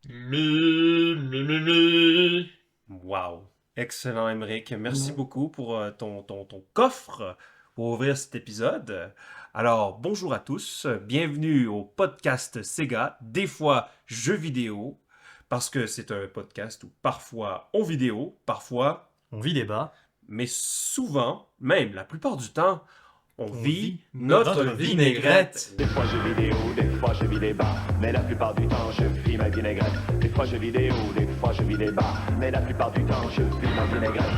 Mi. Wow! Excellent, Emeric. Merci beaucoup pour ton coffre pour ouvrir cet épisode. Alors, bonjour à tous. Bienvenue au podcast Sega, des fois jeux vidéo, parce que c'est un podcast où parfois on vidéo, parfois, On vit les bas, mais souvent, même la plupart du temps, on on vit vit notre notre vinaigrette. vinaigrette. Des fois je vis des hauts, des fois je vis des bas, mais la plupart du temps je vis ma vinaigrette. Des fois je vis des hauts, des fois je vis des bas, mais la plupart du temps je vis ma vinaigrette.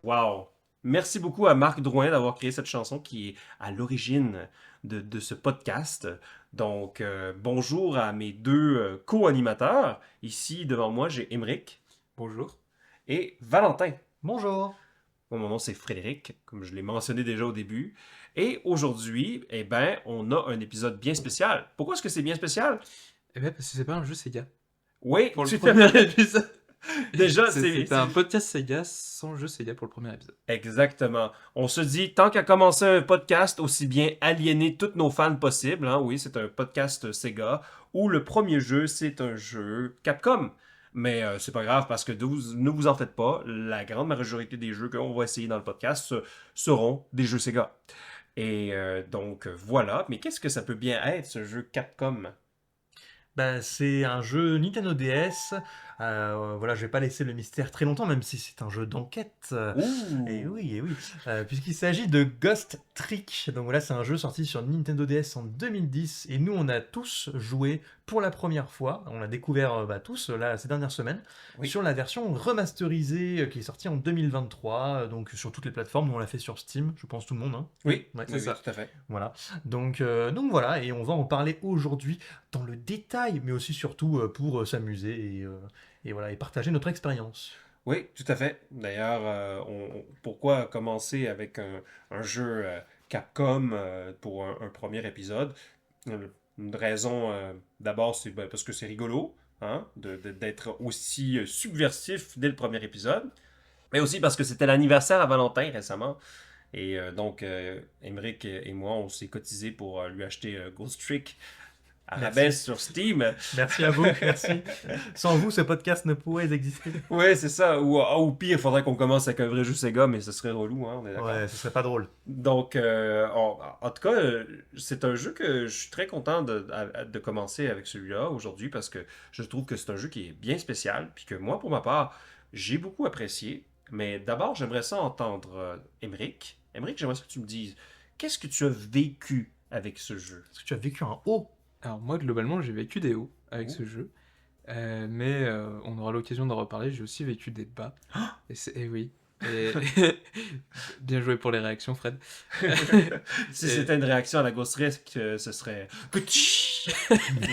Wow! Merci beaucoup à Marc Drouin d'avoir créé cette chanson qui est à l'origine de ce podcast. Donc, bonjour à mes deux co-animateurs. Ici, devant moi, j'ai Émeric Bonjour. et Valentin. Bonjour. Moi, mon nom, c'est Frédéric, comme je l'ai mentionné déjà au début. Et aujourd'hui, eh ben, on a un épisode bien spécial. Pourquoi est-ce que c'est bien spécial? Eh bien, parce que c'est pas un jeu Sega. Oui, Pour le tout à premier fait. épisode. Déjà, C'était un podcast Sega sans jeu Sega pour le premier épisode. Exactement. On se dit, tant qu'à commencer un podcast, aussi bien aliéner tous nos fans possibles. Hein? Oui, c'est un podcast Sega où le premier jeu, c'est un jeu Capcom. Mais c'est pas grave parce que ne vous en faites pas, la grande majorité des jeux qu'on va essayer dans le podcast seront des jeux Sega. Et donc voilà. Mais qu'est-ce que ça peut bien être ce jeu Capcom? Ben, c'est un jeu Nintendo DS. Voilà, je vais pas laisser le mystère très longtemps, même si c'est un jeu d'enquête. Ouh! Et oui, puisqu'il s'agit de Ghost Trick. Donc voilà, c'est un jeu sorti sur Nintendo DS en 2010, et nous on a tous joué pour la première fois. On l'a découvert tous là ces dernières semaines Oui. sur la version remasterisée qui est sortie en 2023, donc sur toutes les plateformes. Nous on l'a fait sur Steam, je pense tout le monde. Hein. Oui, Ouais, oui, c'est oui, ça. tout à fait. Voilà. Donc voilà, et on va en parler aujourd'hui dans le détail, mais aussi surtout pour s'amuser et voilà, et partager notre expérience. Oui, tout à fait. D'ailleurs, pourquoi commencer avec un jeu Capcom pour un premier épisode? Une raison, d'abord, c'est parce que c'est rigolo, hein, d'être aussi subversif dès le premier épisode, mais aussi parce que c'était l'anniversaire à Valentin récemment. Et donc, Emeric et moi, on s'est cotisé pour lui acheter Ghost Trick à rabais Merci. sur Steam. Merci à vous, merci. Sans vous, ce podcast ne pourrait exister. Ouais, c'est ça. Ou pire, il faudrait qu'on commence avec un vrai jeu Sega, mais ce serait relou, hein, on est d'accord. Ouais, ce serait pas drôle. Donc, en tout cas, c'est un jeu que je suis très content de commencer avec celui-là aujourd'hui parce que je trouve que c'est un jeu qui est bien spécial, puis que moi, pour ma part, j'ai beaucoup apprécié. Mais d'abord, j'aimerais ça entendre Emeric. Emeric, j'aimerais ça que tu me dises, qu'est-ce que tu as vécu avec ce jeu? Parce que tu as vécu un haut. Alors moi, globalement, j'ai vécu des hauts avec Ouh. ce jeu. Mais on aura l'occasion d'en reparler. J'ai aussi vécu des bas. Et oui. Et... Bien joué pour les réactions, Fred. Si Et- c'était une réaction à la Ghost Risk, ce serait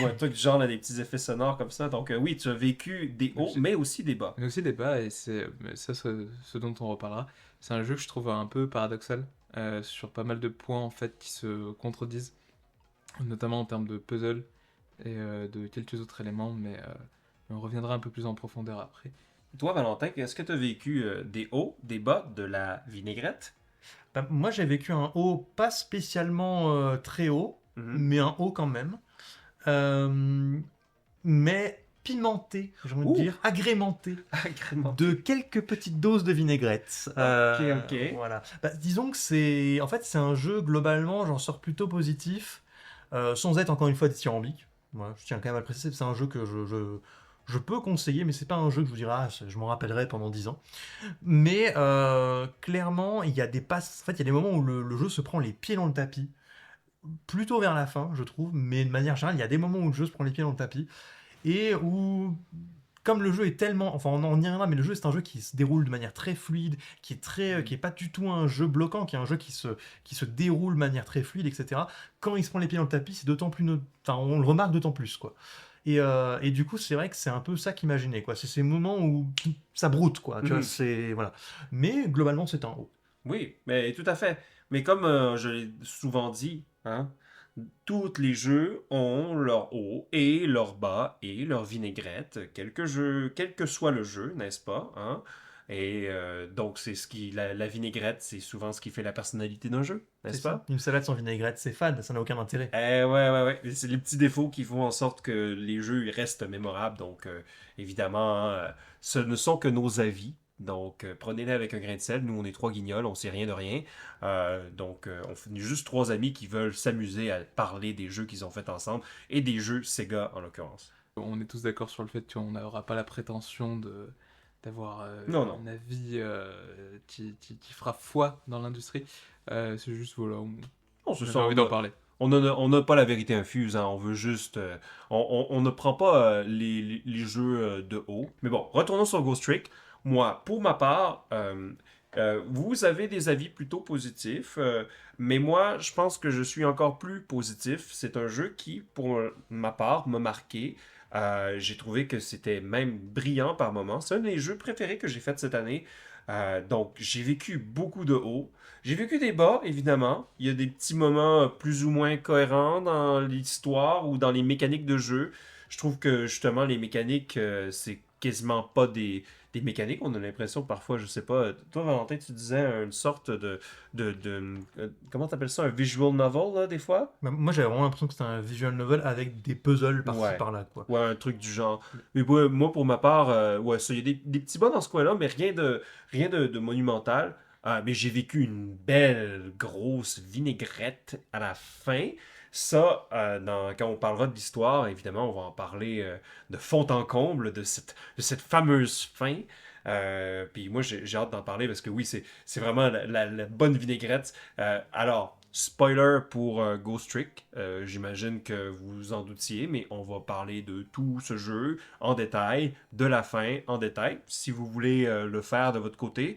ou un truc du genre, là, des petits effets sonores comme ça. Donc oui, tu as vécu des hauts, mais aussi des bas. Mais aussi des bas, et mais ça, c'est ce dont on reparlera. C'est un jeu que je trouve un peu paradoxal, sur pas mal de points en fait qui se contredisent, notamment en termes de puzzle et de quelques autres éléments, mais on reviendra un peu plus en profondeur après. Toi, Valentin, est-ce que tu as vécu des hauts, des bas, de la vinaigrette? Bah, moi, j'ai vécu un haut pas spécialement très haut, Mhm. mais un haut quand même. Euh, mais pimenté, j'ai envie de Ouh! dire, agrémenté Agrément. de quelques petites doses de vinaigrette. Ok. Voilà. Bah, disons que c'est, en fait, c'est un jeu globalement, j'en sors plutôt positif, sans être encore une fois dithyrambique. Voilà, je tiens quand même à le préciser, c'est un jeu que je peux conseiller, mais c'est pas un jeu que je vous dirai, ah, je m'en rappellerai pendant 10 ans. Mais clairement, il y a des passes, en fait, il y a des moments où le jeu se prend les pieds dans le tapis, plutôt vers la fin, je trouve, mais de manière générale, il y a des moments où le jeu se prend les pieds dans le tapis et où, comme le jeu est tellement, enfin on en y reviendra, mais le jeu c'est un jeu qui se déroule de manière très fluide, qui est pas du tout un jeu bloquant, qui est un jeu qui se déroule de manière très fluide, etc. Quand il se prend les pieds dans le tapis, c'est d'autant plus, enfin on le remarque d'autant plus quoi. Et du coup, c'est vrai que c'est un peu ça qu'imaginait, quoi. C'est ces moments où ça broute, quoi. Tu vois, Mhm. c'est voilà. Mais globalement, c'est un haut. Oui, mais tout à fait. Mais comme je l'ai souvent dit, hein, tous les jeux ont leur haut et leur bas et leur vinaigrette, quel que soit le jeu, n'est-ce pas? Hein? Et donc, c'est la vinaigrette, c'est souvent ce qui fait la personnalité d'un jeu, n'est-ce C'est pas? ça. Une salade sans vinaigrette, c'est fade, ça n'a aucun intérêt. Ouais. C'est les petits défauts qui font en sorte que les jeux ils restent mémorables. Donc, évidemment, hein, ce ne sont que nos avis. Donc, prenez-les avec un grain de sel. Nous, on est trois guignols, on sait rien de rien. Donc, on est juste trois amis qui veulent s'amuser à parler des jeux qu'ils ont fait ensemble et des jeux Sega en l'occurrence. On est tous d'accord sur le fait qu'on n'aura pas la prétention d'avoir Non. un avis qui fera foi dans l'industrie. C'est juste, voilà, On se j'ai sent, envie d'en parler. on n'a pas la vérité infuse, hein. On veut juste. On ne prend pas les jeux de haut. Mais bon, retournons sur Ghost Trick. Moi, pour ma part, vous avez des avis plutôt positifs, mais moi, je pense que je suis encore plus positif. C'est un jeu qui, pour ma part, m'a marqué. J'ai trouvé que c'était même brillant par moments. C'est un des jeux préférés que j'ai fait cette année. Donc, j'ai vécu beaucoup de hauts. J'ai vécu des bas, évidemment. Il y a des petits moments plus ou moins cohérents dans l'histoire ou dans les mécaniques de jeu. Je trouve que justement, les mécaniques, c'est quasiment pas des mécaniques. On a l'impression parfois, je sais pas. Toi, Valentin, tu disais une sorte comment t'appelles ça? Un visual novel, là, des fois? Bah, moi, j'avais vraiment l'impression que c'était un visual novel avec des puzzles par-ci Ouais. par-là, quoi. Ouais, un truc du genre. Mais moi, pour ma part, ouais, ça, il y a des petits bas dans ce coin-là, mais rien de monumental. Mais j'ai vécu une belle grosse vinaigrette à la fin. Ça, quand on parlera de l'histoire, évidemment, on va en parler de fond en comble de cette fameuse fin. Puis moi, j'ai hâte d'en parler parce que oui, c'est vraiment la bonne vinaigrette. Alors, spoiler pour Ghost Trick, j'imagine que vous en doutiez, mais on va parler de tout ce jeu en détail, de la fin en détail. Si vous voulez le faire de votre côté,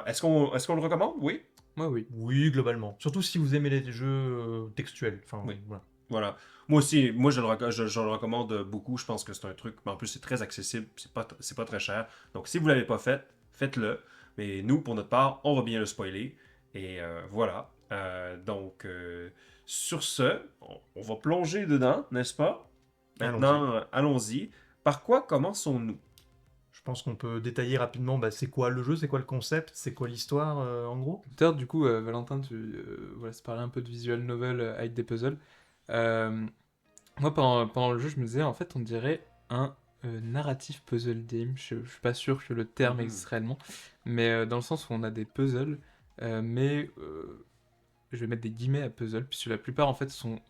est-ce qu'on le recommande? Oui. Moi, oui. Oui, globalement. Surtout si vous aimez les jeux textuels. Enfin, Oui. voilà. Voilà. Moi aussi, je le recommande beaucoup. Je pense que c'est un truc, mais en plus, c'est très accessible. C'est pas très cher. Donc, si vous l'avez pas fait, faites-le. Mais nous, pour notre part, on va bien le spoiler. Et voilà. Donc, sur ce, on va plonger dedans, n'est-ce pas? Maintenant, allons-y. Par quoi commençons-nous? Je pense qu'on peut détailler rapidement c'est quoi le jeu, c'est quoi le concept, c'est quoi l'histoire, en gros. Tout à l'heure, du coup, Valentin, voilà, se parlait un peu de visual novel avec des puzzles. Moi, pendant le jeu, je me disais, en fait, on dirait un narrative puzzle game. Je suis pas sûr que le terme Mhm. existe réellement, mais dans le sens où on a des puzzles, mais je vais mettre des guillemets à puzzle, puisque la plupart, en fait, sont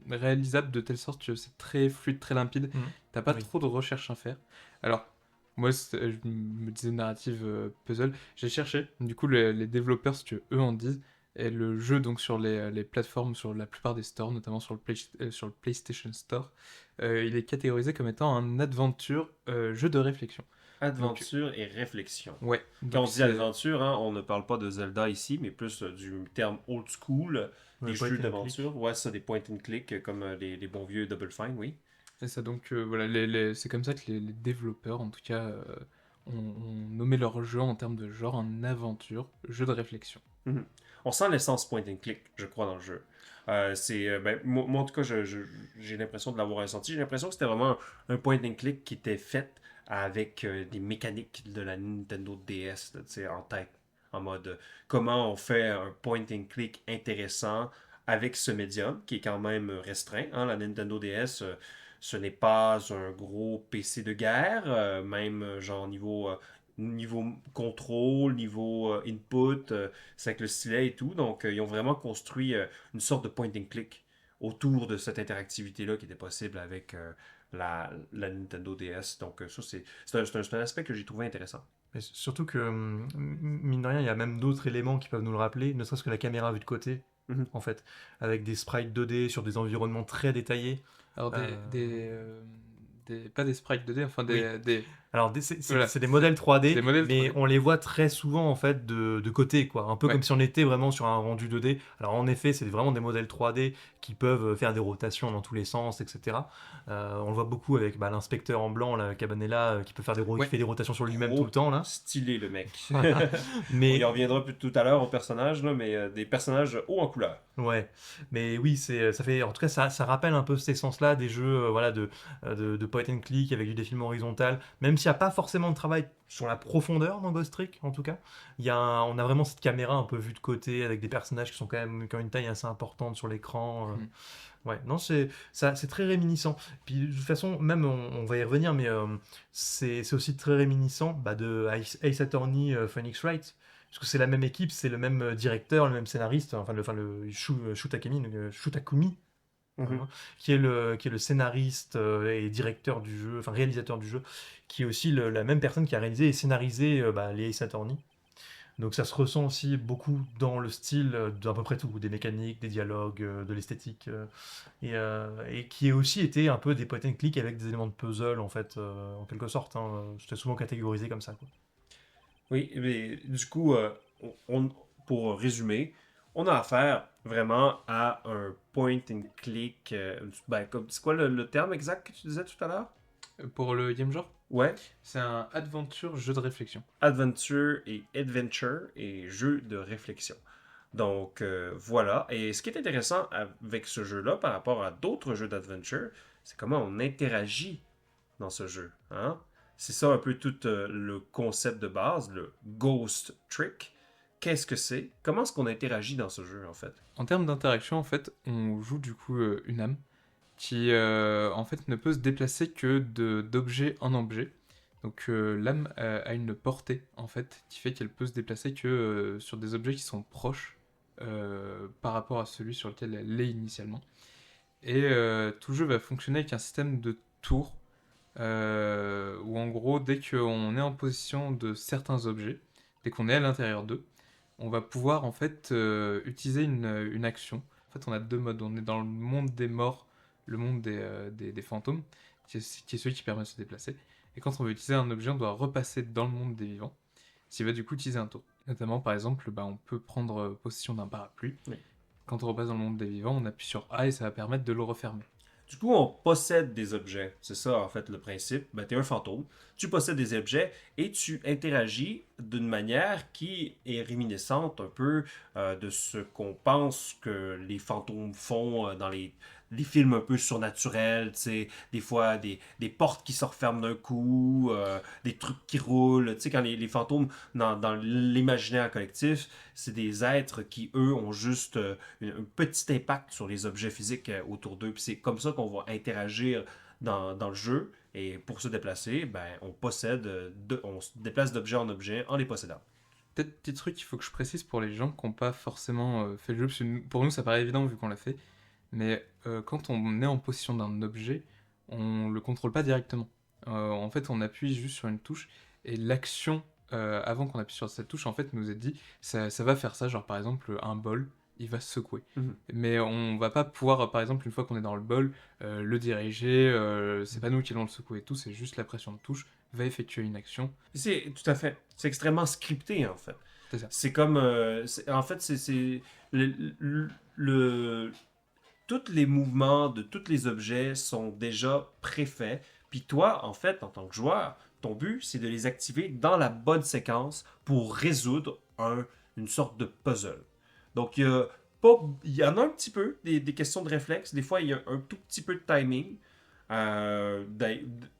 réalisables de telle sorte que c'est très fluide, très limpide. T'as pas Oui. trop de recherche à faire. Alors, moi, je me disais narrative puzzle. J'ai cherché, du coup, les développeurs, ce que eux en disent. Et le jeu, donc, sur les plateformes, sur la plupart des stores, notamment sur le PlayStation Store, il est catégorisé comme étant un adventure jeu de réflexion. Aventure et réflexion. Ouais. Quand on donc dit c'est- aventure, hein, on ne parle pas de Zelda ici, mais plus du terme old school, Ouais, des point jeux and d'aventure. Ouais, ça, des point and click, comme les bons vieux Double Fine, oui. C'est ça, donc voilà, c'est comme ça que les développeurs, en tout cas, ont nommé leur jeu en termes de genre un aventure, jeu de réflexion. Mhm. On sent l'essence point and click, je crois, dans le jeu. Moi, en tout cas, j'ai l'impression de l'avoir ressenti. J'ai l'impression que c'était vraiment un point and click qui était fait avec des mécaniques de la Nintendo DS, là, tu sais, en tête. En mode, comment on fait un point and click intéressant avec ce médium qui est quand même restreint, hein. La Nintendo DS, ce n'est pas un gros PC de guerre, même genre niveau contrôle, niveau input, c'est avec le stylet et tout. Donc, ils ont vraiment construit une sorte de point and click autour de cette interactivité-là qui était possible avec la Nintendo DS. Donc, ça, c'est un aspect que j'ai trouvé intéressant. Mais surtout que, mine de rien, il y a même d'autres éléments qui peuvent nous le rappeler, ne serait-ce que la caméra vue de côté, Mhm. en fait, avec des sprites 2D sur des environnements très détaillés. Alors, Euh, pas des sprites 2D, enfin Alors, c'est Voilà. des modèles 3D, Des modèles mais 3D. on les voit très souvent en fait de côté, quoi. Un peu Ouais. comme si on était vraiment sur un rendu 2D. Alors, en effet, c'est vraiment des modèles 3D qui peuvent faire des rotations dans tous les sens, etc. On le voit beaucoup avec l'inspecteur en blanc, la Cabanela, qui peut faire Ouais. qui fait des rotations sur lui-même Trop tout le temps, là. Stylé, le mec. On Mais y reviendra plus tout à l'heure aux personnages, là, mais des personnages hauts en couleur. ouais, mais oui, ça fait, en tout cas, ça rappelle un peu cette essence-là des jeux, voilà, de point and click avec du défilement horizontal, même s'il n'y a pas forcément de travail sur la profondeur dans Ghost Trick, en tout cas, on a vraiment cette caméra un peu vue de côté, avec des personnages qui ont une taille assez importante sur l'écran. Ouais, non, c'est très réminiscent. Puis de toute façon, même on va y revenir, mais c'est aussi très réminiscent de Ace Attorney Phoenix Wright, parce que c'est la même équipe, c'est le même directeur, le même scénariste, Shutakumi, Mhm. hein, qui est le scénariste et directeur du jeu, enfin réalisateur du jeu, qui est aussi la même personne qui a réalisé et scénarisé les Ace Attorney. Donc ça se ressent aussi beaucoup dans le style d'à peu près tout, des mécaniques, des dialogues, de l'esthétique, et qui a aussi été un peu des point and click avec des éléments de puzzle en fait, en quelque sorte. Hein. C'était souvent catégorisé comme ça, quoi. Oui, mais du coup, pour résumer, on a affaire vraiment à un point and click. C'est quoi le terme exact que tu disais tout à l'heure? Pour le game genre, Ouais, c'est un adventure jeu de réflexion. adventure et jeu de réflexion. Donc voilà. Et ce qui est intéressant avec ce jeu-là par rapport à d'autres jeux d'adventure, c'est comment on interagit dans ce jeu. Hein? C'est ça un peu tout le concept de base, le Ghost Trick. Qu'est-ce que c'est? Comment est-ce qu'on interagit dans ce jeu en fait? En termes d'interaction, en fait, on joue du coup une âme qui en fait ne peut se déplacer que d'objet en objet. Donc l'âme a une portée en fait qui fait qu'elle peut se déplacer que sur des objets qui sont proches par rapport à celui sur lequel elle est initialement. Et tout le jeu va fonctionner avec un système de tours où en gros dès qu'on est en position de certains objets, dès qu'on est à l'intérieur d'eux, on va pouvoir en fait utiliser une action. En fait, on a deux modes. On est dans le monde des morts, le monde des fantômes, qui est celui qui permet de se déplacer. Et quand on veut utiliser un objet, on doit repasser dans le monde des vivants, ce qui va du coup utiliser un tour. Notamment, par exemple, on peut prendre possession d'un parapluie. Oui. Quand on repasse dans le monde des vivants, on appuie sur A et ça va permettre de le refermer. Du coup, on possède des objets. C'est ça, en fait, le principe. Ben, tu es un fantôme. Tu possèdes des objets et tu interagis d'une manière qui est réminiscente un peu de ce qu'on pense que les fantômes font dans les films un peu surnaturels. Tu sais, des fois, des portes qui se referment d'un coup, des trucs qui roulent. Tu sais, quand les fantômes, dans l'imaginaire collectif, c'est des êtres qui, eux, ont juste un petit impact sur les objets physiques autour d'eux. Puis c'est comme ça qu'on va interagir dans le jeu. Et pour se déplacer, on se déplace d'objet en objet en les possédant. Peut-être petit truc qu'il faut que je précise pour les gens qui n'ont pas forcément fait le jeu, parce que pour nous ça paraît évident vu qu'on l'a fait, mais quand on est en possession d'un objet, on le contrôle pas directement. En fait, on appuie juste sur une touche et l'action avant qu'on appuie sur cette touche, en fait, nous est dit ça va faire ça, genre par exemple un bol, il va se secouer. Mhm. Mais on va pas pouvoir, par exemple, une fois qu'on est dans le bol, le diriger, c'est pas nous qui allons le secouer et tout, c'est juste la pression de touche va effectuer une action. C'est tout à fait. C'est extrêmement scripté, en fait. C'est ça. C'est comme. En fait, c'est le- tous les mouvements de tous les objets sont déjà préfaits. Puis toi, en fait, en tant que joueur, ton but, c'est de les activer dans la bonne séquence pour résoudre une sorte de puzzle. Donc, il y en a un petit peu des questions de réflexe. Des fois, il y a un tout petit peu de timing.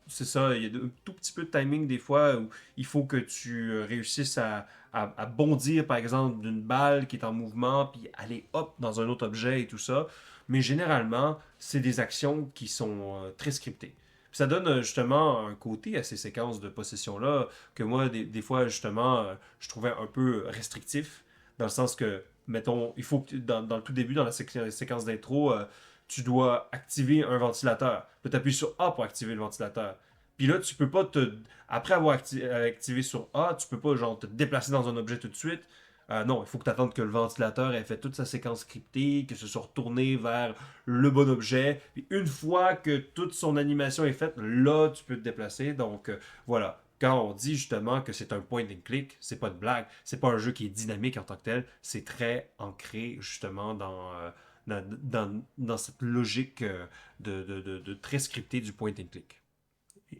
C'est ça, il y a un tout petit peu de timing des fois où il faut que tu réussisses à bondir, par exemple, d'une balle qui est en mouvement, puis aller hop dans un autre objet et tout ça. Mais généralement, c'est des actions qui sont très scriptées. Puis ça donne justement un côté à ces séquences de possession-là que moi, des fois, justement, je trouvais un peu restrictif, dans le sens que, mettons, il faut que dans le tout début, dans la séquence d'intro, tu dois activer un ventilateur. Là, tu appuies sur A pour activer le ventilateur. Puis là, tu peux pas après avoir activé sur A, tu peux pas genre te déplacer dans un objet tout de suite. Non, il faut que tu attendes que le ventilateur ait fait toute sa séquence scriptée, que ce soit retourné vers le bon objet. Puis une fois que toute son animation est faite, là, tu peux te déplacer. Donc, voilà. Quand on dit justement que c'est un point and click, c'est pas de blague. C'est pas un jeu qui est dynamique en tant que tel. C'est très ancré justement dans cette logique de très scriptée du point and click.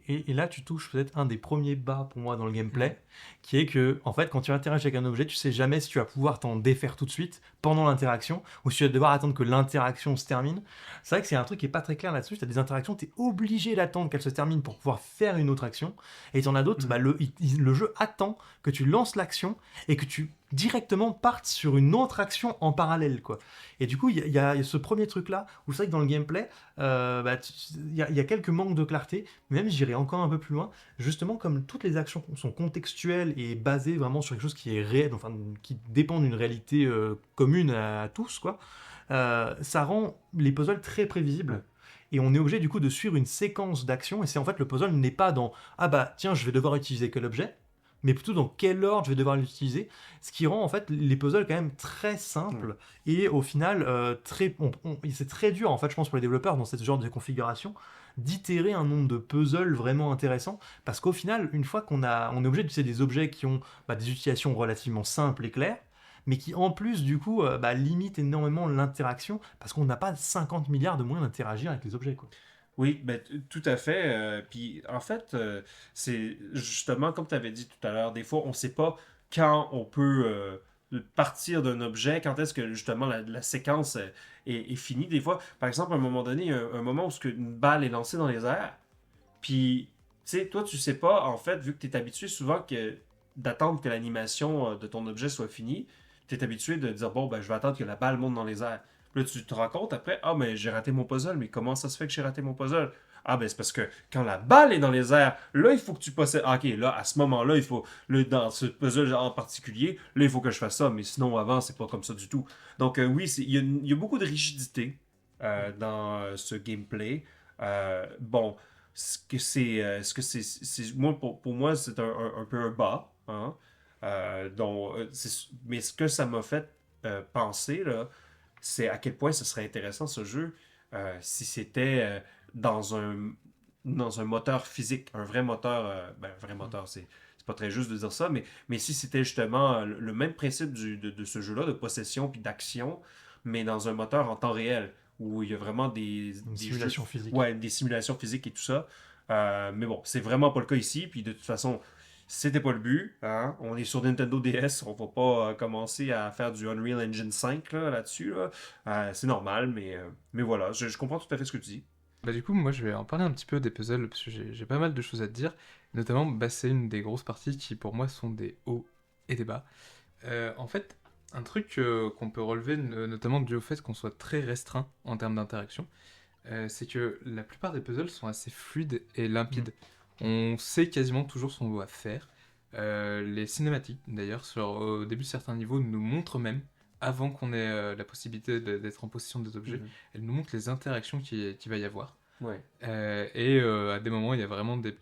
Et là, tu touches peut-être un des premiers bas pour moi dans le gameplay, qui est que, en fait, quand tu interagis avec un objet, tu sais jamais si tu vas pouvoir t'en défaire tout de suite pendant l'interaction, ou si tu vas devoir attendre que l'interaction se termine. C'est vrai que c'est un truc qui est pas très clair là-dessus. Tu as des interactions, tu es obligé d'attendre qu'elles se terminent pour pouvoir faire une autre action. Et tu en as d'autres, Mhm. bah, le jeu attend que tu lances l'action et que tu directement partes sur une autre action en parallèle, quoi. Et du coup, il y a ce premier truc-là, où c'est vrai que dans le gameplay, il y a quelques manques de clarté, même j'irai encore un peu plus loin, justement comme toutes les actions sont contextuelles et basées vraiment sur quelque chose qui est réel, enfin qui dépend d'une réalité commune à tous, quoi, ça rend les puzzles très prévisibles. Et on est obligé du coup de suivre une séquence d'actions, et c'est en fait le puzzle n'est pas dans ah bah tiens je vais devoir utiliser quel objet, mais plutôt dans quel ordre je vais devoir l'utiliser, ce qui rend en fait les puzzles quand même très simples, et au final c'est très dur en fait je pense pour les développeurs dans ce genre de configuration d'itérer un nombre de puzzles vraiment intéressants, parce qu'au final une fois on est obligé d'utiliser des objets qui ont des utilisations relativement simples et claires, mais qui en plus du coup limitent énormément l'interaction, parce qu'on n'a pas 50 milliards de moyens d'interagir avec les objets, quoi. Oui, ben, tout à fait. Puis en fait, c'est justement comme tu avais dit tout à l'heure, des fois, on ne sait pas quand on peut partir d'un objet, quand est-ce que justement la séquence est finie. Des fois, par exemple, à un moment donné, il y a un moment où une balle est lancée dans les airs, puis tu sais, toi, tu sais pas, en fait, vu que tu es habitué souvent d'attendre que l'animation de ton objet soit finie, tu es habitué de dire, bon, ben, je vais attendre que la balle monte dans les airs. Puis là, tu te rends compte après, ah, mais j'ai raté mon puzzle, mais comment ça se fait que j'ai raté mon puzzle? Ah, ben, c'est parce que quand la balle est dans les airs, là, il faut que tu possèdes. Ah, ok, là, à ce moment-là, il faut. Là, dans ce puzzle en particulier, là, il faut que je fasse ça, mais sinon, avant, c'est pas comme ça du tout. Donc, oui, il y a beaucoup de rigidité dans ce gameplay. Bon, moi, pour moi, c'est un peu un bas. Hein? Mais ce que ça m'a fait penser, là, c'est à quel point ce serait intéressant ce jeu si c'était dans un moteur physique, un vrai moteur, un vrai moteur, c'est pas très juste de dire ça, mais si c'était justement le même principe de ce jeu-là, de possession puis d'action, mais dans un moteur en temps réel, où il y a vraiment Une des simulation physique. ouais, des simulations physiques et tout ça. Mais bon, c'est vraiment pas le cas ici, puis de toute façon, c'était pas le but. Hein? On est sur Nintendo DS, on va pas commencer à faire du Unreal Engine 5 là-dessus. Là. C'est normal, mais voilà, je comprends tout à fait ce que tu dis. Bah du coup, moi je vais en parler un petit peu des puzzles, parce que j'ai pas mal de choses à te dire. Notamment, c'est une des grosses parties qui pour moi sont des hauts et des bas. En fait, un truc qu'on peut relever, notamment dû au fait qu'on soit très restreint en termes d'interaction, c'est que la plupart des puzzles sont assez fluides et limpides. On sait quasiment toujours ce qu'on doit faire. Les cinématiques, d'ailleurs, au début de certains niveaux, nous montrent même, avant qu'on ait la possibilité d'être en possession des objets, elles nous montrent les interactions qu'il va y avoir. Ouais. À des moments, il y a vraiment des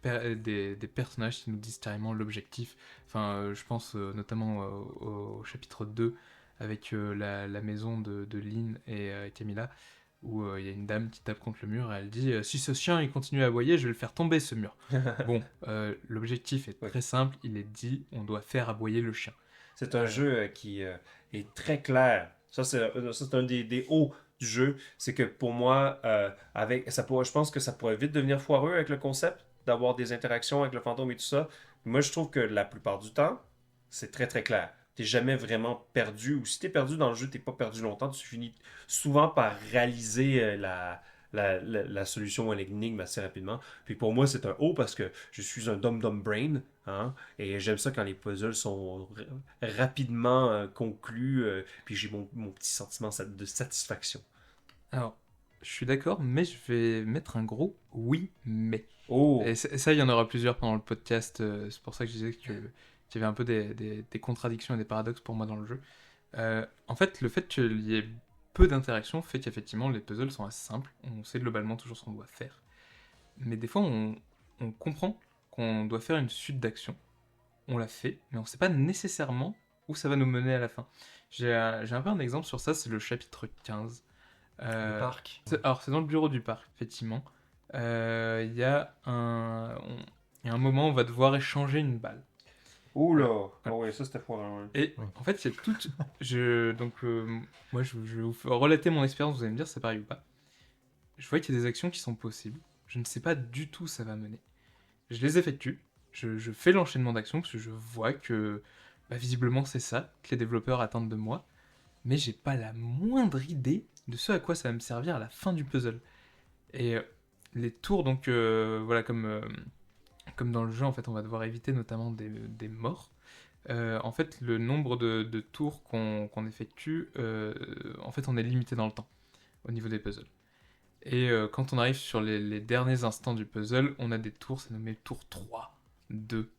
personnages qui nous disent carrément l'objectif. Enfin, je pense notamment au chapitre 2, avec la maison de Lynn et Camilla, où il y a une dame qui tape contre le mur et elle dit si ce chien il continue à aboyer, je vais le faire tomber ce mur. Bon, l'objectif est très simple, il est dit on doit faire aboyer le chien. C'est un jeu qui est très clair. Ça, c'est un des hauts du jeu. C'est que pour moi, je pense que ça pourrait vite devenir foireux avec le concept d'avoir des interactions avec le fantôme et tout ça. Moi, je trouve que la plupart du temps, c'est très très clair. T'es jamais vraiment perdu, ou si t'es perdu dans le jeu, t'es pas perdu longtemps. Tu finis souvent par réaliser la solution à l'énigme assez rapidement. Puis pour moi, c'est un haut parce que je suis un dum-dum brain. Hein, et j'aime ça quand les puzzles sont rapidement conclus. Puis j'ai mon petit sentiment de satisfaction. Alors, je suis d'accord, mais je vais mettre un gros oui, mais. Oh! Et ça, il y en aura plusieurs pendant le podcast. C'est pour ça que je disais qu'il y avait un peu des contradictions et des paradoxes pour moi dans le jeu. En fait, le fait qu'il y ait peu d'interactions fait qu'effectivement les puzzles sont assez simples. On sait globalement toujours ce qu'on doit faire. Mais des fois, on comprend qu'on doit faire une suite d'actions. On l'a fait, mais on ne sait pas nécessairement où ça va nous mener à la fin. J'ai un peu un exemple sur ça, c'est le chapitre 15. Le parc. Alors, c'est dans le bureau du parc, effectivement. Il y a un moment où on va devoir échanger une balle. Oula! Oh ouais, ça c'était fort. Hein. Et en fait, il y a tout. Moi, je vais vous relater mon expérience, vous allez me dire si c'est pareil ou pas. Je vois qu'il y a des actions qui sont possibles. Je ne sais pas du tout où ça va mener. je les effectue, je fais l'enchaînement d'actions parce que je vois que visiblement c'est ça que les développeurs attendent de moi, mais j'ai pas la moindre idée de ce à quoi ça va me servir à la fin du puzzle. Et les tours, donc voilà, comme dans le jeu, en fait, on va devoir éviter notamment des morts. En fait, le nombre de tours qu'on effectue, en fait, on est limité dans le temps au niveau des puzzles. Et quand on arrive sur les derniers instants du puzzle, on a des tours, c'est nommé tour 3, 2,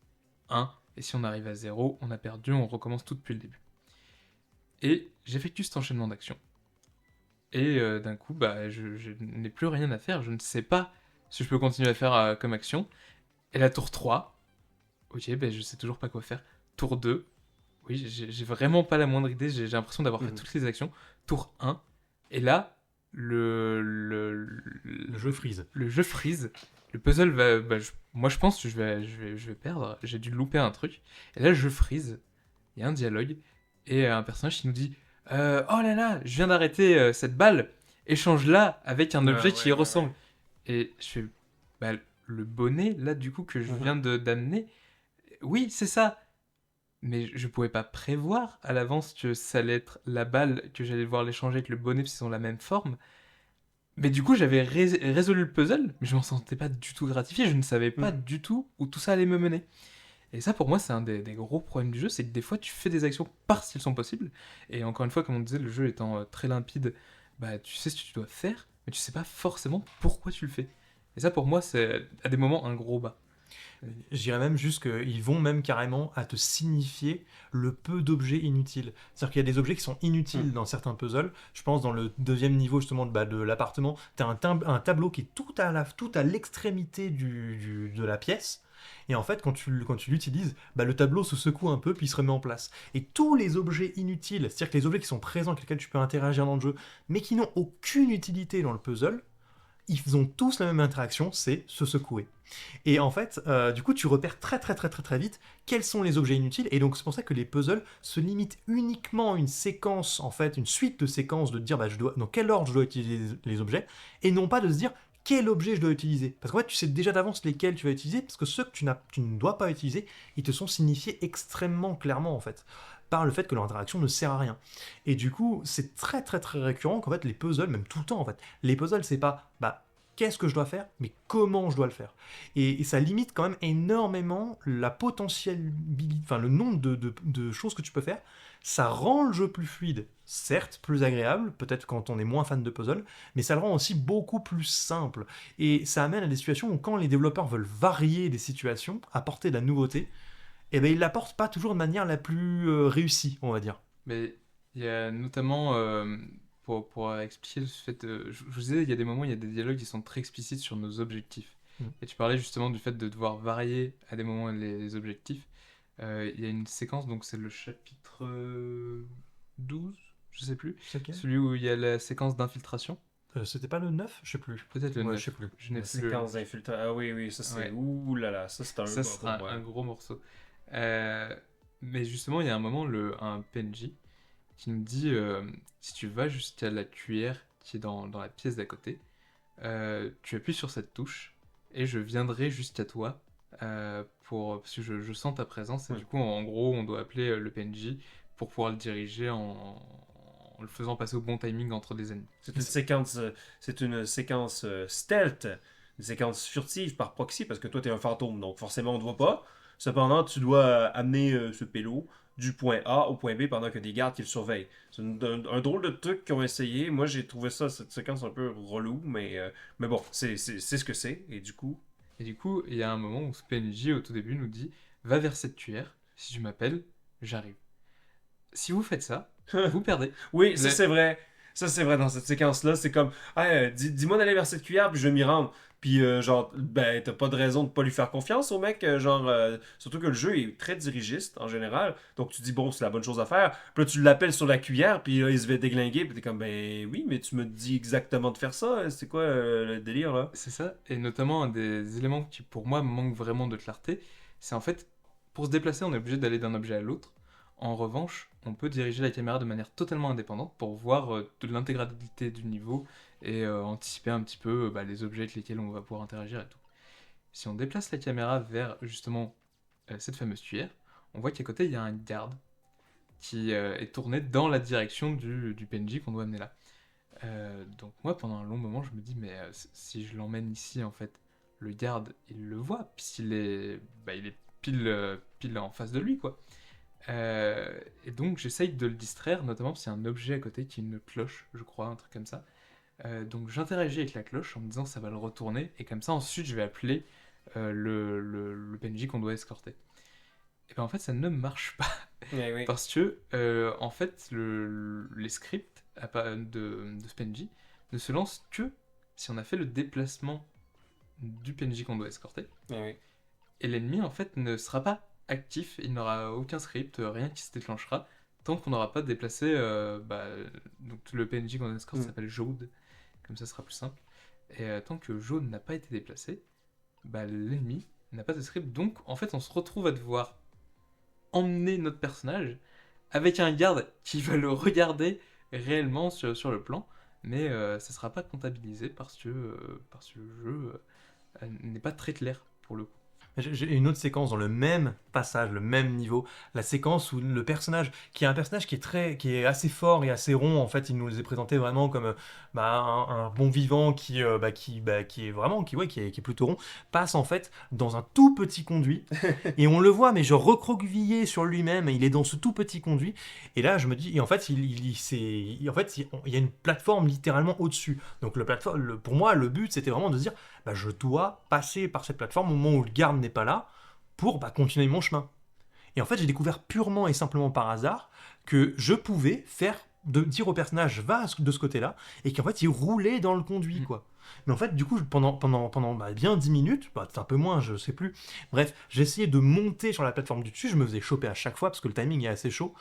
1. Et si on arrive à 0, on a perdu, on recommence tout depuis le début. Et j'effectue cet enchaînement d'actions. Et d'un coup, je n'ai plus rien à faire, je ne sais pas si je peux continuer à faire comme action. Et la tour 3, ok, je sais toujours pas quoi faire. Tour 2, oui, j'ai vraiment pas la moindre idée, j'ai l'impression d'avoir fait toutes les actions. Tour 1, et là, le jeu freeze. Le jeu freeze. Le puzzle va... moi, je pense que je vais perdre. J'ai dû louper un truc. Et là, le jeu freeze. Il y a un dialogue. Et un personnage qui nous dit oh là là, je viens d'arrêter cette balle. Échange-la avec un objet qui y ressemble. Et je fais le bonnet, là, du coup, que je viens d'amener. Oui, c'est ça. Mais je pouvais pas prévoir à l'avance que ça allait être la balle, que j'allais devoir l'échanger avec le bonnet parce qu'ils ont la même forme. Mais du coup, j'avais résolu le puzzle, mais je m'en sentais pas du tout gratifié, je ne savais pas du tout où tout ça allait me mener. Et ça, pour moi, c'est un des gros problèmes du jeu, c'est que des fois, tu fais des actions parce qu'elles sont possibles, et encore une fois, comme on disait, le jeu étant très limpide, tu sais ce que tu dois faire, mais tu sais pas forcément pourquoi tu le fais. Et ça, pour moi, c'est à des moments un gros bas. Je dirais même juste qu'ils vont même carrément à te signifier le peu d'objets inutiles. C'est-à-dire qu'il y a des objets qui sont inutiles dans certains puzzles. Je pense dans le deuxième niveau justement de l'appartement, tu as un tableau qui est tout à l'extrémité de la pièce. Et en fait, quand tu l'utilises, le tableau se secoue un peu puis il se remet en place. Et tous les objets inutiles, c'est-à-dire que les objets qui sont présents, avec lesquels tu peux interagir dans le jeu, mais qui n'ont aucune utilité dans le puzzle, ils ont tous la même interaction, c'est se secouer. Et en fait, du coup, tu repères très vite quels sont les objets inutiles. Et donc, c'est pour ça que les puzzles se limitent uniquement à une séquence, en fait, une suite de séquences de dire dans quel ordre je dois utiliser les objets, et non pas de se dire quel objet je dois utiliser. Parce qu'en fait, tu sais déjà d'avance lesquels tu vas utiliser, parce que ceux que tu ne dois pas utiliser, ils te sont signifiés extrêmement clairement, en fait, par le fait que leur interaction ne sert à rien. Et du coup, c'est très récurrent qu'en fait, les puzzles, même tout le temps, en fait, les puzzles, c'est pas qu'est-ce que je dois faire, mais comment je dois le faire. Et ça limite quand même énormément la potentialité, enfin le nombre de choses que tu peux faire. Ça rend le jeu plus fluide, certes plus agréable, peut-être quand on est moins fan de puzzle, mais ça le rend aussi beaucoup plus simple. Et ça amène à des situations où quand les développeurs veulent varier des situations, apporter de la nouveauté, ils l'apportent pas toujours de manière la plus réussie, on va dire. Mais il y a notamment... Pour expliquer le fait, je vous disais, il y a des moments, il y a des dialogues qui sont très explicites sur nos objectifs. Et tu parlais justement du fait de devoir varier à des moments les objectifs. Il y a une séquence, donc c'est le chapitre 12, je sais plus. Okay. Celui où il y a la séquence d'infiltration. C'était pas le 9, je sais plus. Peut-être le 9. Je sais plus. Je n'ai la séquence d'infiltration. Ah oui, ça c'est... Ouh là là, ça c'est un... Ça sera un gros morceau. Mais justement, il y a un moment, un PNJ qui nous dit si tu vas jusqu'à la cuillère qui est dans la pièce d'à côté, tu appuies sur cette touche et je viendrai jusqu'à toi parce que je sens ta présence. Et du coup, en gros, on doit appeler le PNJ pour pouvoir le diriger en le faisant passer au bon timing entre des ennemis. C'est une séquence stealth, une séquence furtive par proxy parce que toi, t'es un fantôme, donc forcément, on ne te voit pas. Cependant, tu dois amener ce pélo du point A au point B pendant que des gardes qui le surveillent. C'est un drôle de truc qu'ils ont essayé. Moi, j'ai trouvé cette séquence un peu relou, mais bon, c'est ce que c'est, et du coup... Et du coup, il y a un moment où ce PNJ, au tout début, nous dit « Va vers cette cuillère, si tu m'appelles, j'arrive. » Si vous faites ça, vous perdez. Oui, ça c'est vrai. Ça c'est vrai dans cette séquence-là. C'est comme, dis-moi d'aller vers cette cuillère, puis je vais m'y rendre. Puis t'as pas de raison de pas lui faire confiance au mec. Surtout que le jeu est très dirigiste en général. Donc tu dis, bon, c'est la bonne chose à faire. Puis là, tu l'appelles sur la cuillère, puis là, il se fait déglinguer. Puis t'es comme, ben oui, mais tu me dis exactement de faire ça. C'est quoi le délire là? C'est ça. Et notamment, un des éléments qui pour moi manque vraiment de clarté, c'est en fait, pour se déplacer, on est obligé d'aller d'un objet à l'autre. En revanche, on peut diriger la caméra de manière totalement indépendante pour voir de l'intégralité du niveau et anticiper un petit peu les objets avec lesquels on va pouvoir interagir et tout. si on déplace la caméra vers justement cette fameuse cuillère, on voit qu'à côté il y a un garde qui est tourné dans la direction du PNJ qu'on doit amener là. Donc moi pendant un long moment je me dis mais si je l'emmène ici en fait, le garde il le voit puisqu'il est, il est pile en face de lui quoi. Et donc j'essaye de le distraire, notamment parce qu'il y a un objet à côté qui est une cloche, je crois, un truc comme ça. Donc j'interagis avec la cloche en me disant ça va le retourner, et comme ça ensuite je vais appeler le PNJ qu'on doit escorter. Et ben en fait ça ne marche pas, Oui, oui. parce que en fait les scripts de ce PNJ ne se lancent que si on a fait le déplacement du PNJ qu'on doit escorter. Oui, oui. Et l'ennemi, en fait, ne sera pas actif, il n'aura aucun script, rien qui se déclenchera, tant qu'on n'aura pas déplacé. Donc le PNJ qu'on escorte s'appelle Jaude, comme ça sera plus simple. Et tant que Jaude n'a pas été déplacé, l'ennemi n'a pas de script. Donc, en fait, on se retrouve à devoir emmener notre personnage avec un garde qui va le regarder réellement sur le plan, mais ça ne sera pas comptabilisé parce que le jeu n'est pas très clair pour le coup. J'ai une autre séquence dans le même passage, le même niveau, la séquence où le personnage, qui est un personnage qui est assez fort et assez rond, en fait, il nous est présenté vraiment comme un bon vivant qui est vraiment, qui est plutôt rond, passe en fait dans un tout petit conduit, et on le voit, mais genre recroquevillé sur lui-même, il est dans ce tout petit conduit, et là je me dis, et en fait, il y a une plateforme littéralement au-dessus, donc pour moi, le but c'était vraiment de se dire, je dois passer par cette plateforme au moment où le garde n'est pas là pour continuer mon chemin. Et en fait, j'ai découvert purement et simplement par hasard que je pouvais dire au personnage va de ce côté-là et qu'en fait, il roulait dans le conduit, quoi. Mais en fait, du coup, pendant bien 10 minutes, peut-être un peu moins, je sais plus. Bref, j'essayais de monter sur la plateforme du dessus, je me faisais choper à chaque fois parce que le timing est assez chaud.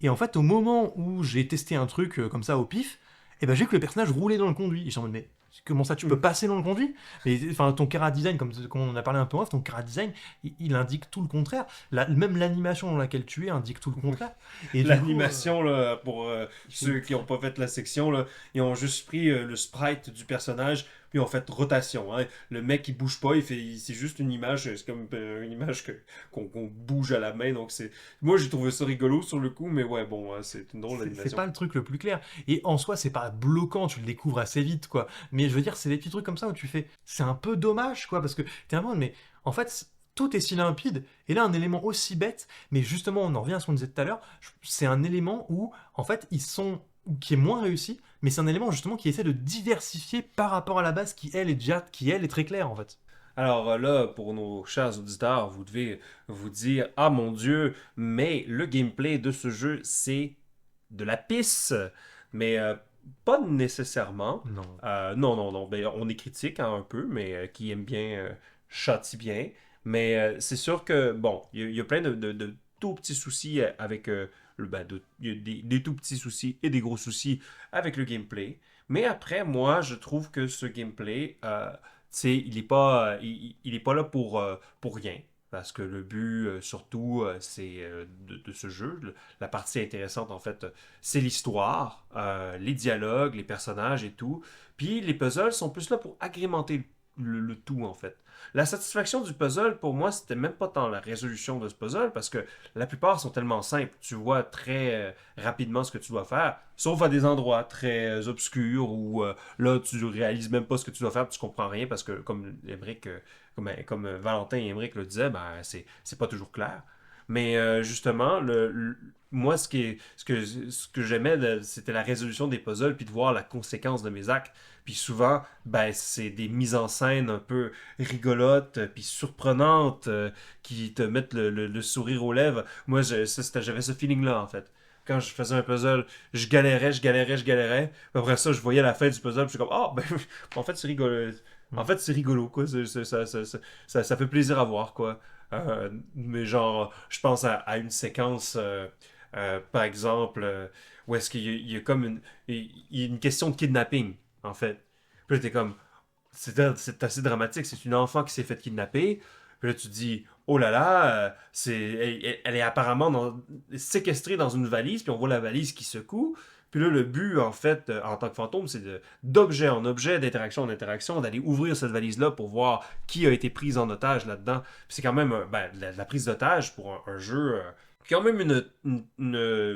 Et en fait, au moment où j'ai testé un truc comme ça au pif, j'ai vu que le personnage roulait dans le conduit. Et je me suis dit, mais comment ça, tu peux passer dans le conduit? Mais enfin, ton chara design, comme on a parlé un peu en off, ton chara design, il indique tout le contraire. Même l'animation dans laquelle tu es indique tout le contraire. Et l'animation, là, pour ceux qui n'ont pas fait la section, là, ils ont juste pris le sprite du personnage, puis ils ont fait rotation. Hein. Le mec, il bouge pas, c'est juste une image, c'est comme une image qu'on bouge à la main. Donc moi, j'ai trouvé ça rigolo sur le coup, mais ouais, bon, c'est une drôle d'animation. C'est pas le truc le plus clair. Et en soi, c'est pas bloquant, tu le découvres assez vite, quoi. Mais je veux dire, c'est des petits trucs comme ça où tu fais, c'est un peu dommage, quoi, parce que t'es un monde, mais en fait, tout est si limpide, et là, un élément aussi bête, mais justement, on en revient à ce qu'on disait tout à l'heure, c'est un élément où, en fait, qui est moins réussi, mais c'est un élément justement qui essaie de diversifier par rapport à la base qui, elle, est très claire, en fait. Alors là, pour nos chers auditeurs, vous devez vous dire « Ah mon Dieu, mais le gameplay de ce jeu, c'est de la pisse. » Mais pas nécessairement. Non. Non. Ben, on est critique un peu, mais qui aime bien châtie bien. Mais c'est sûr que, bon, il y a plein de tout petits soucis avec il y a des tout petits soucis et des gros soucis avec le gameplay. Mais après, moi, je trouve que ce gameplay, il n'est pas, il est pas là pour rien. Parce que le but, surtout, c'est de ce jeu. La partie intéressante, en fait, c'est l'histoire, les dialogues, les personnages et tout. Puis les puzzles sont plus là pour agrémenter le tout, en fait. La satisfaction du puzzle, pour moi, c'était même pas tant la résolution de ce puzzle, parce que la plupart sont tellement simples. Tu vois très rapidement ce que tu dois faire, sauf à des endroits très obscurs où là, tu réalises même pas ce que tu dois faire, tu comprends rien, parce que comme Emmerich, comme Valentin et Emmerich le disaient, c'est pas toujours clair. Mais justement, moi, ce que j'aimais, c'était la résolution des puzzles, puis de voir la conséquence de mes actes. Puis souvent, c'est des mises en scène un peu rigolotes, puis surprenantes, qui te mettent le sourire aux lèvres. Moi, j'avais ce feeling-là, en fait. Quand je faisais un puzzle, je galérais. Puis après ça, je voyais la fin du puzzle, puis je suis comme, en fait, c'est rigolo. En fait, c'est rigolo, quoi. Ça fait plaisir à voir, quoi. Mais genre, je pense à une séquence, par exemple, où est-ce qu'il y a comme il y a une question de kidnapping, en fait. Puis là, t'es comme, c'est assez dramatique, c'est une enfant qui s'est fait kidnapper. Puis là, tu te dis, oh là là, elle est apparemment séquestrée dans une valise, puis on voit la valise qui secoue. Puis là, le but, en fait, en tant que fantôme, c'est d'objet en objet, d'interaction en interaction, d'aller ouvrir cette valise-là pour voir qui a été pris en otage là-dedans. Puis c'est quand même la prise d'otage pour un jeu qui a quand même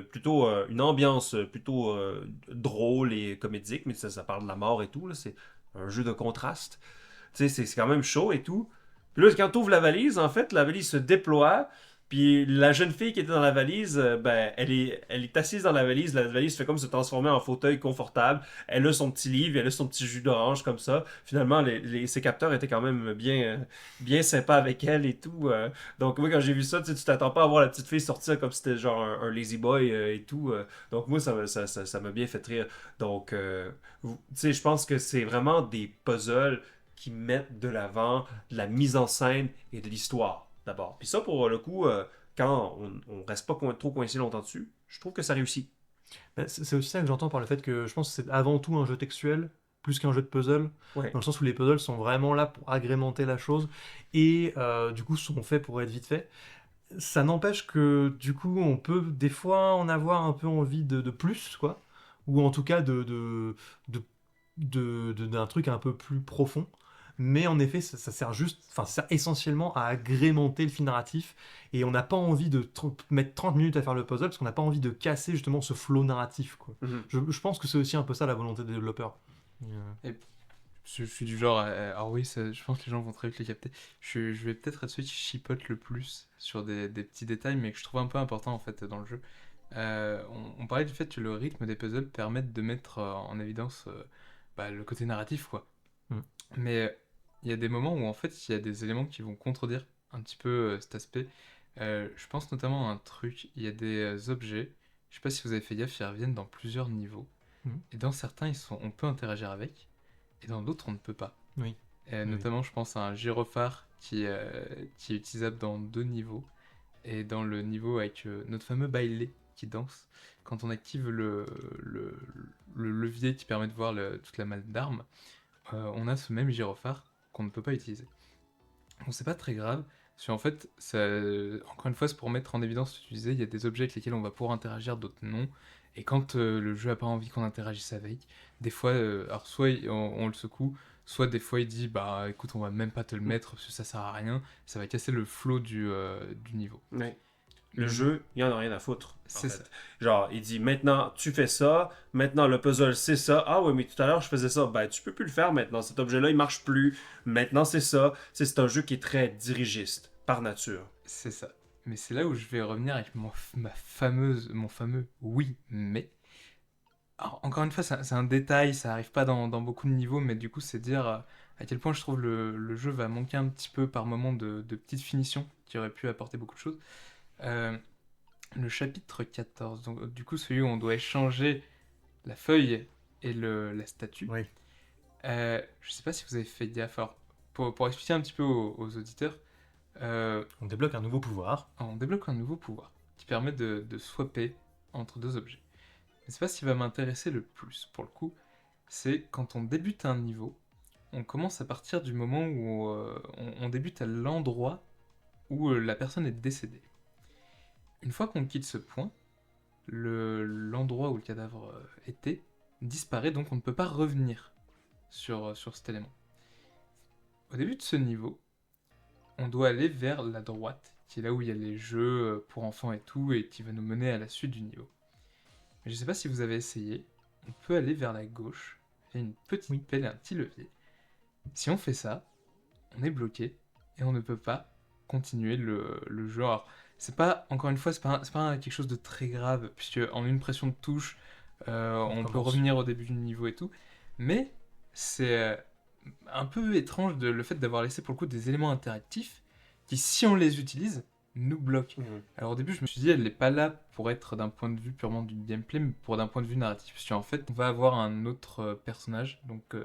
plutôt une ambiance plutôt drôle et comédique, mais ça parle de la mort et tout. Là, c'est un jeu de contraste. Tu sais, c'est quand même chaud et tout. Puis là, quand tu ouvres la valise, en fait, la valise se déploie. Puis la jeune fille qui était dans la valise, elle est assise dans la valise fait comme se transformer en fauteuil confortable. Elle a son petit livre, elle a son petit jus d'orange comme ça. Finalement, ses capteurs étaient quand même bien sympas avec elle et tout. Donc moi, quand j'ai vu ça, tu t'attends pas à voir la petite fille sortir comme si c'était genre un lazy boy et tout. Donc moi, ça m'a bien fait rire. Donc, tu sais, je pense que c'est vraiment des puzzles qui mettent de l'avant de la mise en scène et de l'histoire, d'abord. Puis ça, pour le coup, quand on reste pas trop coincé longtemps dessus, je trouve que ça réussit. Ben, c'est aussi ça que j'entends par le fait que je pense que c'est avant tout un jeu textuel, plus qu'un jeu de puzzle, Ouais. dans le sens où les puzzles sont vraiment là pour agrémenter la chose, et du coup sont faits pour être vite faits. Ça n'empêche que du coup on peut des fois en avoir un peu envie de plus, quoi, ou en tout cas d'un truc un peu plus profond. Mais en effet, ça sert juste, enfin, ça sert essentiellement à agrémenter le fil narratif. Et on n'a pas envie de mettre 30 minutes à faire le puzzle parce qu'on n'a pas envie de casser justement ce flow narratif, quoi. Mhm. Je pense que c'est aussi un peu ça la volonté des développeurs. Et je suis du genre, alors oui, je pense que les gens vont très vite les capter. Je vais peut-être être celui qui chipote le plus sur des petits détails, mais que je trouve un peu important en fait dans le jeu. On parlait du fait que le rythme des puzzles permette de mettre en évidence le côté narratif, quoi. Mm. Mais il y a des moments où en fait il y a des éléments qui vont contredire un petit peu cet aspect. Je pense notamment à un truc, il y a des objets, je sais pas si vous avez fait gaffe, ils reviennent dans plusieurs niveaux. Mhm. Et dans certains, on peut interagir avec, et dans d'autres, on ne peut pas. Oui. Notamment, je pense à un gyrophare qui est utilisable dans 2 niveaux. Et dans le niveau avec notre fameux bailé qui danse, quand on active le levier qui permet de voir toute la masse d'armes, on a ce même gyrophare qu'on ne peut pas utiliser. Donc c'est pas très grave, parce qu'en fait, encore une fois, c'est pour mettre en évidence ce que tu disais, il y a des objets avec lesquels on va pouvoir interagir, d'autres non. Et quand le jeu a pas envie qu'on interagisse avec, des fois, alors soit on le secoue, soit des fois il dit bah écoute, on va même pas te le mettre parce que ça sert à rien, ça va casser le flow du niveau. Ouais. Le jeu, il en a rien à foutre. C'est En ça. fait. Genre, il dit maintenant tu fais ça, maintenant le puzzle c'est ça. Ah ouais, mais tout à l'heure je faisais ça. Ben tu peux plus le faire maintenant. Cet objet-là il marche plus. Maintenant c'est ça. C'est un jeu qui est très dirigiste, par nature. C'est ça. Mais c'est là où je vais revenir avec mon fameux oui, mais. Alors, encore une fois, c'est un détail, ça arrive pas dans beaucoup de niveaux, mais du coup, c'est dire à quel point je trouve le jeu va manquer un petit peu par moment de petites finitions qui auraient pu apporter beaucoup de choses. Euh, le chapitre 14, donc du coup, celui où on doit échanger la feuille et la statue. Oui. Je sais pas si vous avez fait gaffe. Alors, pour expliquer un petit peu aux auditeurs, On débloque un nouveau pouvoir. on débloque un nouveau pouvoir qui permet de swapper entre 2 objets. Mais c'est pas ce qui va m'intéresser le plus, pour le coup. C'est quand on débute un niveau, on commence à partir du moment où on débute à l'endroit où la personne est décédée. Une fois qu'on quitte ce point, l'endroit où le cadavre était disparaît, donc on ne peut pas revenir sur cet élément. Au début de ce niveau, on doit aller vers la droite, qui est là où il y a les jeux pour enfants et tout, et qui va nous mener à la suite du niveau. Mais je sais pas si vous avez essayé, on peut aller vers la gauche, il y a une petite pelle et un petit levier. Si on fait ça, on est bloqué, et on ne peut pas continuer le jeu. Alors, c'est pas, encore une fois, c'est pas quelque chose de très grave, puisque en une pression de touche, on peut commence. revenir au début du niveau et tout, mais c'est un peu étrange le fait d'avoir laissé pour le coup des éléments interactifs qui, si on les utilise, nous bloquent. Alors au début, je me suis dit, elle n'est pas là pour être d'un point de vue purement du gameplay, mais pour d'un point de vue narratif. Parce qu'en fait, on va avoir un autre personnage, donc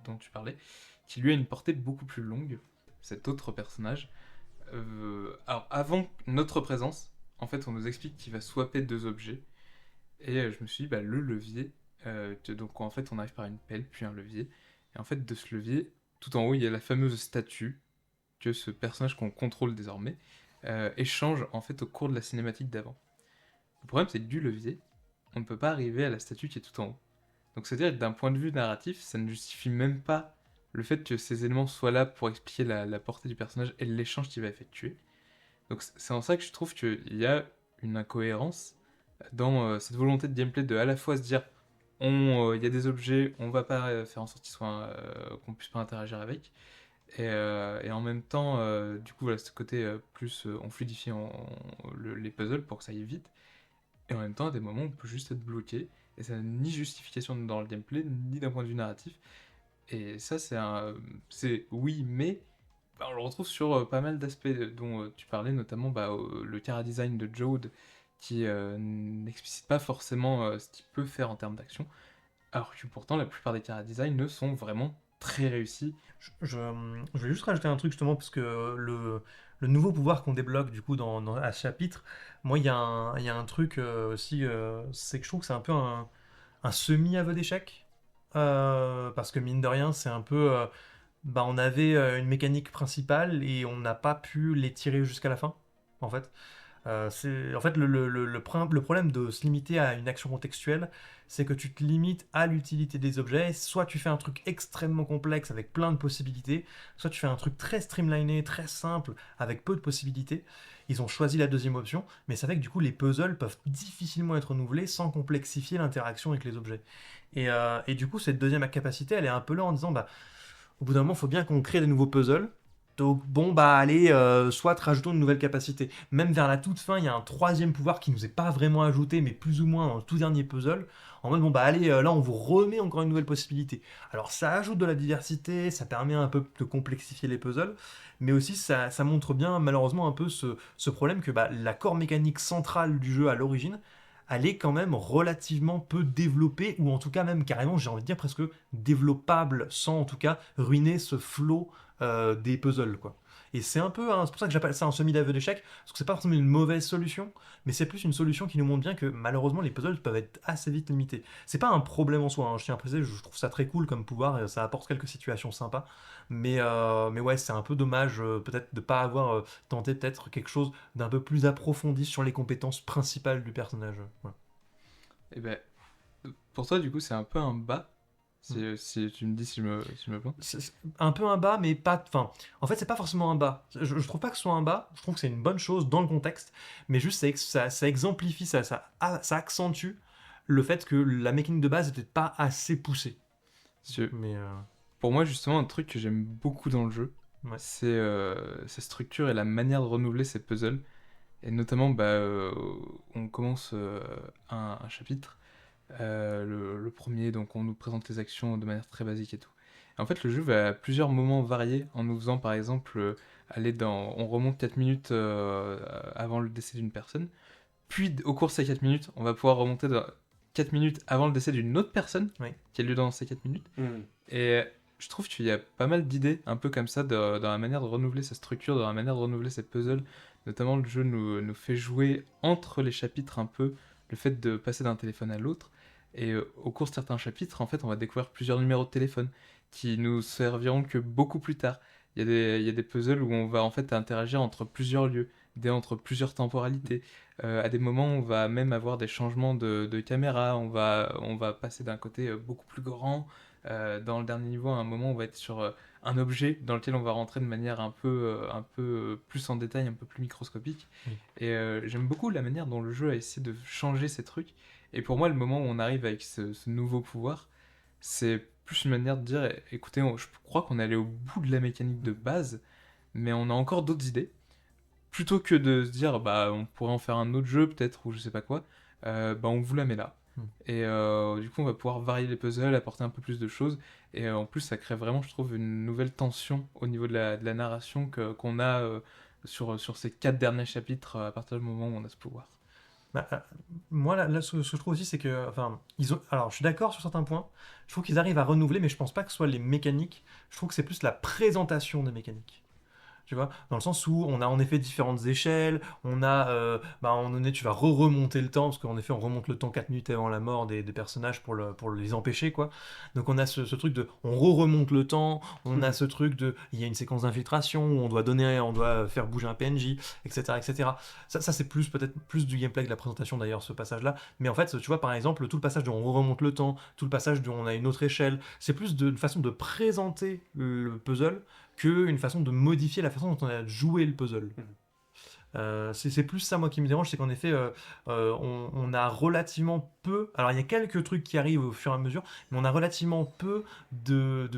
dont tu parlais, qui lui a une portée beaucoup plus longue. Cet autre personnage. Alors avant notre présence, en fait, on nous explique qu'il va swapper 2 objets. Et je me suis dit, le levier. Donc en fait, on arrive par une pelle, puis un levier. Et en fait, de ce levier, tout en haut, il y a la fameuse statue que ce personnage qu'on contrôle désormais échange en fait au cours de la cinématique d'avant. Le problème, c'est que du levier, on ne peut pas arriver à la statue qui est tout en haut. Donc c'est-à-dire que d'un point de vue narratif, ça ne justifie même pas le fait que ces éléments soient là pour expliquer la portée du personnage et l'échange qu'il va effectuer. Donc c'est en ça que je trouve qu'il y a une incohérence dans cette volonté de gameplay de à la fois se dire il y a des objets, on va pas faire en sorte qu'on puisse pas interagir avec, et en même temps, du coup, voilà, ce côté plus on fluidifie les puzzles pour que ça aille vite, et en même temps, à des moments, on peut juste être bloqué, et ça n'a ni justification dans le gameplay, ni d'un point de vue narratif, et ça, c'est oui, mais bah, on le retrouve sur pas mal d'aspects dont tu parlais, notamment le chara-design de Jode, qui n'explicite pas forcément ce qu'il peut faire en termes d'action, alors que pourtant la plupart des chara-design sont vraiment très réussis. Je vais juste rajouter un truc justement, parce que le nouveau pouvoir qu'on débloque du coup à ce chapitre, moi il y a un truc aussi, c'est que je trouve que c'est un peu un semi-aveu d'échec. Parce que mine de rien, c'est un peu. On avait une mécanique principale et on n'a pas pu l'étirer jusqu'à la fin, en fait. En fait, le problème de se limiter à une action contextuelle, c'est que tu te limites à l'utilité des objets. Soit tu fais un truc extrêmement complexe avec plein de possibilités, soit tu fais un truc très streamliné, très simple, avec peu de possibilités. Ils ont choisi la deuxième option, mais ça fait que du coup les puzzles peuvent difficilement être renouvelés sans complexifier l'interaction avec les objets. Et du coup, cette deuxième capacité, elle est un peu là en disant, au bout d'un moment, il faut bien qu'on crée des nouveaux puzzles. Donc bon, allez, soit rajoutons une nouvelle capacité. Même vers la toute fin, il y a un troisième pouvoir qui nous est pas vraiment ajouté, mais plus ou moins dans le tout dernier puzzle. En mode, allez, là, on vous remet encore une nouvelle possibilité. Alors ça ajoute de la diversité, ça permet un peu de complexifier les puzzles, mais aussi ça montre bien, malheureusement, un peu ce problème que la core mécanique centrale du jeu à l'origine, elle est quand même relativement peu développée, ou en tout cas même carrément, j'ai envie de dire, presque développable, sans en tout cas ruiner ce flow des puzzles, quoi. Et c'est un peu, c'est pour ça que j'appelle ça un semi-aveu d'échec, parce que c'est pas forcément une mauvaise solution, mais c'est plus une solution qui nous montre bien que malheureusement les puzzles peuvent être assez vite limités. C'est pas un problème en soi, je tiens à préciser, je trouve ça très cool comme pouvoir, et ça apporte quelques situations sympas, mais ouais, c'est un peu dommage peut-être de pas avoir tenté peut-être quelque chose d'un peu plus approfondi sur les compétences principales du personnage. Voilà. Et ben, pour toi, du coup, c'est un peu un bas. Si tu me dis si je me plante. C'est un peu un bas, mais pas. Enfin, en fait, c'est pas forcément un bas. Je trouve pas que ce soit un bas. Je trouve que c'est une bonne chose dans le contexte, mais juste ça exemplifie, ça accentue le fait que la mécanique de base n'était pas assez poussée. Mais pour moi, justement, un truc que j'aime beaucoup dans le jeu, ouais. c'est sa structure et la manière de renouveler ses puzzles. Et notamment, on commence un chapitre. Le premier, donc on nous présente les actions de manière très basique et tout. Et en fait, le jeu va à plusieurs moments variés en nous faisant, par exemple, on remonte 4 minutes avant le décès d'une personne. Puis, au cours de ces 4 minutes, on va pouvoir remonter 4 minutes avant le décès d'une autre personne qui a lieu dans ces 4 minutes. Et je trouve qu'il y a pas mal d'idées un peu comme ça dans la manière de renouveler sa structure, dans la manière de renouveler ses puzzles. Notamment, le jeu nous fait jouer entre les chapitres un peu le fait de passer d'un téléphone à l'autre. Et au cours de certains chapitres, en fait, on va découvrir plusieurs numéros de téléphone qui nous serviront que beaucoup plus tard. Il y a des puzzles où on va en fait interagir entre plusieurs lieux, entre plusieurs temporalités. À des moments, on va même avoir des changements de caméra. On va passer d'un côté beaucoup plus grand. Dans le dernier niveau, à un moment, on va être sur un objet dans lequel on va rentrer de manière un peu plus en détail, un peu plus microscopique. Oui. Et j'aime beaucoup la manière dont le jeu a essayé de changer ces trucs. Et pour moi, le moment où on arrive avec ce nouveau pouvoir, c'est plus une manière de dire, écoutez, je crois qu'on est allé au bout de la mécanique de base, mais on a encore d'autres idées. Plutôt que de se dire, on pourrait en faire un autre jeu peut-être, ou je sais pas quoi, on vous la met là. Et du coup, on va pouvoir varier les puzzles, apporter un peu plus de choses. Et en plus, ça crée vraiment, je trouve, une nouvelle tension au niveau de la narration qu'on a sur ces 4 derniers chapitres à partir du moment où on a ce pouvoir. Moi, là, ce que je trouve aussi, c'est que, alors, je suis d'accord sur certains points. Je trouve qu'ils arrivent à renouveler, mais je pense pas que ce soit les mécaniques. Je trouve que c'est plus la présentation des mécaniques. Tu vois, dans le sens où on a en effet différentes échelles, on a, à un moment donné, tu vas remonter le temps, parce qu'en effet, on remonte le temps 4 minutes avant la mort des personnages pour les empêcher, quoi. Donc on a ce truc de, on remonte le temps, on a ce truc de, il y a une séquence d'infiltration où on doit faire bouger un PNJ, etc., etc. Ça c'est peut-être plus du gameplay que de la présentation d'ailleurs, ce passage-là. Mais en fait, tu vois, par exemple, tout le passage où on remonte le temps, tout le passage où on a une autre échelle, c'est plus une façon de présenter le puzzle qu'une façon de modifier la façon dont on a joué le puzzle. C'est plus ça, moi, qui me dérange, c'est qu'en effet, on a relativement peu. Alors, il y a quelques trucs qui arrivent au fur et à mesure, mais on a relativement peu de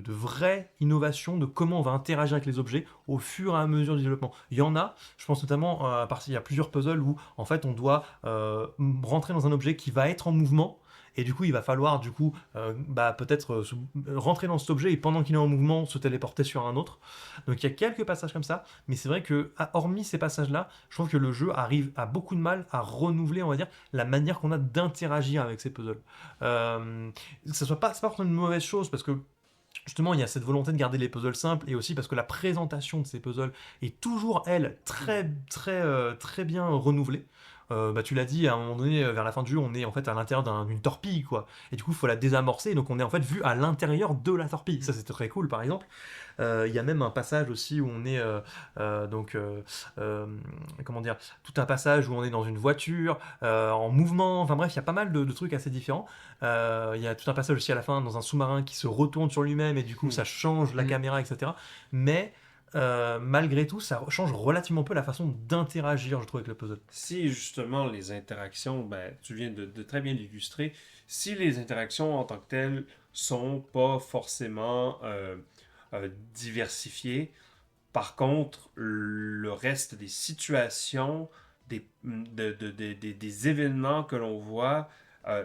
vraies innovations de comment on va interagir avec les objets au fur et à mesure du développement. Il y en a, je pense notamment, parce qu'il y a plusieurs puzzles où, en fait, on doit rentrer dans un objet qui va être en mouvement. Et du coup, il va falloir peut-être rentrer dans cet objet et pendant qu'il est en mouvement, se téléporter sur un autre. Donc il y a quelques passages comme ça, mais c'est vrai que, hormis ces passages-là, je trouve que le jeu a beaucoup de mal à renouveler, on va dire, la manière qu'on a d'interagir avec ces puzzles. C'est pas forcément une mauvaise chose, parce que justement, il y a cette volonté de garder les puzzles simples, et aussi parce que la présentation de ces puzzles est toujours, elle, très bien renouvelée. Tu l'as dit, à un moment donné, vers la fin du jeu, on est en fait à l'intérieur d'une torpille, quoi. Et du coup, il faut la désamorcer, donc on est en fait vu à l'intérieur de la torpille. Ça, c'était très cool, par exemple. Il y a même un passage aussi où on est, comment dire, tout un passage où on est dans une voiture, en mouvement. Enfin bref, il y a pas mal de trucs assez différents. Il y a tout un passage aussi à la fin dans un sous-marin qui se retourne sur lui-même, et du coup, ça change la caméra, etc. Mais malgré tout, ça change relativement peu la façon d'interagir, je trouve, avec le puzzle. Si justement les interactions, tu viens de très bien l'illustrer, si les interactions en tant que telles sont pas forcément diversifiées, par contre, le reste des situations, des événements que l'on voit,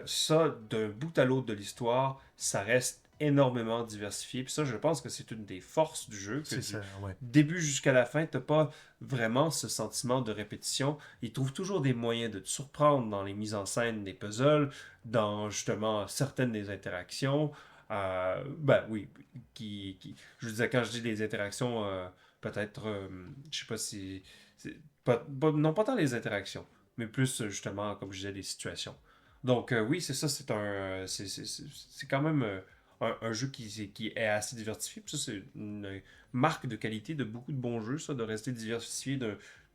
ça, d'un bout à l'autre de l'histoire, ça reste énormément diversifié. Puis ça, je pense que c'est une des forces du jeu, que C'est ça, ouais. début jusqu'à la fin, t'as pas vraiment ce sentiment de répétition. Ils trouvent toujours des moyens de te surprendre dans les mises en scène des puzzles, dans justement certaines des interactions. Oui, je veux dire, quand je dis des interactions, peut-être, je sais pas si... non, pas tant les interactions, mais plus justement, comme je disais, les situations. Donc oui, c'est ça, c'est quand même un jeu qui est assez diversifié. Puis ça, c'est une marque de qualité de beaucoup de bons jeux, ça, de rester diversifié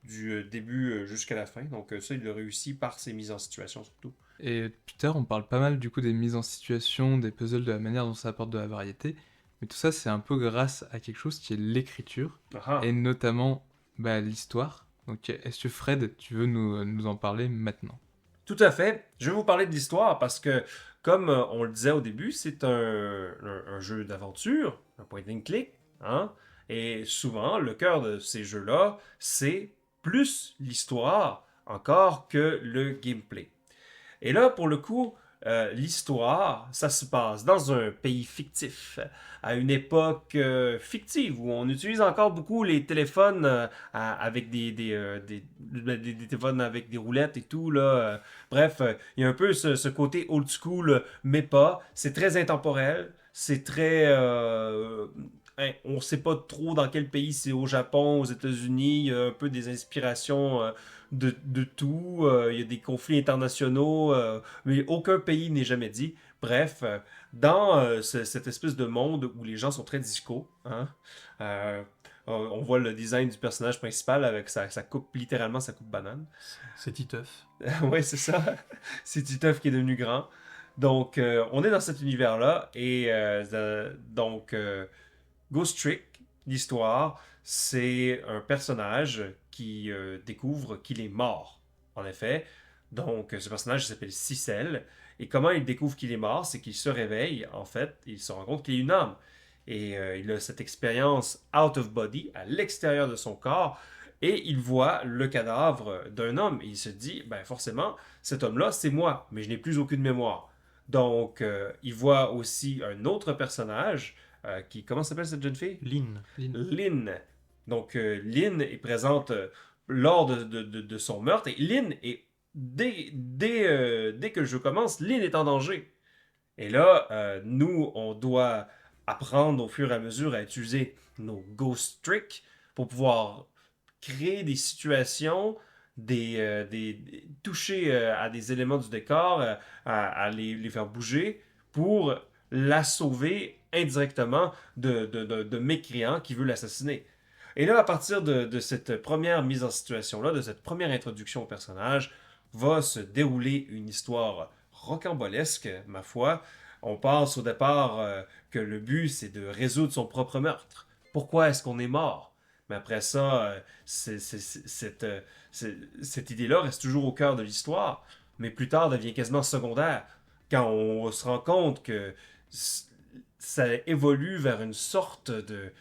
du début jusqu'à la fin. Donc ça, il l'a réussi par ses mises en situation surtout. Et plus tard, on parle pas mal du coup des mises en situation, des puzzles, de la manière dont ça apporte de la variété. Mais tout ça, c'est un peu grâce à quelque chose qui est l'écriture, et notamment l'histoire. Donc est-ce que Fred, tu veux nous en parler maintenant? Tout à fait. Je vais vous parler de l'histoire parce que, comme on le disait au début, c'est un jeu d'aventure, un point and click, hein? Et souvent, le cœur de ces jeux-là, c'est plus l'histoire encore que le gameplay. Et là, pour le coup, l'histoire, ça se passe dans un pays fictif, à une époque fictive, où on utilise encore beaucoup les téléphones avec des téléphones avec des roulettes et tout, là. Bref, il y a un peu ce côté old school, mais pas. C'est très intemporel, c'est très... on ne sait pas trop dans quel pays, c'est au Japon, aux États-Unis, il y a un peu des inspirations de tout. Il y a des conflits internationaux, mais aucun pays n'est jamais dit. Bref, dans cette espèce de monde où les gens sont très disco, hein, on voit le design du personnage principal avec sa coupe, littéralement sa coupe banane. C'est Titeuf. Ouais, c'est ça. C'est Titeuf qui est devenu grand. Donc, on est dans cet univers-là. Et Ghost Trick, l'histoire, c'est un personnage qui découvre qu'il est mort, en effet. Donc, ce personnage s'appelle Cicel. Et comment il découvre qu'il est mort? C'est qu'il se réveille, en fait, et il se rend compte qu'il est une âme. Et il a cette expérience out of body, à l'extérieur de son corps, et il voit le cadavre d'un homme. Et il se dit, ben forcément, cet homme-là, c'est moi, mais je n'ai plus aucune mémoire. Donc, il voit aussi un autre personnage comment s'appelle cette jeune fille? Lynn. Lynn. Donc, Lynn est présente lors de son meurtre. Et Lynn est, dès que le jeu commence, Lynn est en danger. Et là, nous, on doit apprendre au fur et à mesure à utiliser nos ghost tricks pour pouvoir créer des situations, toucher à des éléments du décor, à les faire bouger pour la sauver indirectement de mécréants qui veulent l'assassiner. Et là, à partir de cette première mise en situation-là, de cette première introduction au personnage, va se dérouler une histoire rocambolesque, ma foi. On pense au départ que le but, c'est de résoudre son propre meurtre. Pourquoi est-ce qu'on est mort? Mais après ça, cette idée-là reste toujours au cœur de l'histoire, mais plus tard devient quasiment secondaire, quand on se rend compte que ça évolue vers une sorte de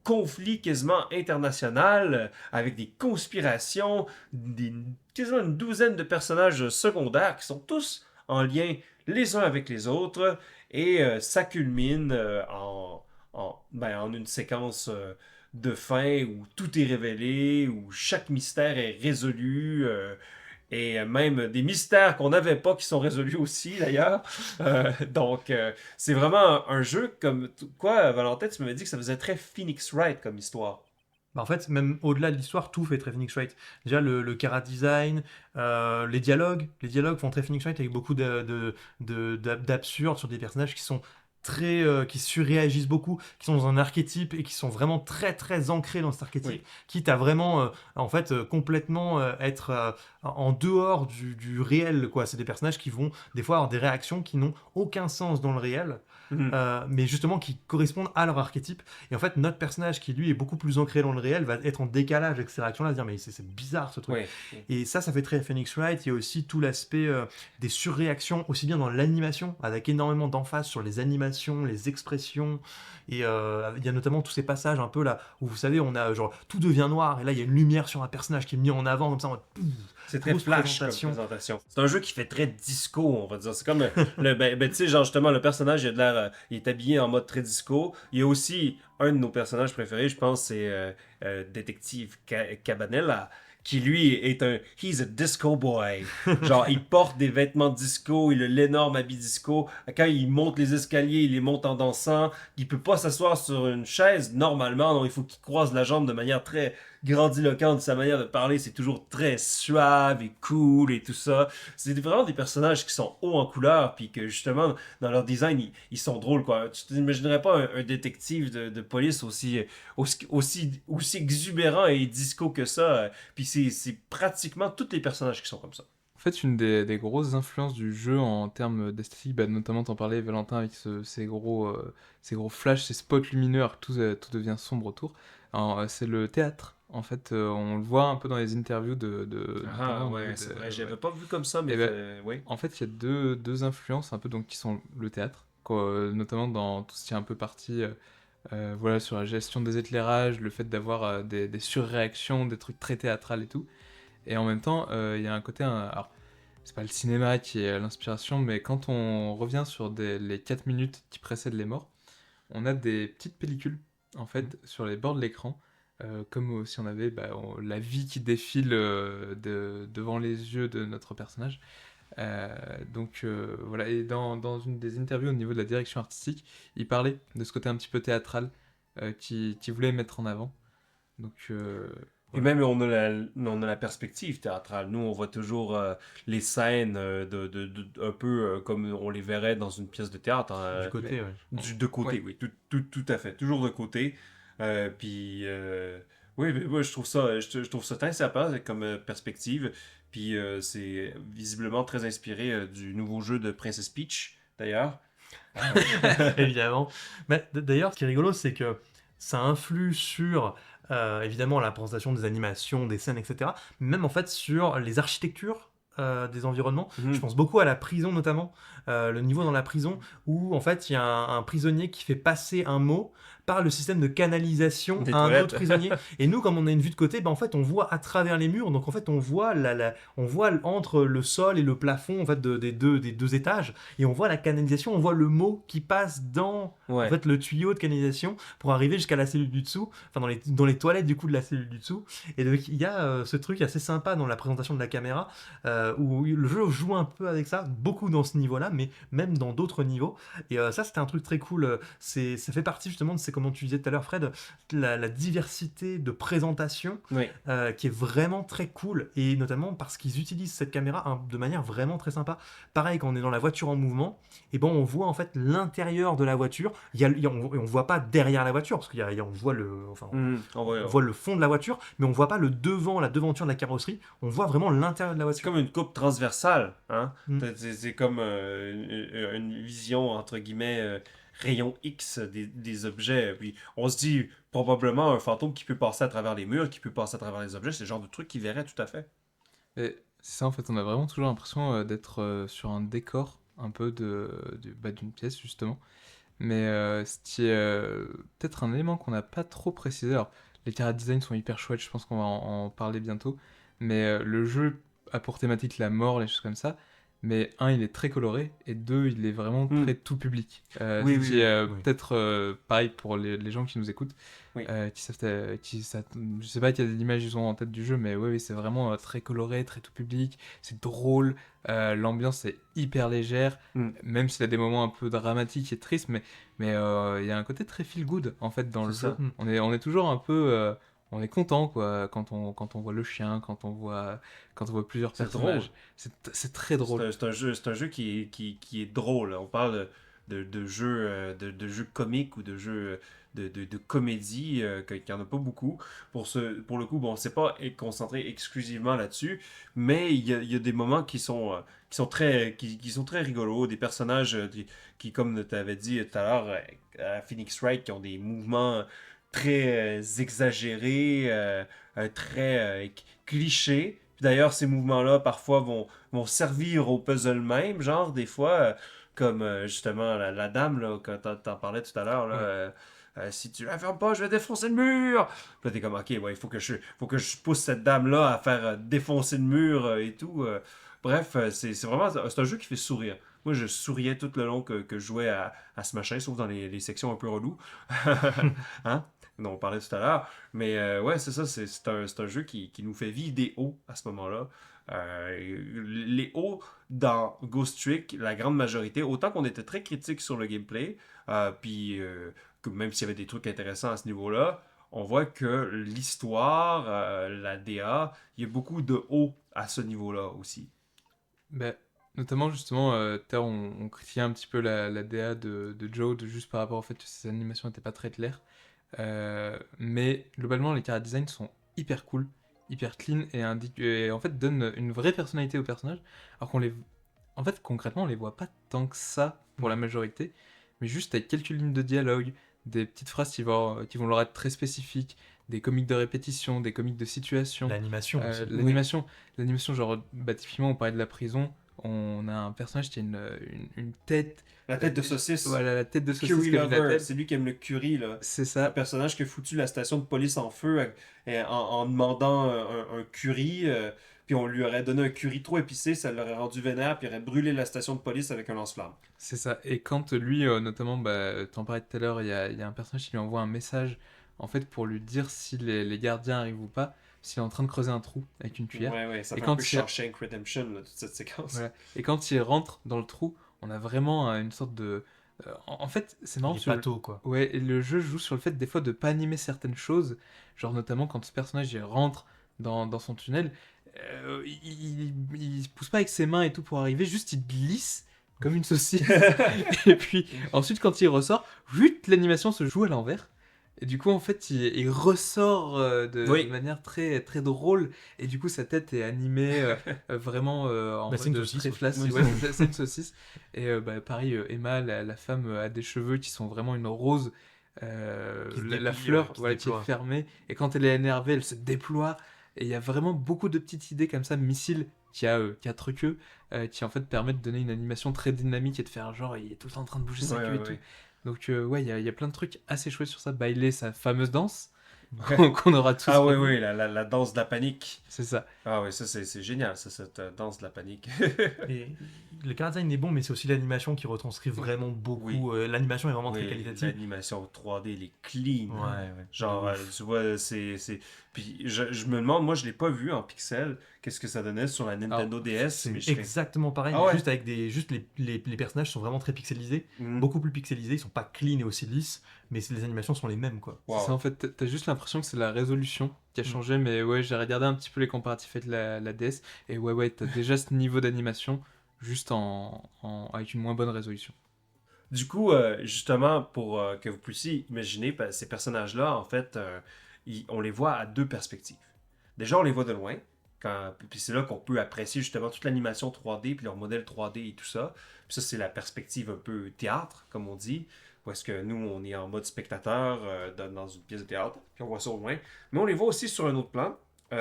conflit quasiment international, avec des conspirations, quasiment une douzaine de personnages secondaires qui sont tous en lien les uns avec les autres, et ça culmine en une séquence de fin où tout est révélé, où chaque mystère est résolu, et même des mystères qu'on n'avait pas qui sont résolus aussi d'ailleurs. Donc c'est vraiment un jeu comme quoi, Valentin, tu m'avais dit que ça faisait très Phoenix Wright comme histoire. Bah, en fait, même au-delà de l'histoire, tout fait très Phoenix Wright. Déjà, le chara design, les dialogues font très Phoenix Wright avec beaucoup d'absurde sur des personnages qui sont très, qui surréagissent beaucoup, qui sont dans un archétype et qui sont vraiment très très ancrés dans cet archétype, Oui. quitte à vraiment, en fait, complètement être en dehors du réel, quoi. C'est des personnages qui vont des fois avoir des réactions qui n'ont aucun sens dans le réel. Mais justement qui correspondent à leur archétype. Et en fait, notre personnage qui lui est beaucoup plus ancré dans le réel va être en décalage avec ces réactions-là, se dire mais c'est bizarre ce truc. Oui. Et ça fait très Phoenix Wright. Il y a aussi tout l'aspect des surréactions, aussi bien dans l'animation, avec énormément d'emphase sur les animations, les expressions. Et il y a notamment tous ces passages un peu là où vous savez, on a genre tout devient noir et là il y a une lumière sur un personnage qui est mis en avant comme ça en mode, pouf, c'est très grosse flash comme présentation. C'est un jeu qui fait très disco, on va dire. C'est comme tu sais, genre justement, le personnage, il a de l'air, il est habillé en mode très disco. Il y a aussi un de nos personnages préférés, je pense, c'est Détective Cabanella, qui lui est he's a disco boy. Genre, il porte des vêtements disco, il a l'énorme habit disco. Quand il monte les escaliers, il les monte en dansant. Il peut pas s'asseoir sur une chaise normalement, donc il faut qu'il croise la jambe de manière très grandiloquente. Sa manière de parler, c'est toujours très suave et cool et tout ça. C'est vraiment des personnages qui sont hauts en couleur, puis que justement, dans leur design, ils sont drôles, quoi. Tu t'imaginerais pas un détective de police aussi exubérant et disco que ça. Puis c'est pratiquement tous les personnages qui sont comme ça. En fait, une des grosses influences du jeu en termes d'esthétique, bah, notamment t'en parlais Valentin avec ces gros flashs, ces spots lumineux, alors que tout devient sombre autour, c'est le théâtre. En fait, on le voit un peu dans les interviews C'est vrai, j'avais pas vu comme ça, mais oui. En fait, il y a deux influences un peu donc qui sont le théâtre, quoi, notamment dans tout ce qui est un peu partie voilà, sur la gestion des éclairages, le fait d'avoir des surréactions, des trucs très théâtrales et tout. Et en même temps, il y a un côté... alors, c'est pas le cinéma qui est l'inspiration, mais quand on revient sur les 4 minutes qui précèdent les morts, on a des petites pellicules, en fait, sur les bords de l'écran, comme si on avait la vie qui défile devant les yeux de notre personnage. Donc voilà, et dans une des interviews au niveau de la direction artistique, il parlait de ce côté un petit peu théâtral qu'il voulait mettre en avant. Donc... Et même, on a la perspective théâtrale. Nous, on voit toujours les scènes un peu comme on les verrait dans une pièce de théâtre. Hein, du côté, de côté, oui. Tout à fait. Toujours de côté. Puis, oui, mais moi, je trouve ça très sympa comme perspective. Puis, c'est visiblement très inspiré du nouveau jeu de Princess Peach, d'ailleurs. Évidemment. Mais d'ailleurs, ce qui est rigolo, c'est que ça influe sur... évidemment la présentation des animations, des scènes, etc. Mais même en fait sur les architectures des environnements. Je pense beaucoup à la prison notamment, le niveau dans la prison où en fait il y a un prisonnier qui fait passer un mot par le système de canalisation à un autre prisonnier. Et nous, comme on a une vue de côté, en fait on voit à travers les murs, donc en fait on voit entre le sol et le plafond en fait des deux étages, et on voit la canalisation, on voit le mot qui passe dans en fait le tuyau de canalisation pour arriver jusqu'à la cellule du dessous, enfin dans les toilettes du coup de la cellule du dessous. Et donc il y a ce truc assez sympa dans la présentation de la caméra où le jeu joue un peu avec ça, beaucoup dans ce niveau-là, mais même dans d'autres niveaux. Et ça, c'était un truc très cool. Ça fait partie justement de, c'est comme tu disais tout à l'heure, Fred, la diversité de présentation Oui. qui est vraiment très cool, et notamment parce qu'ils utilisent cette caméra de manière vraiment très sympa. Pareil, quand on est dans la voiture en mouvement, et on voit en fait l'intérieur de la voiture. On voit pas derrière la voiture, parce on voit on voit le fond de la voiture, mais on voit pas la devanture de la carrosserie. On voit vraiment l'intérieur de la C'est voiture. comme une coupe transversale, hein? Mm. C'est comme une vision, entre guillemets, rayon X des objets. Puis on se dit, probablement, un fantôme qui peut passer à travers les murs, qui peut passer à travers les objets, c'est le genre de truc qu'il verrait tout à fait. Et c'est ça, en fait, on a vraiment toujours l'impression d'être sur un décor un peu d'une pièce, justement. Mais ce qui est peut-être un élément qu'on n'a pas trop précisé. Alors, les chara design sont hyper chouettes, je pense qu'on va en parler bientôt. Mais le jeu a pour thématique la mort, les choses comme ça. Mais un, il est très coloré, et deux, il est vraiment très tout public. Oui, ce oui, qui est oui. peut-être pareil pour les gens qui nous écoutent, Oui. je sais pas quelle image ils ont en tête du jeu, mais oui, c'est vraiment très coloré, très tout public, c'est drôle, l'ambiance est hyper légère, même s'il y a des moments un peu dramatiques et tristes, mais il y a un côté très feel good en fait dans le C'est jeu. ça. On est toujours un peu on est content quoi quand on voit le chien, quand on voit plusieurs C'est personnages. C'est très drôle. C'est un jeu qui est drôle. On parle de jeux de jeux comiques ou de jeux de comédie, qu'il n'y en a pas beaucoup. Pour le coup, bon, c'est pas concentré exclusivement là-dessus, mais il y a des moments qui sont très rigolos, des personnages qui comme tu avais dit tout à l'heure, à Phoenix Wright, qui ont des mouvements très exagérés, très clichés. Puis d'ailleurs, ces mouvements-là, parfois, vont servir au puzzle même, genre, des fois, comme justement la dame, là, quand t'en parlais tout à l'heure, là, si tu la fermes pas, je vais défoncer le mur! Puis là, t'es comme, ok, ouais, il faut que je pousse cette dame-là à faire défoncer le mur et tout. Bref, c'est vraiment, c'est un jeu qui fait sourire. Moi, je souriais tout le long que je jouais à ce machin, sauf dans les sections un peu reloues. Hein? Dont on parlait tout à l'heure. Mais ouais, c'est ça, c'est un jeu qui nous fait vivre des hauts à ce moment-là. Les hauts dans Ghost Trick, la grande majorité, autant qu'on était très critique sur le gameplay, puis que même s'il y avait des trucs intéressants à ce niveau-là, on voit que l'histoire, la DA, il y a beaucoup de hauts à ce niveau-là aussi. Ben, notamment justement, tout à l'heure, on critiquait un petit peu la DA de Joe, juste par rapport au fait que ses animations n'étaient pas très claires. Mais globalement, les chara design sont hyper cool, hyper clean, et en fait donnent une vraie personnalité aux personnages, alors en fait, concrètement, on les voit pas tant que ça pour la majorité, mais juste avec quelques lignes de dialogue, des petites phrases qui vont leur être très spécifiques, des comiques de répétition, des comiques de situation. L'animation aussi. L'animation, genre, typiquement, on parlait de la prison, on a un personnage qui a une tête. La tête de saucisse. Voilà, la tête de saucisse. Curry comme Lover, une tête. c'est lui qui aime le curry, là. C'est Un ça. personnage qui a foutu la station de police en feu en demandant un curry, puis on lui aurait donné un curry trop épicé, ça l'aurait rendu vénère, puis il aurait brûlé la station de police avec un lance-flamme. C'est ça. Et quand lui, notamment, t'en parlais tout à l'heure, il y a un personnage qui lui envoie un message, en fait, pour lui dire si les gardiens arrivent ou pas, s'il est en train de creuser un trou avec une cuillère. Ouais, ça Et fait quand un peu il- Shawshank Redemption, là, toute cette séquence. Voilà. Et quand il rentre dans le trou, on a vraiment une sorte de... en fait, c'est marrant Les parce que patos, quoi. ouais, et le jeu joue sur le fait des fois de pas animer certaines choses, genre notamment quand ce personnage il rentre dans son tunnel, il se pousse pas avec ses mains et tout pour arriver, juste il glisse comme une saucisse. Et puis ensuite quand il ressort, vite l'animation se joue à l'envers. Et du coup, en fait, il ressort Oui. de manière très, très drôle. Et du coup, sa tête est animée vraiment en c'est une mode saucisse très aussi. flasque. Oui, Ouais, c'est une saucisse. Et pareil, Emma, la femme, a des cheveux qui sont vraiment une rose. Qui se La déplie, fleur, qui se voilà, qui est déploie. fermée. Et quand elle est énervée, elle se déploie. Et il y a vraiment beaucoup de petites idées comme ça, missiles, qui a 4 queues, qui en fait permettent de donner une animation très dynamique et de faire genre, il est tout le temps en train de bouger sa queue et tout. Donc ouais, il y a plein de trucs assez chouettes sur ça. Bailer sa fameuse danse qu'on aura tous. Ah oui, revu. la danse de la panique. C'est ça. Ah oui, ça c'est génial, ça, cette danse de la panique. Et le chara design est bon, mais c'est aussi l'animation qui retranscrit vraiment beaucoup. L'animation est vraiment très Oui, qualitative. l'animation 3D, elle est clean. Ouais, ouais. Genre, De ouf. tu vois, Puis je me demande, moi je l'ai pas vu en pixel, qu'est-ce que ça donnait sur la Nintendo DS, C'est mais je serais... exactement pareil, Ah mais ouais? juste avec juste les personnages sont vraiment très pixelisés, Mhm. beaucoup plus pixelisés, ils sont pas clean et aussi lisses, mais les animations sont les mêmes, quoi. C'est ça, Wow. en fait, t'as juste l'impression que c'est la résolution qui a Mm. changé, mais ouais, j'ai regardé un petit peu les comparatifs avec la DS, et ouais, t'as déjà ce niveau d'animation, juste avec une moins bonne résolution. Du coup, justement, pour que vous puissiez imaginer ces personnages-là, en fait, on les voit à deux perspectives. Déjà, on les voit de loin, puis c'est là qu'on peut apprécier justement toute l'animation 3D, puis leur modèle 3D et tout ça. Puis ça, c'est la perspective un peu théâtre, comme on dit, parce que nous, on est en mode spectateur dans une pièce de théâtre, puis on voit ça au loin. Mais on les voit aussi sur un autre plan,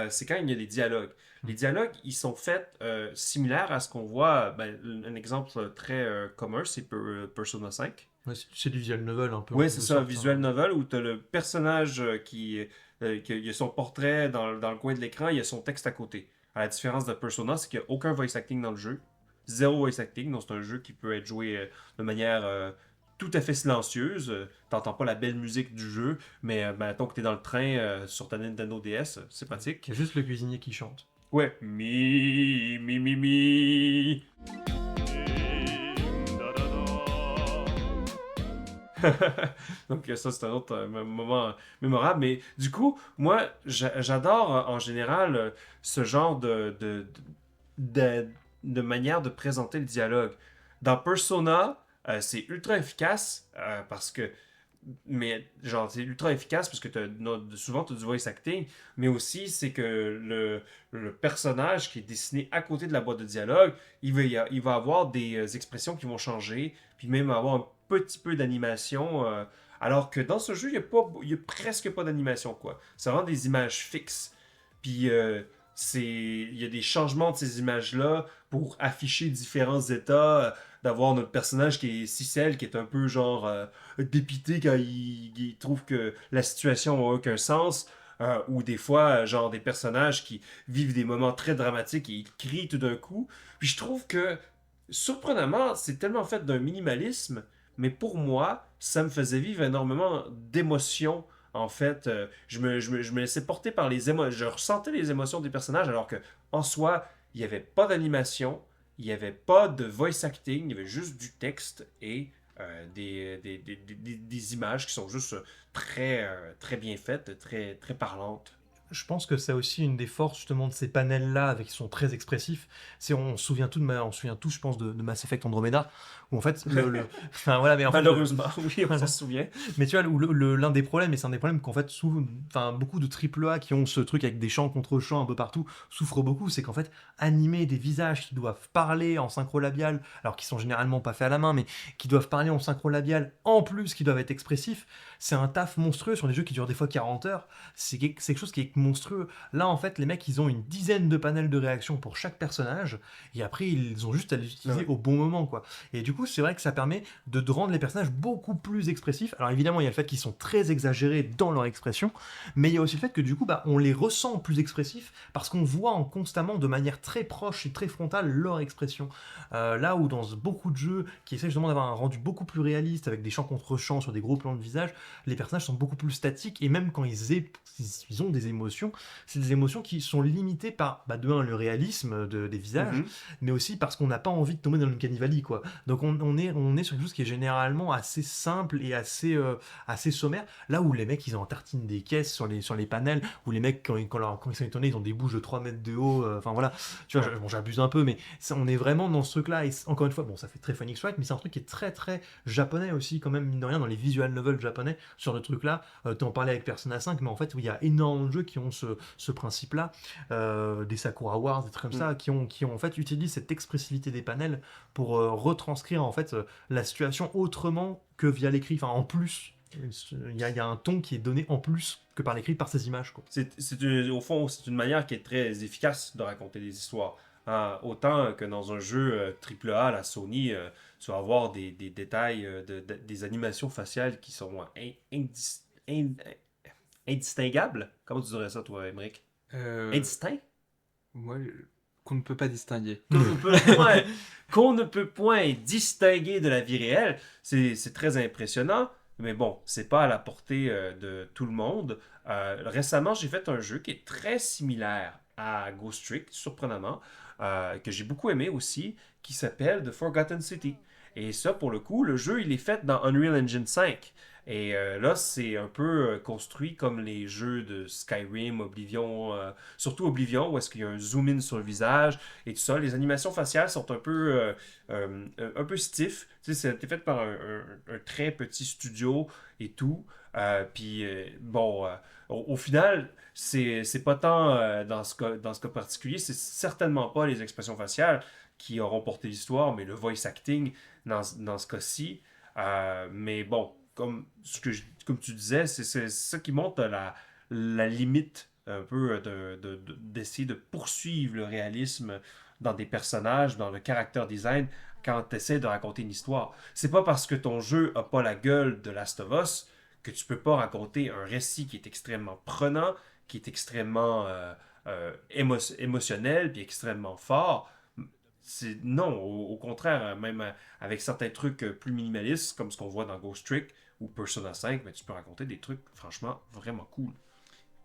c'est quand il y a des dialogues. Les dialogues, ils sont faits similaires à ce qu'on voit. Un exemple très commun, c'est Persona 5. Ouais, c'est du visual novel un peu en Oui, quelque c'est ça, sorte, visual hein. novel où tu as le personnage il y a son portrait dans le coin de l'écran, il y a son texte à côté. À la différence de Persona, c'est qu'il n'y a aucun voice acting dans le jeu. Zéro voice acting, donc c'est un jeu qui peut être joué de manière tout à fait silencieuse. T'entends pas la belle musique du jeu, mais mettons que t'es dans le train sur ta Nintendo DS, c'est pratique. Il y a juste le cuisinier qui chante. Ouais. Mi. Donc ça, c'est un autre moment mémorable. Mais du coup, moi, j'adore en général ce genre de, de manière de présenter le dialogue. Dans Persona, c'est ultra efficace parce que mais genre c'est ultra efficace parce que souvent tu as du voice acting, mais aussi c'est que le personnage qui est dessiné à côté de la boîte de dialogue, il va avoir des expressions qui vont changer, puis même avoir un petit peu d'animation, alors que dans ce jeu, il y a presque pas d'animation, quoi. C'est vraiment des images fixes. Puis il y a des changements de ces images-là pour afficher différents états, d'avoir notre personnage qui est Cicel, qui est un peu genre dépité quand il trouve que la situation n'a aucun sens. Ou des fois, genre des personnages qui vivent des moments très dramatiques et ils crient tout d'un coup. Puis je trouve que, surprenamment, c'est tellement fait d'un minimalisme, mais pour moi, ça me faisait vivre énormément d'émotions. En fait, je me laissais porter par les émotions. Je ressentais les émotions des personnages, alors que en soi, il n'y avait pas d'animation, il n'y avait pas de voice acting, il y avait juste du texte et des images qui sont juste très bien faites, très parlantes. Je pense que c'est aussi une des forces justement de ces panels-là, avec qui sont très expressifs. On se souvient on se souvient tous, je pense, de Mass Effect Andromeda, où en fait, enfin voilà, mais en fait, Malheureusement, oui, on voilà. s'en souvient. Mais tu vois, l'un des problèmes, et c'est un des problèmes qu'en fait, enfin, beaucoup de AAA qui ont ce truc avec des chants contre chants un peu partout souffrent beaucoup, c'est qu'en fait, animer des visages qui doivent parler en synchro labial, alors qu'ils sont généralement pas faits à la main, mais qui doivent parler en synchro labial, en plus qui doivent être expressifs, c'est un taf monstrueux sur des jeux qui durent des fois 40 heures. C'est quelque chose qui est monstrueux. Là, en fait, les mecs, ils ont une dizaine de panels de réaction pour chaque personnage, et après, ils ont juste à les utiliser au bon moment, quoi. Et du coup, c'est vrai que ça permet de rendre les personnages beaucoup plus expressifs. Alors évidemment, il y a le fait qu'ils sont très exagérés dans leur expression, mais il y a aussi le fait que du coup, on les ressent plus expressifs parce qu'on voit constamment de manière très proche et très frontale leur expression. Là où dans beaucoup de jeux qui essaient justement d'avoir un rendu beaucoup plus réaliste avec des champs contre champs sur des gros plans de visage, les personnages sont beaucoup plus statiques et même quand ils ont des émotions, c'est des émotions qui sont limitées par de un le réalisme des visages, mais aussi parce qu'on n'a pas envie de tomber dans le cannibali, quoi. Donc on est sur quelque chose qui est généralement assez simple et assez sommaire, là où les mecs ils en tartinent des caisses sur les panels, où les mecs quand ils sont étonnés ils ont des bouches de 3 mètres de haut, enfin voilà, tu vois, j'abuse un peu, mais on est vraiment dans ce truc là, et encore une fois, bon, ça fait très Phoenix Wright, mais c'est un truc qui est très très japonais aussi quand même, mine de rien, dans les visual novels japonais, sur le truc là, t'en parlais avec Persona 5, mais en fait il y a énormément de jeux qui ont ce principe là, des Sakura Wars, des trucs comme ça, qui ont en fait utilisé cette expressivité des panels pour retranscrire en fait la situation autrement que via l'écrit, enfin en plus. Il y a un ton qui est donné en plus que par l'écrit, par ces images, quoi. Au fond, c'est une manière qui est très efficace de raconter des histoires. Autant que dans un jeu AAA, la Sony, tu vas avoir des détails, des animations faciales qui sont indistinguables. Comment tu dirais ça, toi, Émeric? Euh, Indistinct? Moi, qu'on ne peut pas distinguer. Qu'on ne peut point distinguer de la vie réelle. C'est très impressionnant, mais bon, c'est pas à la portée de tout le monde. Récemment, j'ai fait un jeu qui est très similaire à Ghost Trick, surprenamment, que j'ai beaucoup aimé aussi, qui s'appelle The Forgotten City. Et ça, pour le coup, le jeu, il est fait dans Unreal Engine 5. Et là, c'est un peu construit comme les jeux de Skyrim, Oblivion, surtout Oblivion, où est-ce qu'il y a un zoom-in sur le visage et tout ça. Les animations faciales sont un peu stiff. Tu sais, c'était fait par un très petit studio et tout. Au final, c'est pas tant dans ce cas particulier, c'est certainement pas les expressions faciales qui auront porté l'histoire, mais le voice acting dans ce cas-ci. Mais bon, comme tu disais, c'est ça qui montre la limite un peu d'essayer de poursuivre le réalisme dans des personnages, dans le character design, quand tu essaies de raconter une histoire. C'est pas parce que ton jeu a pas la gueule de Last of Us que tu peux pas raconter un récit qui est extrêmement prenant, qui est extrêmement émotionnel, puis extrêmement fort. Non, au contraire, même avec certains trucs plus minimalistes, comme ce qu'on voit dans Ghost Trick ou Persona 5, mais tu peux raconter des trucs franchement vraiment cool.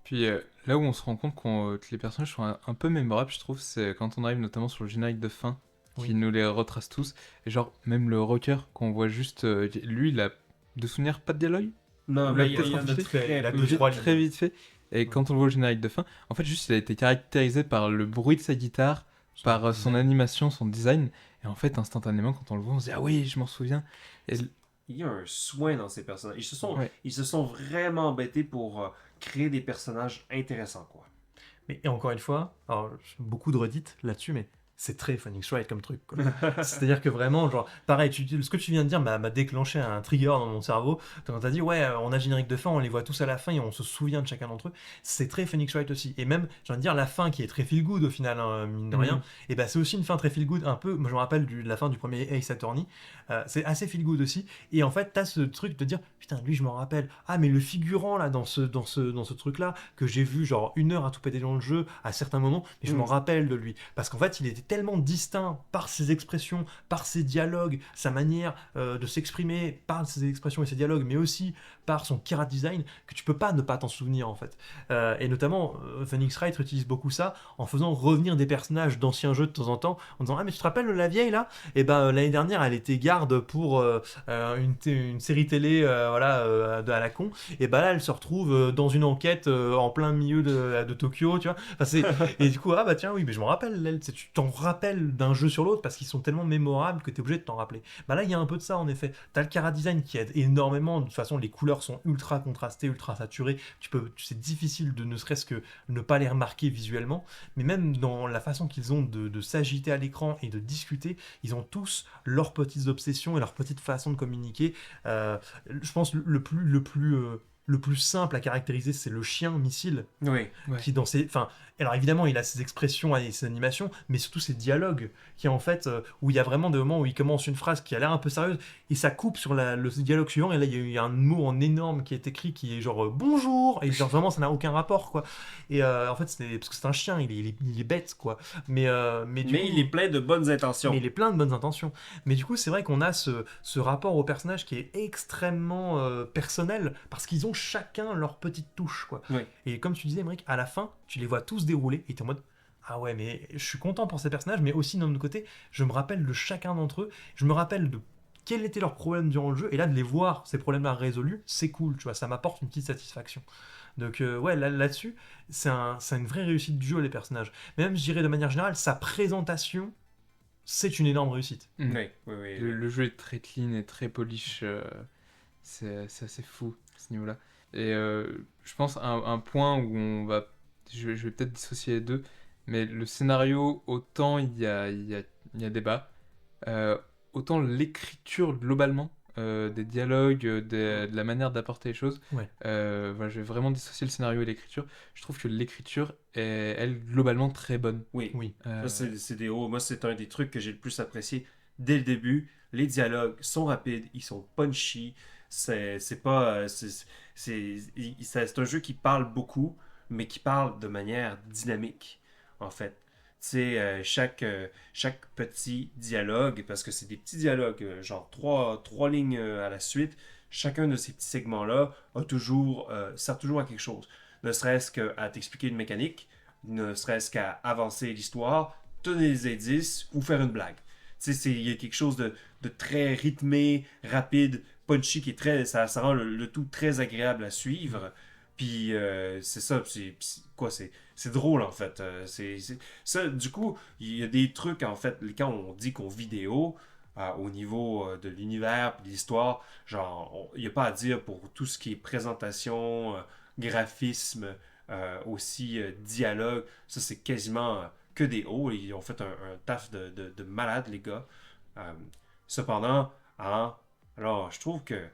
Puis là où on se rend compte que les personnages sont un peu mémorables, je trouve, c'est quand on arrive notamment sur le générique de fin, qui nous les retrace tous. Et genre, même le rocker, qu'on voit juste. Lui, il a de souvenirs pas de dialogue. Non, mais il y en a très vite fait. Et quand on le voit au générique de fin, en fait, juste il a été caractérisé par le bruit de sa guitare, par son animation, son design. Et en fait, instantanément, quand on le voit, on se dit ah oui, je m'en souviens. Et il y a un soin dans ces personnages. Ils se sont vraiment embêtés pour créer des personnages intéressants, quoi. Mais et encore une fois, alors, beaucoup de redites là-dessus, mais c'est très Phoenix Wright comme truc, quoi. C'est-à-dire que vraiment, genre, pareil, ce que tu viens de dire m'a déclenché un trigger dans mon cerveau. Quand t'as dit, ouais, on a générique de fin, on les voit tous à la fin et on se souvient de chacun d'entre eux. C'est très Phoenix Wright aussi. Et même, j'ai envie de dire, la fin qui est très feel good au final, hein, mine de rien, et ben c'est aussi une fin très feel good, un peu. Moi, je me rappelle de la fin du premier Ace Attorney. C'est assez feel good aussi. Et en fait, t'as ce truc de dire, putain, lui, je m'en rappelle. Ah, mais le figurant là, dans ce truc-là, que j'ai vu genre 1 heure à tout péter dans le jeu à certains moments, mais je m'en rappelle de lui. Parce qu'en fait, il était tellement distinct par ses expressions, par ses dialogues, sa manière de s'exprimer par ses expressions et ses dialogues, mais aussi par son character design, que tu peux pas ne pas t'en souvenir en fait. Et notamment, Phoenix Wright utilise beaucoup ça en faisant revenir des personnages d'anciens jeux de temps en temps, en disant ah mais tu te rappelles la vieille là. Et ben l'année dernière elle était garde pour une série télé à la con. Et ben là elle se retrouve dans une enquête en plein milieu de Tokyo, tu vois. Enfin, et du coup ah bah tiens oui mais je m'en rappelle, tu t'en rappelles d'un jeu sur l'autre parce qu'ils sont tellement mémorables que t'es obligé de t'en rappeler. Bah là il y a un peu de ça en effet. T'as le chara design qui aide énormément. De toute façon les couleurs sont ultra contrastées, ultra saturées. C'est difficile de ne serait-ce que ne pas les remarquer visuellement. Mais même dans la façon qu'ils ont de s'agiter à l'écran et de discuter, ils ont tous leurs petites obsessions et leur petite façon de communiquer. Je pense le plus simple à caractériser, c'est le chien missile. Oui. Qui dans ses, enfin, alors évidemment, il a ses expressions et ses animations, mais surtout ses dialogues, qui en fait, où il y a vraiment des moments où il commence une phrase qui a l'air un peu sérieuse, et ça coupe sur le dialogue suivant, et là, il y a un mot en énorme qui est écrit, qui est genre bonjour, et genre vraiment, ça n'a aucun rapport, quoi. Et en fait, parce que c'est un chien, il est bête, quoi. Mais il est plein de bonnes intentions. Mais il est plein de bonnes intentions. Mais du coup, c'est vrai qu'on a ce rapport au personnage qui est extrêmement personnel, parce qu'ils ont chacun leur petite touche, quoi. Oui. Et comme tu disais, Émeric, à la fin, tu les vois tous dérouler et t'es en mode ah ouais, mais je suis content pour ces personnages, mais aussi d'un autre côté, je me rappelle de chacun d'entre eux, je me rappelle de quels étaient leurs problèmes durant le jeu, et là de les voir, ces problèmes-là résolus, c'est cool, tu vois, ça m'apporte une petite satisfaction. Donc ouais, là-dessus, c'est une vraie réussite du jeu, les personnages. Mais même, je dirais de manière générale, sa présentation, c'est une énorme réussite. Oui. Le jeu est très clean et très polish, c'est assez fou à ce niveau-là. Et je pense un point où je vais peut-être dissocier les deux, mais le scénario, autant il y a débat, autant l'écriture globalement, des dialogues, de la manière d'apporter les choses, Ouais. Voilà, je vais vraiment dissocier le scénario et l'écriture. Je trouve que l'écriture est, elle, globalement très bonne. Oui. Ça, moi, c'est un des trucs que j'ai le plus apprécié dès le début. Les dialogues sont rapides, ils sont punchy. C'est un jeu qui parle beaucoup, mais qui parle de manière dynamique, en fait. sais, chaque petit dialogue, parce que c'est des petits dialogues, genre trois lignes à la suite, chacun de ces petits segments-là sert toujours à quelque chose. Ne serait-ce qu'à t'expliquer une mécanique, ne serait-ce qu'à avancer l'histoire, te donner des indices ou faire une blague. Tu sais, il y a quelque chose de très rythmé, rapide, punchy, qui est ça rend le tout très agréable à suivre. Puis c'est ça, c'est drôle en fait. Ça, du coup, il y a des trucs en fait, quand on dit qu'on vidéo, au niveau de l'univers, de l'histoire, genre, il n'y a pas à dire pour tout ce qui est présentation, graphisme, aussi dialogue, ça c'est quasiment que des hauts. Ils ont fait un taf de malade, les gars. Euh, Cependant, hein, alors je trouve que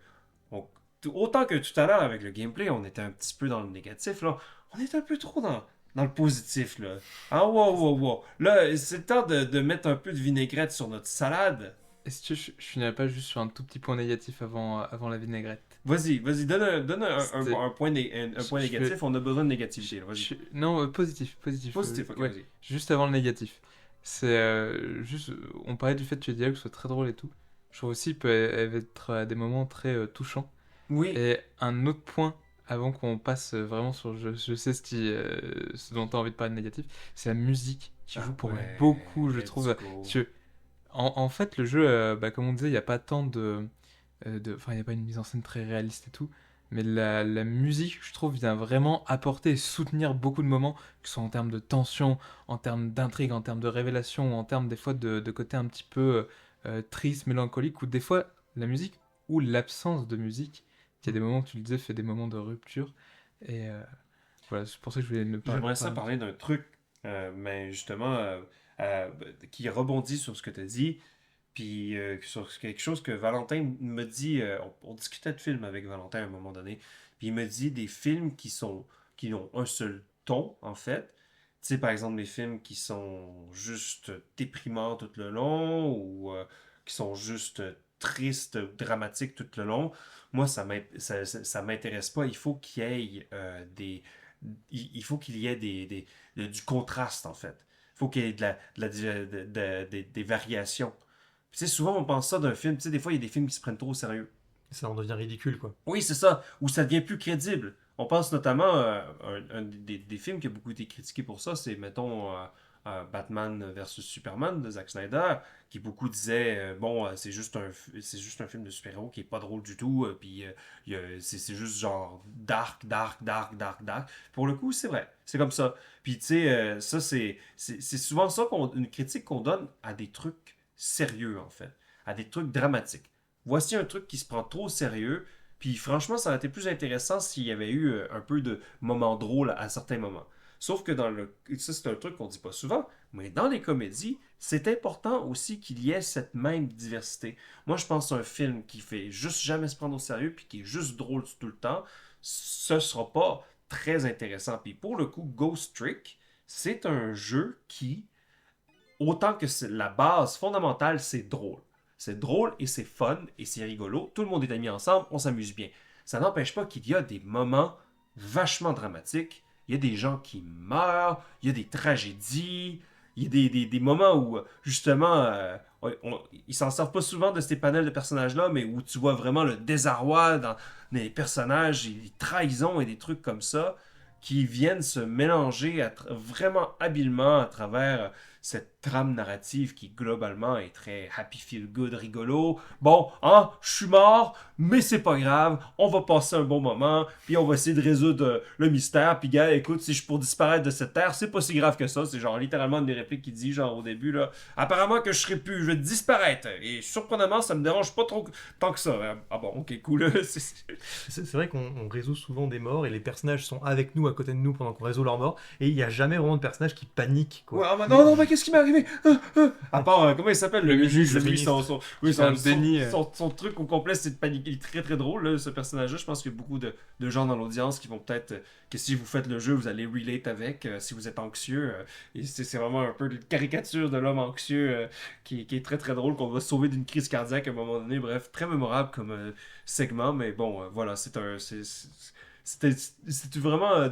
on- autant que tout à l'heure avec le gameplay, on était un petit peu dans le négatif, là, on est un peu trop dans le positif, là. Ah, wow, wow, wow. Là, c'est le temps de mettre un peu de vinaigrette sur notre salade. Est-ce que je finirais pas juste sur un tout petit point négatif avant la vinaigrette? Vas-y, donne C'était- un point je négatif. fais- On a besoin de négativité, là. Vas-y. Non, positif, positif. Positif, ok, Ouais, vas-y. juste avant le négatif. C'est juste, on parlait du fait que les dialogues soient très drôles et tout. Je trouve aussi peuvent être à des moments très touchants. Oui. Et un autre point, avant qu'on passe vraiment sur je sais ce dont tu as envie de parler de négatif, c'est la musique qui joue pour Ouais, beaucoup, je let's trouve. go. Parce que, en fait, le jeu, comme on disait, il n'y a pas tant enfin, il n'y a pas une mise en scène très réaliste et tout. Mais la musique, je trouve, vient vraiment apporter et soutenir beaucoup de moments, que ce soit en termes de tension, en termes d'intrigue, en termes de révélation, ou en termes des fois de côté un petit peu triste, mélancolique, ou des fois la musique ou l'absence de musique, qui a des moments, tu le disais, fait des moments de rupture. Et voilà, c'est pour ça que je voulais ne pas J'aimerais ça parler. parler d'un truc, mais justement, euh, qui rebondit sur ce que tu as dit, puis sur quelque chose que Valentin me dit. On discutait de films avec Valentin à un moment donné, puis il me dit des films qui ont un seul ton, en fait. Tu sais, par exemple, les films qui sont juste déprimants tout le long, ou qui sont juste tristes, dramatiques tout le long. Moi, ça m'intéresse pas. Il faut qu'il y ait il faut qu'il y ait du contraste, en fait. Il faut qu'il y ait des variations. Tu sais, souvent, on pense ça d'un film. Tu sais, des fois, il y a des films qui se prennent trop au sérieux. Ça en devient ridicule, quoi. Oui, c'est ça. Où ça devient plus crédible. On pense notamment à un des films qui a beaucoup été critiqué pour ça, c'est, mettons, Batman versus Superman de Zack Snyder, qui beaucoup disaient, bon, c'est juste un film de super-héros qui est pas drôle du tout, puis c'est juste genre dark, dark, dark, dark, dark. Pour le coup, c'est vrai. C'est comme ça. Puis, tu sais, ça, c'est souvent ça, une critique qu'on donne à des trucs sérieux, en fait. À des trucs dramatiques. Voici un truc qui se prend trop au sérieux, puis franchement, ça aurait été plus intéressant s'il y avait eu un peu de moments drôles à certains moments. Sauf que ça, c'est un truc qu'on dit pas souvent, mais dans les comédies, c'est important aussi qu'il y ait cette même diversité. Moi, je pense à un film qui fait juste jamais se prendre au sérieux, puis qui est juste drôle tout le temps, ce sera pas très intéressant. Puis pour le coup, Ghost Trick, c'est un jeu qui, autant que la base fondamentale, c'est drôle. C'est drôle et c'est fun et c'est rigolo. Tout le monde est amis ensemble, on s'amuse bien. Ça n'empêche pas qu'il y a des moments vachement dramatiques. Il y a des gens qui meurent, il y a des tragédies, il y a des moments où, justement, ils s'en servent pas souvent de ces panels de personnages-là, mais où tu vois vraiment le désarroi dans les personnages, et les trahisons et des trucs comme ça qui viennent se mélanger vraiment habilement à travers cette trame narrative qui globalement est très happy feel good rigolo. Bon, hein, je suis mort, mais c'est pas grave, on va passer un bon moment, puis on va essayer de résoudre le mystère, puis gars, écoute, si je suis pour disparaître de cette terre, c'est pas si grave que ça, c'est genre littéralement une des répliques qui dit genre au début là, apparemment que je serai plus, je vais disparaître, et surprenamment ça me dérange pas trop tant que ça. Ah bon, ok, cool. C'est vrai qu'on résout souvent des morts et les personnages sont avec nous, à côté de nous pendant qu'on résout leurs morts, et il n'y a jamais vraiment de personnage qui panique, Ouais, quoi. ah, non, mais qu'est-ce qui m'est arrivé? À part, comment il s'appelle le juge? le Lui, ministre. Un déni, son truc au complet, c'est de paniquer. Il est très très drôle, là, ce personnage-là. Je pense qu'il y a beaucoup de gens dans l'audience qui vont peut-être, que si vous faites le jeu, vous allez relate avec, si vous êtes anxieux. Et c'est vraiment un peu une caricature de l'homme anxieux qui est très très drôle, qu'on va sauver d'une crise cardiaque à un moment donné. Bref, très mémorable comme segment, mais bon, voilà, c'est vraiment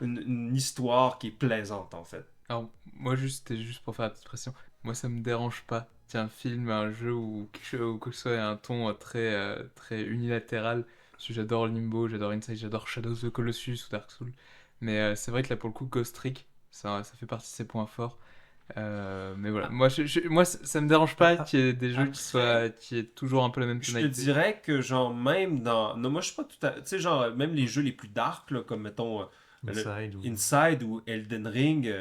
une histoire qui est plaisante en fait. Alors, moi, c'était juste pour faire la petite pression. Moi, ça me dérange pas qu'un film, un jeu ou que ce soit un ton très unilatéral. Parce que j'adore Limbo, j'adore Inside, j'adore Shadow of the Colossus ou Dark Souls. Mais c'est vrai que là, pour le coup, Ghost Trick, ça fait partie de ses points forts. Mais voilà, moi ça me dérange pas qu'il y ait des jeux qui aient toujours un peu la même Je te tonalité. dirais que, genre, même dans. Non, moi, je suis pas tout à. Tu sais, genre, même les jeux les plus dark, là, comme mettons Inside ou... Inside ou Elden Ring,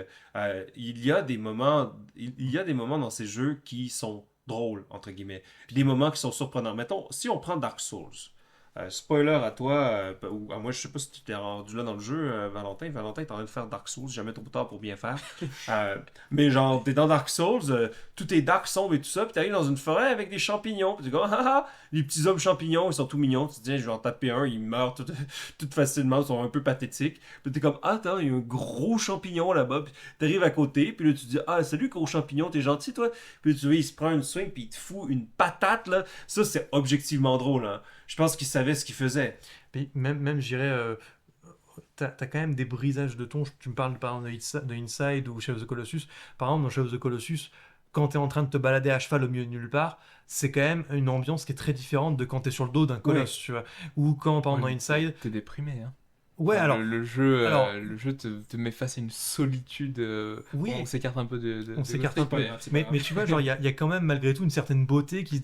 il y a des moments. Il y a des moments dans ces jeux qui sont drôles, entre guillemets. Puis des moments qui sont surprenants. Mettons, si on prend Dark Souls. Spoiler à toi, ou à moi, je sais pas si tu t'es rendu là dans le jeu, Valentin. Valentin est en train de faire Dark Souls, jamais trop tard pour bien faire. Euh, mais genre, t'es dans Dark Souls, tout est dark, sombre et tout ça, puis t'arrives dans une forêt avec des champignons, puis tu dis, ah, ah, les petits hommes champignons, ils sont tout mignons, tu te dis, je vais en taper un, ils meurent tout facilement, ils sont un peu pathétiques. Puis t'es comme, ah, attends, il y a un gros champignon là-bas, puis t'arrives à côté, puis là tu te dis, ah, salut gros champignon, t'es gentil toi? Puis là, tu vois, il se prend une swing, puis il te fout une patate, là. Ça, c'est objectivement drôle, hein. Je pense qu'il savait ce qu'il faisait. Puis même je dirais, t'as quand même des brisages de ton. Tu me parles par exemple de Inside ou Shadow of the Colossus. Par exemple, dans Shadow of the Colossus, quand t'es en train de te balader à cheval au milieu de nulle part, c'est quand même une ambiance qui est très différente de quand t'es sur le dos d'un colosse, tu vois. Ou quand, par exemple, Ouais, dans Inside... T'es déprimé, hein. Ouais, Enfin, alors... alors, le jeu te met face à une solitude. oui, On s'écarte un peu on de s'écarte Ghost un peu. Trick, c'est pas grave. Mais tu vois, genre, il y a quand même malgré tout une certaine beauté qui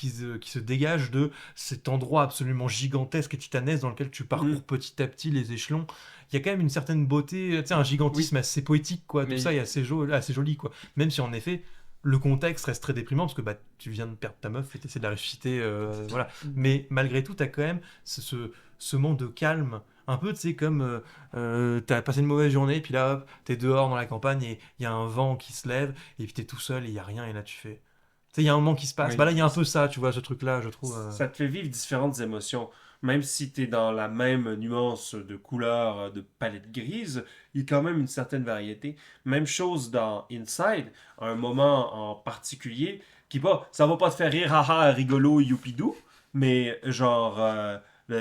se dégage de cet endroit absolument gigantesque et titanesque dans lequel tu parcours Mhm. petit à petit les échelons. Il y a quand même une certaine beauté, tu sais, un gigantisme assez poétique, quoi. Mais- Tout ça est assez joli, quoi. Même si en effet, le contexte reste très déprimant parce que bah, tu viens de perdre ta meuf et tu essaies de la ressusciter, voilà. Mais malgré tout, tu as quand même ce moment de calme. Un peu, tu sais, comme t'as passé une mauvaise journée, puis là, hop, t'es dehors dans la campagne et il y a un vent qui se lève, et puis t'es tout seul et il y a rien, et là tu fais. Tu sais, il y a un moment qui se passe. Oui. Bah là, il y a un peu ça, tu vois, ce truc-là, je trouve. Ça te fait vivre différentes émotions. Même si tu es dans la même nuance de couleur, de palette grise, il y a quand même une certaine variété. Même chose dans Inside, un moment en particulier qui pas, ça va pas te faire rire, haha, rigolo, youpidou, mais genre,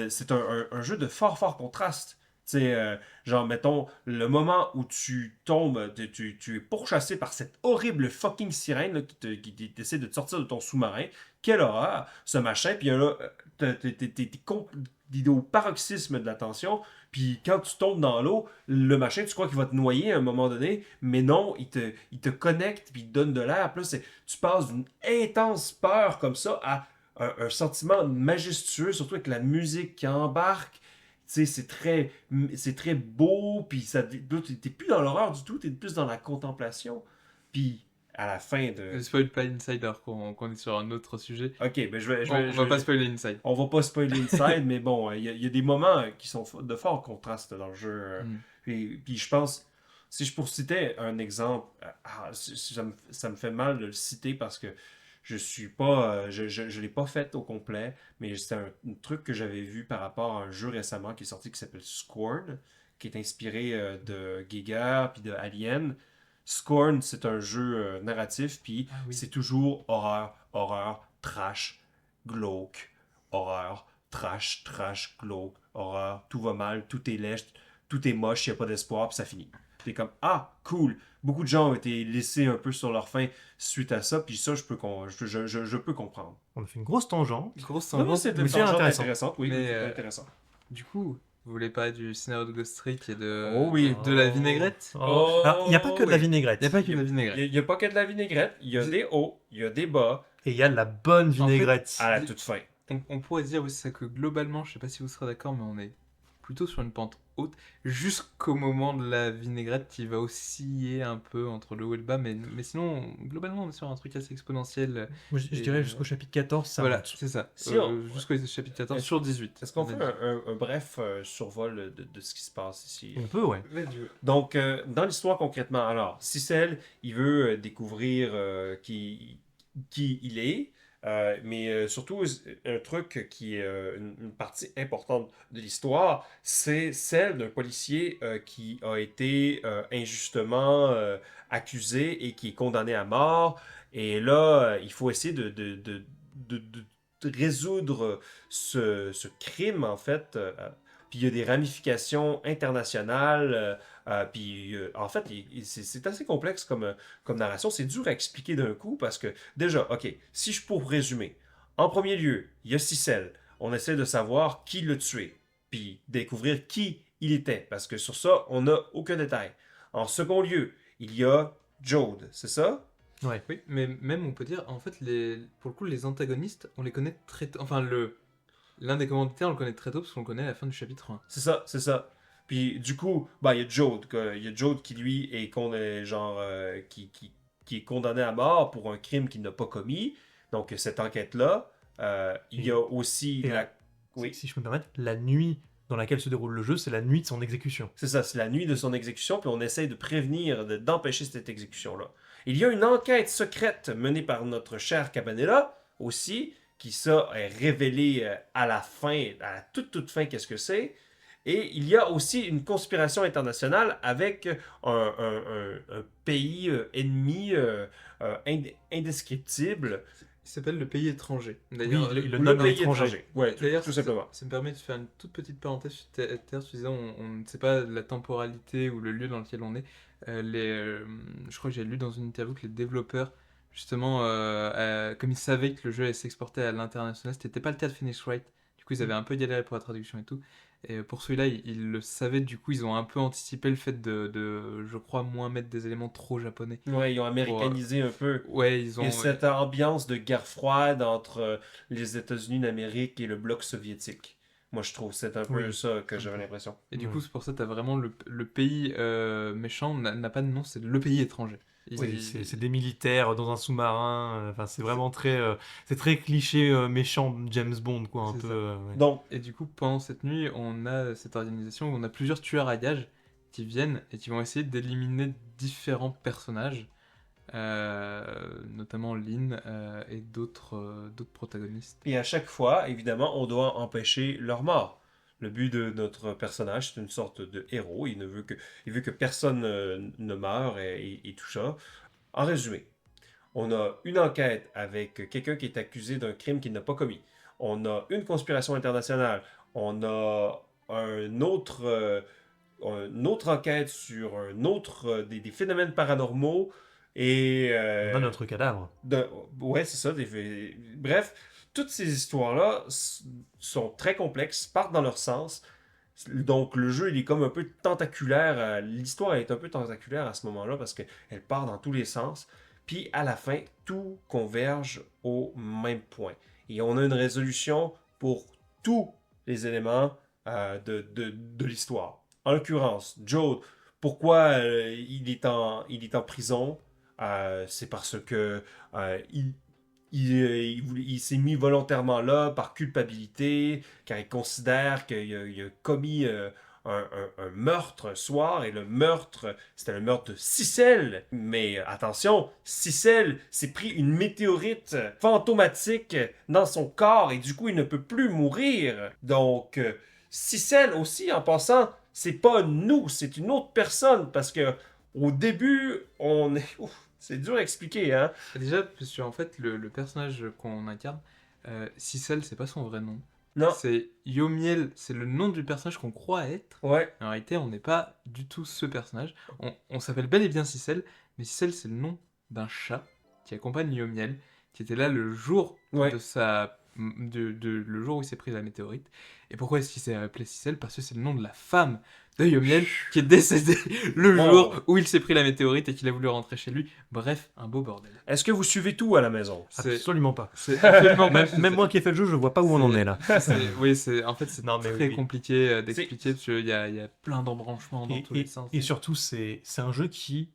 c'est un jeu de fort contraste. Tu sais, genre, mettons, le moment où tu tombes, tu es pourchassé par cette horrible fucking sirène là, qui essaie de te sortir de ton sous-marin. Quelle horreur, ce machin. Puis là, t'es au paroxysme de la tension. Puis quand tu tombes dans l'eau, le machin, tu crois qu'il va te noyer à un moment donné. Mais non, il te connecte, puis il te donne de l'air. Puis là, tu passes d'une intense peur comme ça à un sentiment majestueux, surtout avec la musique qui embarque. Tu sais, c'est très beau, puis t'es plus dans l'horreur du tout, t'es plus dans la contemplation. Puis à la fin de... Ne spoil pas Inside alors qu'on est sur un autre sujet. Ok, ben On va pas spoiler Inside. on va pas spoiler Inside, mais bon, il y a des moments qui sont de fort contraste dans le jeu. Mm. Puis je pense, si je pourcitais un exemple, ça me fait mal de le citer parce que je suis pas, je l'ai pas fait au complet, mais c'est un truc que j'avais vu par rapport à un jeu récemment qui est sorti qui s'appelle Scorn, qui est inspiré de Giga puis de Alien. Scorn, c'est un jeu narratif, puis Ah oui. c'est toujours horreur, trash, glauque, horreur, trash, glauque, horreur, tout va mal, tout est laid, tout est moche, il n'y a pas d'espoir, puis ça finit. T'es comme, ah, cool. Beaucoup de gens ont été laissés un peu sur leur faim suite à ça, puis ça, je peux comprendre. On a fait une grosse tangente. Grosse Non, tangente. c'était mais une c'est tangente intéressant. intéressante, oui, Mais, oui, c'était intéressant. Du coup, vous voulez parler du scénario de Ghost Trick et Oh oui. de la vinaigrette? Oh. Alors, il n'y a pas que de la oui. vinaigrette. Il n'y a pas que de la Il vinaigrette. n'y a pas que de la vinaigrette, il y a des hauts, il y a des bas, Et il y a de la bonne vinaigrette. à la toute fin. On pourrait dire aussi ça que globalement, je sais pas si vous serez d'accord, mais on est plutôt sur une pente haute jusqu'au moment de la vinaigrette qui va osciller un peu entre le haut et le bas, mais sinon, globalement, on est sur un truc assez exponentiel. Moi, je dirais jusqu'au chapitre 14, ça Voilà, monte. c'est ça. Si on- Jusqu'au chapitre 14 Est-ce- sur 18. Est-ce qu'on fait un bref survol de ce qui se passe ici? On peut, ouais. Donc, dans l'histoire concrètement, alors, Cicel, il veut découvrir qui il est, mais surtout, un truc qui est une partie importante de l'histoire, c'est celle d'un policier qui a été injustement accusé et qui est condamné à mort. Et là, il faut essayer de résoudre ce crime, en fait. puis il y a des ramifications internationales. Puis en fait, c'est assez complexe comme narration. C'est dur à expliquer d'un coup parce que déjà, ok, si je pour résumer, en premier lieu, il y a Cicel. On essaie de savoir qui l'a tué, puis découvrir qui il était, parce que sur ça, on n'a aucun détail. En second lieu, il y a Jode, c'est ça? Ouais. Oui, mais même on peut dire, en fait, pour le coup, les antagonistes, on les connaît très tôt. Enfin, l'un des commanditaires, on le connaît très tôt parce qu'on le connaît à la fin du chapitre 1. C'est ça, c'est ça. Puis du coup, il y a Jode, il y a Jode qui lui est qui est condamné à mort pour un crime qu'il n'a pas commis. Donc cette enquête-là, il y a aussi et la... Oui, Si je peux me permettre, la nuit dans laquelle se déroule le jeu, c'est la nuit de son exécution. c'est ça, c'est la nuit de son exécution, puis on essaye de prévenir, d'empêcher cette exécution-là. Il y a une enquête secrète menée par notre cher Cabanela aussi, qui ça est révélé à la fin, à la toute fin, qu'est-ce que c'est. Et il y a aussi une conspiration internationale avec un pays ennemi indescriptible. Il s'appelle le pays étranger. Oui, D'ailleurs, il le Le nomme pays étranger. étranger. Ouais, D'ailleurs, tout simplement. ça me permet de faire une toute petite parenthèse sur Terre, tu disais, on ne sait pas la temporalité ou le lieu dans lequel on est. Je crois que j'ai lu dans une interview que les développeurs, justement, comme ils savaient que le jeu allait s'exporter à l'international, c'était pas le cas de Phoenix Wright. Du coup, ils avaient un peu galéré pour la traduction et tout. Et pour celui-là, ils le savaient, du coup, ils ont un peu anticipé le fait je crois, moins mettre des éléments trop japonais. Ouais, ils ont américanisé un peu. Ouais, ils ont... Et cette ambiance de guerre froide entre les États-Unis d'Amérique et le bloc soviétique. Moi, je trouve que c'est un peu Oui. ça que j'avais l'impression. Et du Ouais. coup, c'est pour ça que t'as vraiment le pays méchant n'a pas de nom, c'est le pays étranger. Oui, c'est des militaires dans un sous-marin. Enfin, c'est vraiment c'est très cliché méchant James Bond, quoi, un C'est peu. ça. Ouais. Donc, Et du coup, pendant cette nuit, on a cette organisation où on a plusieurs tueurs à gages qui viennent et qui vont essayer d'éliminer différents personnages, notamment Lynn et d'autres protagonistes. et à chaque fois, évidemment, on doit empêcher leur mort. Le but de notre personnage, c'est une sorte de héros. Il veut que personne ne meure et tout ça. En résumé, on a une enquête avec quelqu'un qui est accusé d'un crime qu'il n'a pas commis. On a une conspiration internationale. On a une autre enquête sur des phénomènes paranormaux. Et On a notre cadavre. ouais, c'est ça. Bref, toutes ces histoires-là sont très complexes, partent dans leur sens. Donc le jeu, il est comme un peu tentaculaire. L'histoire est un peu tentaculaire à ce moment-là parce qu'elle part dans tous les sens. Puis à la fin, tout converge au même point. Et on a une résolution pour tous les éléments de l'histoire. En l'occurrence, Joe, pourquoi il est en prison? C'est parce que il s'est mis volontairement là par culpabilité, car il considère qu'il a commis un meurtre un soir, et le meurtre, c'était le meurtre de Cicel. Mais attention, Cicel s'est pris une météorite fantomatique dans son corps, et du coup, il ne peut plus mourir. Donc, Cicel aussi, en passant, c'est pas nous, c'est une autre personne, parce que au début, on est... Ouf, c'est dur à expliquer, hein? Et déjà, parce que en fait, le personnage qu'on incarne, Cicel, c'est pas son vrai nom. Non, C'est Yomiel, c'est le nom du personnage qu'on croit être. ouais. En réalité, on n'est pas du tout ce personnage. On s'appelle bel et bien Cicel, mais Cicel, c'est le nom d'un chat qui accompagne Yomiel, qui était là le jour Ouais. le jour où il s'est pris la météorite. Et pourquoi est-ce qu'il s'est appelé Cicel? Parce que c'est le nom de la femme de Yomiel qui est décédée le Oh. jour où il s'est pris la météorite et qu'il a voulu rentrer chez lui. Bref, un beau bordel. Est-ce que vous suivez tout à la maison? C'est Absolument pas. c'est absolument pas. Même moi qui ai fait le jeu, je vois pas où on en est là. Oui, en fait, c'est Non, mais très oui. compliqué d'expliquer parce qu'il y a plein d'embranchements dans tous les sens. Et surtout, c'est un jeu qui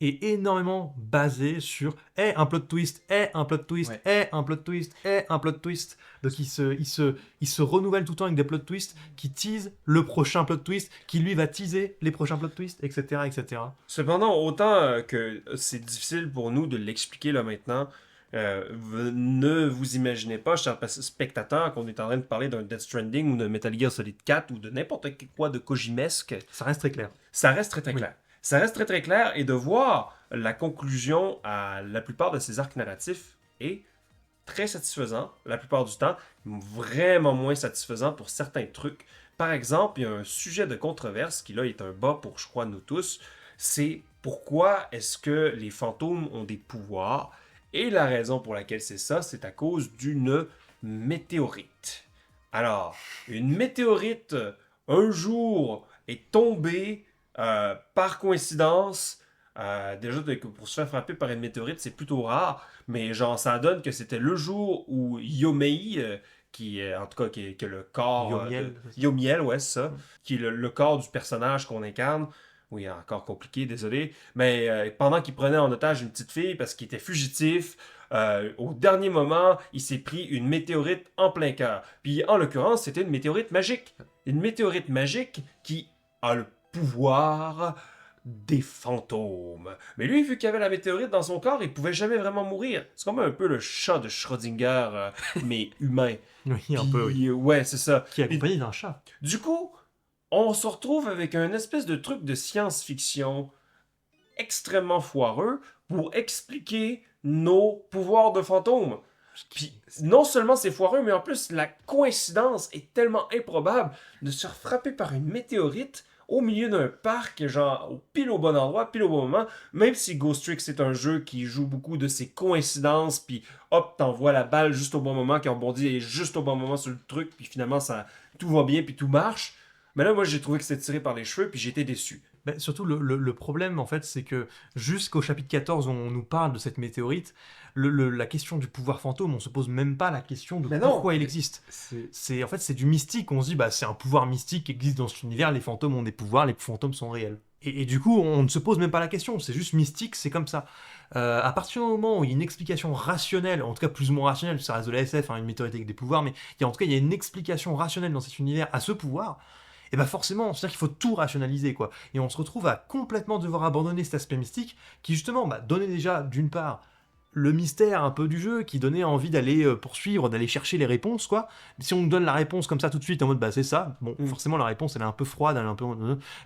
est énormément basé sur un plot twist, un plot twist, un plot twist, un plot twist. Donc il se renouvelle tout le temps avec des plot twists qui teasent le prochain plot twist, qui lui va teaser les prochains plot twists, etc. etc. Cependant, autant que c'est difficile pour nous de l'expliquer là maintenant, ne vous imaginez pas, chers spectateurs, qu'on est en train de parler d'un Death Stranding ou de Metal Gear Solid 4 ou de n'importe quoi de Kojimesque. Ça reste très clair. Ça reste très Oui. clair. Ça reste très clair, et de voir la conclusion à la plupart de ces arcs narratifs est très satisfaisant la plupart du temps, vraiment moins satisfaisant pour certains trucs, par exemple, il y a un sujet de controverse qui là est un bas pour, je crois, nous tous. C'est pourquoi est-ce que les fantômes ont des pouvoirs? Et la raison pour laquelle c'est ça, c'est à cause d'une météorite. Alors, une météorite, un jour, est tombée par coïncidence. Déjà, pour se faire frapper par une météorite, c'est plutôt rare, mais genre, ça donne que c'était le jour où Yomei, en tout cas, qui est le corps... Yomiel. Yomiel, ouais, c'est ça. Qui est le corps du personnage qu'on incarne. Oui, encore compliqué, désolé. Mais pendant qu'il prenait en otage une petite fille parce qu'il était fugitif, au dernier moment, il s'est pris une météorite en plein cœur. Puis en l'occurrence, c'était une météorite magique. Une météorite magique qui a le pouvoir des fantômes. Mais lui, vu qu'il avait la météorite dans son corps, il pouvait jamais vraiment mourir. C'est comme un peu le chat de Schrödinger, mais humain. Oui, un peu, oui. Puis, ouais, c'est ça. Qui est Puis, accompagné d'un chat. du coup, on se retrouve avec un espèce de truc de science-fiction extrêmement foireux pour expliquer nos pouvoirs de fantômes. Puis non seulement c'est foireux, mais en plus la coïncidence est tellement improbable de se faire frapper par une météorite au milieu d'un parc, genre pile au bon endroit, pile au bon moment, même si Ghost Trick c'est un jeu qui joue beaucoup de ces coïncidences, puis hop, t'envoies la balle juste au bon moment, qui rebondit juste au bon moment sur le truc, puis finalement tout va bien, puis tout marche. Mais là, moi, j'ai trouvé que c'était tiré par les cheveux, puis j'ai été déçu. Ben, surtout, le problème, en fait, c'est que jusqu'au chapitre 14, où on nous parle de cette météorite, la question du pouvoir fantôme, on se pose même pas la question de Mais non. pourquoi il existe. En fait, c'est du mystique. On se dit, bah, c'est un pouvoir mystique qui existe dans cet univers, les fantômes ont des pouvoirs, les fantômes sont réels. Et du coup, on ne se pose même pas la question, c'est juste mystique, c'est comme ça. À partir du moment où il y a une explication rationnelle, en tout cas plus ou moins rationnelle, ça reste de la SF, hein, une météorite avec des pouvoirs, mais en tout cas, il y a une explication rationnelle dans cet univers à ce pouvoir, et bah forcément, c'est-à-dire qu'il faut tout rationaliser, quoi. Et on se retrouve à complètement devoir abandonner cet aspect mystique qui, justement, donnait déjà, d'une part, le mystère un peu du jeu, qui donnait envie d'aller poursuivre, d'aller chercher les réponses, quoi. Si on nous donne la réponse comme ça tout de suite, en mode, bah c'est ça, bon, forcément, la réponse, elle est un peu froide, elle est un peu...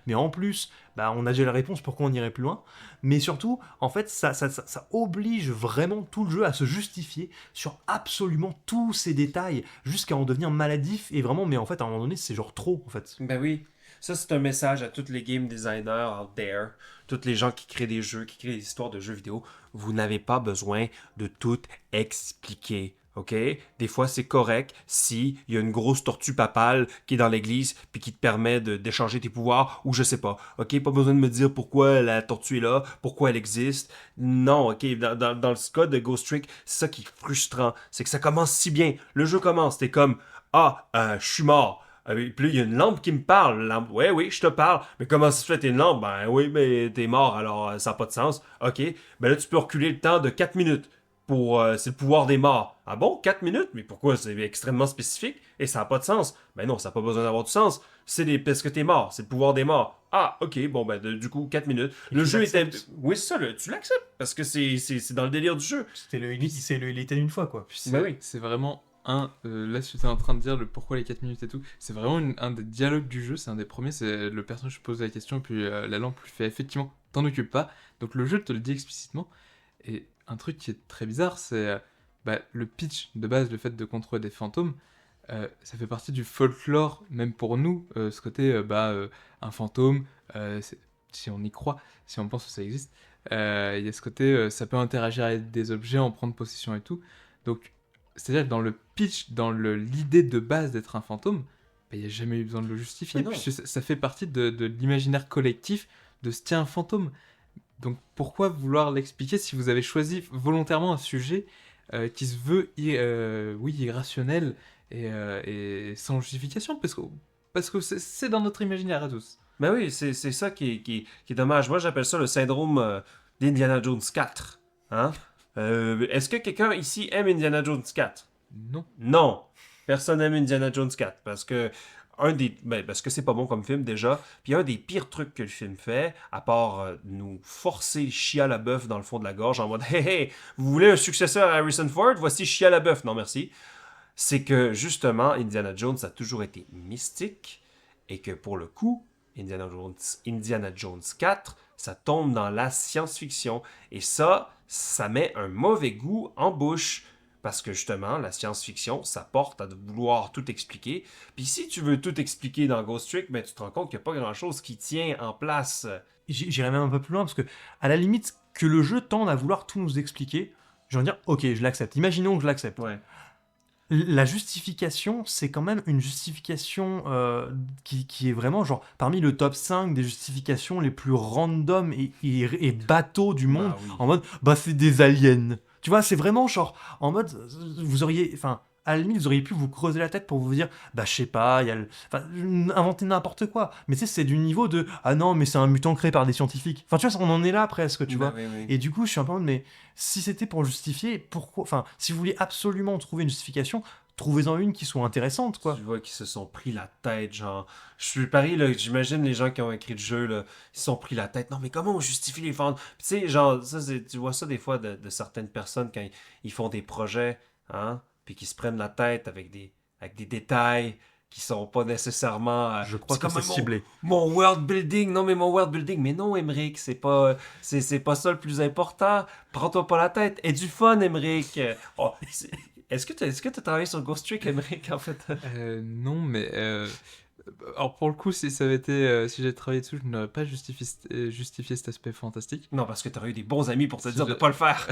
Mais en plus, bah on a déjà la réponse, pourquoi on irait plus loin? Mais surtout, en fait, ça oblige vraiment tout le jeu à se justifier sur absolument tous ces détails, jusqu'à en devenir maladif, et vraiment, mais en fait, à un moment donné, c'est genre trop, en fait. Ben oui. Ça, c'est un message à tous les game designers out there, tous les gens qui créent des jeux, qui créent des histoires de jeux vidéo. Vous n'avez pas besoin de tout expliquer, ok? Des fois, c'est correct si il y a une grosse tortue papale qui est dans l'église puis qui te permet d'échanger tes pouvoirs ou je sais pas, ok? Pas besoin de me dire pourquoi la tortue est là, pourquoi elle existe. Non, ok? Dans le cas de Ghost Trick, c'est ça qui est frustrant. C'est que ça commence si bien. Le jeu commence, t'es comme, je suis mort. Puis là, il y a une lampe qui me parle. Lampe, ouais, oui, je te parle. Mais comment ça se fait, t'es une lampe? Ben oui, mais t'es mort, alors ça n'a pas de sens. Ok. Ben là, tu peux reculer le temps de 4 minutes. C'est le pouvoir des morts. Ah bon, 4 minutes? Mais pourquoi? C'est extrêmement spécifique et ça n'a pas de sens. Ben non, ça n'a pas besoin d'avoir du sens. Parce que t'es mort. C'est le pouvoir des morts. Ah, ok, bon, ben du coup, 4 minutes. Le jeu était... Oui, c'est ça, tu l'acceptes. Parce que c'est dans le délire du jeu. Il était une fois, quoi. Puis Ben oui. c'est vraiment là, tu étais en train de dire le pourquoi les 4 minutes et tout. C'est vraiment un des dialogues du jeu, c'est un des premiers. C'est le personnage pose la question, puis la lampe lui fait effectivement, t'en occupe pas. Donc le jeu te le dit explicitement. Et un truc qui est très bizarre, c'est le pitch de base, le fait de contrôler des fantômes. Ça fait partie du folklore, même pour nous, ce côté, un fantôme, si on y croit, si on pense que ça existe, il y a ce côté, ça peut interagir avec des objets, en prendre possession et tout. Donc, c'est-à-dire que dans le pitch, dans l'idée de base d'être un fantôme, il n'y a jamais eu besoin de le justifier, puisque ça fait partie de l'imaginaire collectif de ce tiens un fantôme. Donc pourquoi vouloir l'expliquer si vous avez choisi volontairement un sujet qui se veut irrationnel et sans justification, parce que c'est dans notre imaginaire à tous. Ben oui, c'est ça qui est dommage. Moi, j'appelle ça le syndrome d'Indiana Jones 4. Hein? Est-ce que quelqu'un ici aime Indiana Jones 4? Non. Non. Personne n'aime Indiana Jones 4 parce que parce que c'est pas bon comme film déjà. Puis un des pires trucs que le film fait, à part nous forcer Shia LaBeouf dans le fond de la gorge en mode hey, vous voulez un successeur à Harrison Ford? Voici Shia LaBeouf. Non merci. C'est que justement Indiana Jones a toujours été mystique et que pour le coup Indiana Jones 4, ça tombe dans la science-fiction et ça met un mauvais goût en bouche Parce que justement, la science-fiction, ça porte à vouloir tout expliquer. Puis si tu veux tout expliquer dans Ghost Trick, ben, tu te rends compte qu'il n'y a pas grand-chose qui tient en place. J'irais même un peu plus loin parce que, à la limite, que le jeu tende à vouloir tout nous expliquer, je vais dire, ok, je l'accepte. Imaginons que je l'accepte. Ouais. La justification, c'est quand même une justification qui est vraiment genre parmi le top 5 des justifications les plus random et bateaux du monde. Bah oui. En mode, bah c'est des aliens. Tu vois, c'est vraiment genre, en mode, vous auriez, enfin, à la limite, vous auriez pu vous creuser la tête pour vous dire, bah je sais pas, il y a enfin, inventer n'importe quoi. Mais tu sais, c'est du niveau de, ah non, mais c'est un mutant créé par des scientifiques. Enfin, tu vois, on en est là presque, tu vois. Oui, oui. Et du coup, je suis un peu en mode, mais si c'était pour justifier, pourquoi... Enfin, si vous voulez absolument trouver une justification, trouvez-en une qui soit intéressante, quoi. Tu vois qu'ils se sont pris la tête, genre... Je suis pareil, là, j'imagine les gens qui ont écrit le jeu, là, ils se sont pris la tête. Non, mais comment on justifie les fans? Puis tu sais, genre, ça, tu vois ça des fois de certaines personnes quand ils font des projets, hein, puis qu'ils se prennent la tête avec des détails qui sont pas nécessairement... Je crois que c'est comme ciblé. mon world building, non mais mon world building, mais non Emmerich, c'est pas ça le plus important. Prends-toi pas la tête. Et du fun Emmerich. Oh, est-ce que t'as travaillé sur Ghost Trick Emmerich en fait? Non, mais alors pour le coup, si ça avait été, si j'avais travaillé dessus, je n'aurais pas justifié cet aspect fantastique. Non, parce que t'aurais eu des bons amis pour te Si dire je- de pas le faire.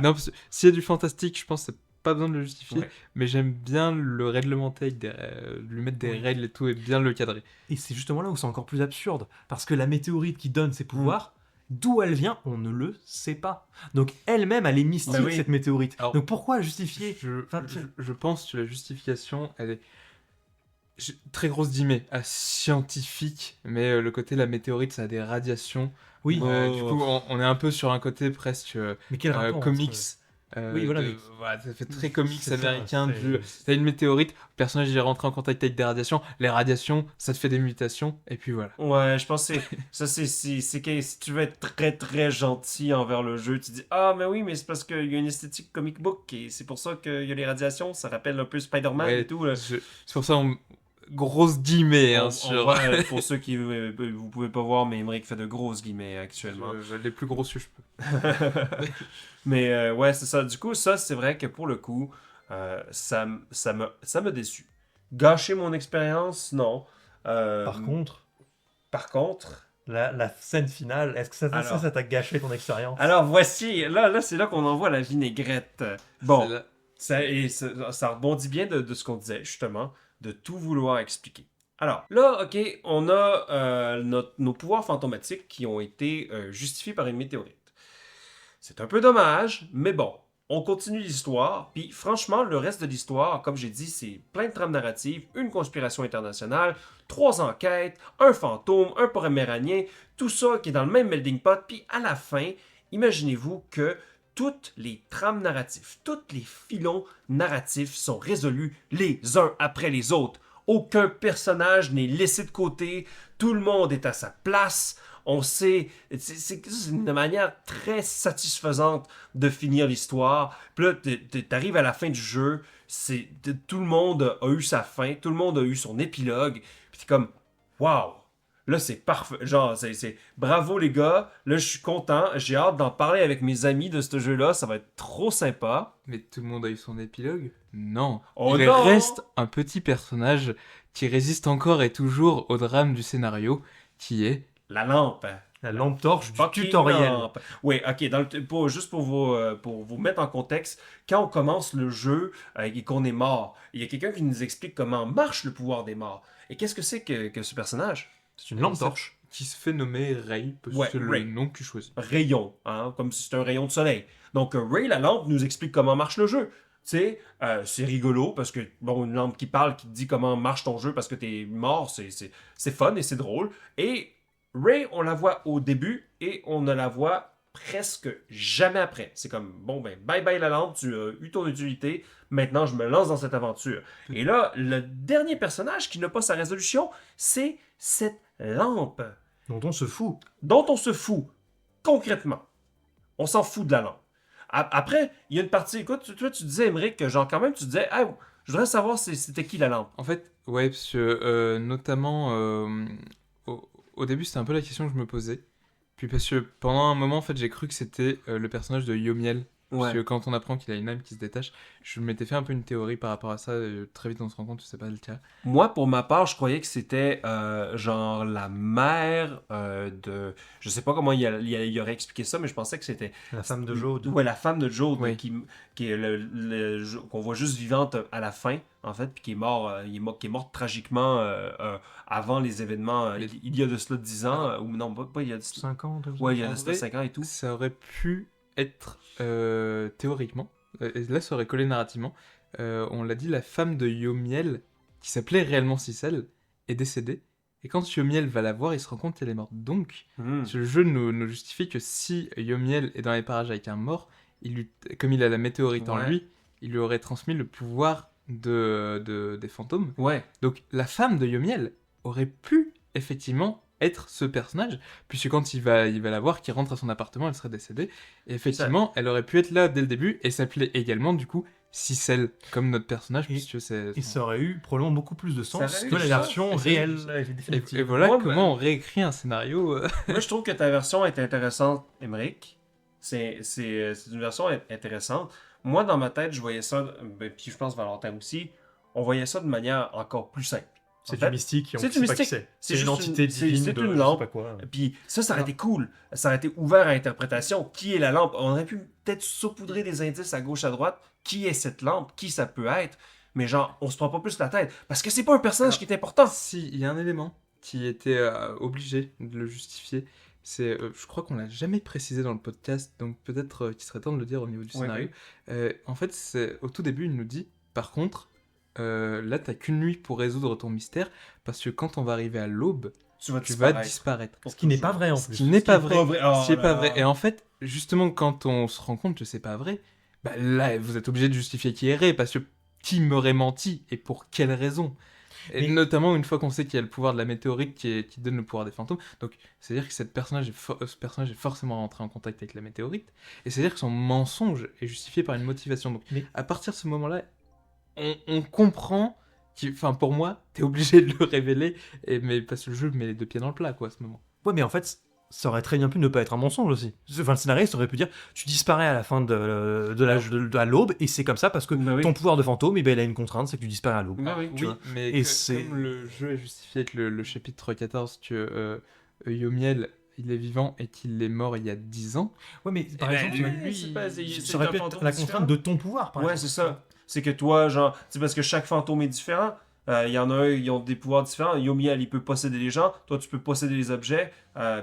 Non, parce que s'il y a du fantastique, je pense que c'est pas besoin de le justifier, Ouais. mais j'aime bien le réglementer, avec lui mettre des Oui. règles et tout, et bien le cadrer. Et c'est justement là où c'est encore plus absurde. Parce que la météorite qui donne ses pouvoirs, d'où elle vient, on ne le sait pas. Donc elle-même, elle est mystique, Bah oui. cette météorite. Alors, Donc pourquoi justifier Enfin, Je pense que la justification, elle est très grosse guillemets, à scientifique, mais le côté la météorite, ça a des radiations. Oui. Du coup, on est un peu sur un côté presque Mais quel rapport comics. entre- Oui, voilà, mais- voilà, ça fait très comics C'est ça, américain. c'est- T'as une météorite, le personnage il est rentré en contact avec des radiations. Les radiations, ça te fait des mutations, et puis voilà. Ouais, je pense que c'est que si tu veux être très très gentil envers le jeu, tu dis ah mais oui mais c'est parce qu'il y a une esthétique comic book et c'est pour ça qu'il y a les radiations, ça rappelle un peu Spider-Man Ouais, et tout. Là. C'est pour ça, grosse guillemets hein, On sur. voit, pour ceux qui vous pouvez pas voir, mais Emmerich fait de grosses guillemets actuellement. Je les plus grosses que je peux. Mais ouais, c'est ça. Du coup, ça, c'est vrai que pour le coup, ça m'a déçu. Gâcher mon expérience, non. Par contre, Par contre, la scène finale, est-ce que Alors. ça t'a gâché ton expérience? alors voici, là c'est là qu'on envoie la vinaigrette. Bon, C'est là- ça rebondit bien de ce qu'on disait, justement, de tout vouloir expliquer. Alors, là, ok, on a nos pouvoirs fantomatiques qui ont été justifiés par une météorite. C'est un peu dommage, mais bon, on continue l'histoire, puis franchement, le reste de l'histoire, comme j'ai dit, c'est plein de trames narratives, une conspiration internationale, 3 enquêtes, un fantôme, un poméránien, tout ça qui est dans le même melting pot, puis à la fin, imaginez-vous que toutes les trames narratives, tous les filons narratifs sont résolus les uns après les autres. Aucun personnage n'est laissé de côté, tout le monde est à sa place. On sait, c'est une manière très satisfaisante de finir l'histoire. Puis là, t'arrives à la fin du jeu, tout le monde a eu sa fin, tout le monde a eu son épilogue. Puis t'es comme, waouh, là c'est parfait. Genre, c'est bravo les gars. Là, je suis content. J'ai hâte d'en parler avec mes amis de ce jeu-là. Ça va être trop sympa. Mais tout le monde a eu son épilogue? Non. Oh Il non! reste un petit personnage qui résiste encore et toujours au drame du scénario, qui est... La lampe. La lampe torche du Fucking tutoriel. lampe. Oui, ok. Juste pour vous mettre en contexte, quand on commence le jeu et qu'on est mort, il y a quelqu'un qui nous explique comment marche le pouvoir des morts. Et qu'est-ce que c'est que ce personnage? C'est une lampe torche. qui se fait nommer Ray, parce Ouais, que c'est Ray. le nom que tu choisis. Rayon, hein, comme si c'était un rayon de soleil. Donc Ray, la lampe, nous explique comment marche le jeu. Tu sais, c'est rigolo parce que, bon, une lampe qui parle, qui te dit comment marche ton jeu parce que t'es mort, c'est fun et c'est drôle. Et Ray, on la voit au début et on ne la voit presque jamais après. C'est comme, bon, ben, bye bye la lampe, tu as eu ton utilité, maintenant je me lance dans cette aventure. Et là, le dernier personnage qui n'a pas sa résolution, c'est cette lampe Dont on se fout. dont on se fout, concrètement. On s'en fout de la lampe. Après, il y a une partie, écoute, toi tu disais, Emmerich, que genre quand même, tu disais, ah, je voudrais savoir c'était qui la lampe. En fait, ouais, parce que notamment au début, c'était un peu la question que je me posais. Puis parce que pendant un moment, en fait, j'ai cru que c'était le personnage de Yomiel Parce que quand on apprend qu'il a une âme qui se détache, je m'étais fait un peu une théorie par rapport à ça. Très vite, on se rend compte que c'est pas le cas. Moi, pour ma part, je croyais que c'était genre la mère de... Je sais pas comment il aurait expliqué ça, mais je pensais que c'était... La femme de Jode. Ouais, la femme de Jode, Oui. qui est qu'on voit juste vivante à la fin, en fait, puis qui est morte tragiquement avant les événements, il y a de cela 10 ans, ou non, pas il y a de cela... 5 ans, Ouais, il y a En de cela vrai, 5 ans et tout. Ça aurait pu être théoriquement, et là ça aurait collé narrativement, on l'a dit, la femme de Yomiel, qui s'appelait réellement Sissel, est décédée. Et quand Yomiel va la voir, il se rend compte qu'elle est morte. Donc, le jeu nous justifie que si Yomiel est dans les parages avec un mort, comme il a la météorite en Ouais. lui, il lui aurait transmis le pouvoir des fantômes. Ouais. Donc la femme de Yomiel aurait pu effectivement être ce personnage, puisque quand il va la voir, qu'il rentre à son appartement, elle serait décédée. Et effectivement, elle aurait pu être là dès le début et s'appeler également du coup Sissel, comme notre personnage, puisque c'est... Et ça aurait eu probablement beaucoup plus de sens aurait eu que la du version sens. réelle et Et définitive. voilà Moi, comment on réécrit un scénario. Moi, je trouve que ta version est intéressante, Emmerich. C'est une version intéressante. Moi, dans ma tête, je voyais ça, puis je pense Valentin aussi, on voyait ça de manière encore plus simple. C'est En fait, du mystique, et on c'est ne du sait pas mystique. qui c'est. C'est C'est une juste entité divine c'est de une je sais lampe. pas quoi. Puis ça aurait été cool. Ça aurait été ouvert à interprétation. Qui est la lampe? On aurait pu peut-être saupoudrer des indices à gauche, à droite. Qui est cette lampe? Qui ça peut être? Mais genre, on se prend pas plus la tête. Parce que c'est pas un personnage qui est important. Si, il y a un élément qui était obligé de le justifier. C'est, je crois qu'on l'a jamais précisé dans le podcast, donc peut-être qu'il serait temps de le dire au niveau du Ouais, scénario. En fait, au tout début, il nous dit, par contre, là, t'as qu'une nuit pour résoudre ton mystère, parce que quand on va arriver à l'aube, Tu vas tu vas disparaître. disparaître. Ce qui n'est pas vrai en Ce plus. qui n'est pas vrai. pas vrai. Oh Ce qui n'est là pas là. vrai. Et en fait, justement, quand on se rend compte que c'est pas vrai, bah là, vous êtes obligé de justifier qui est Ray, parce que qui m'aurait menti et pour quelle raison? Et Mais- notamment une fois qu'on sait qu'il y a le pouvoir de la météorite qui donne le pouvoir des fantômes. Donc, c'est-à-dire que ce personnage est forcément rentré en contact avec la météorite. Et c'est-à-dire que son mensonge est justifié par une motivation. Donc, Mais- à partir de ce moment-là, on comprend. Enfin, pour moi, t'es obligé de le révéler. Mais parce que le jeu met les deux pieds dans le plat, quoi, à ce moment. Ouais, mais en fait, ça aurait très bien pu ne pas être un mensonge aussi. Enfin, le scénariste aurait pu dire tu disparais à la fin de la l'aube, et c'est comme ça parce que Bah oui. ton pouvoir de fantôme, il a une contrainte, c'est que tu disparais à l'aube. Bah oui, tu Oui, vois. mais Et c'est- comme le jeu est justifié avec le chapitre 14 que Yomiel, il est vivant et qu'il est mort il y a 10 ans. Ouais, mais par Eh ben, exemple, lui, lui, c'est pas- c'est ça aurait un pu être fantôme la différent. contrainte de ton pouvoir, par Ouais, exemple. c'est ça. C'est que toi, genre, c'est parce que chaque fantôme est différent. Il y en a un, ils ont des pouvoirs différents. Yomiel, il peut posséder les gens. Toi, tu peux posséder les objets.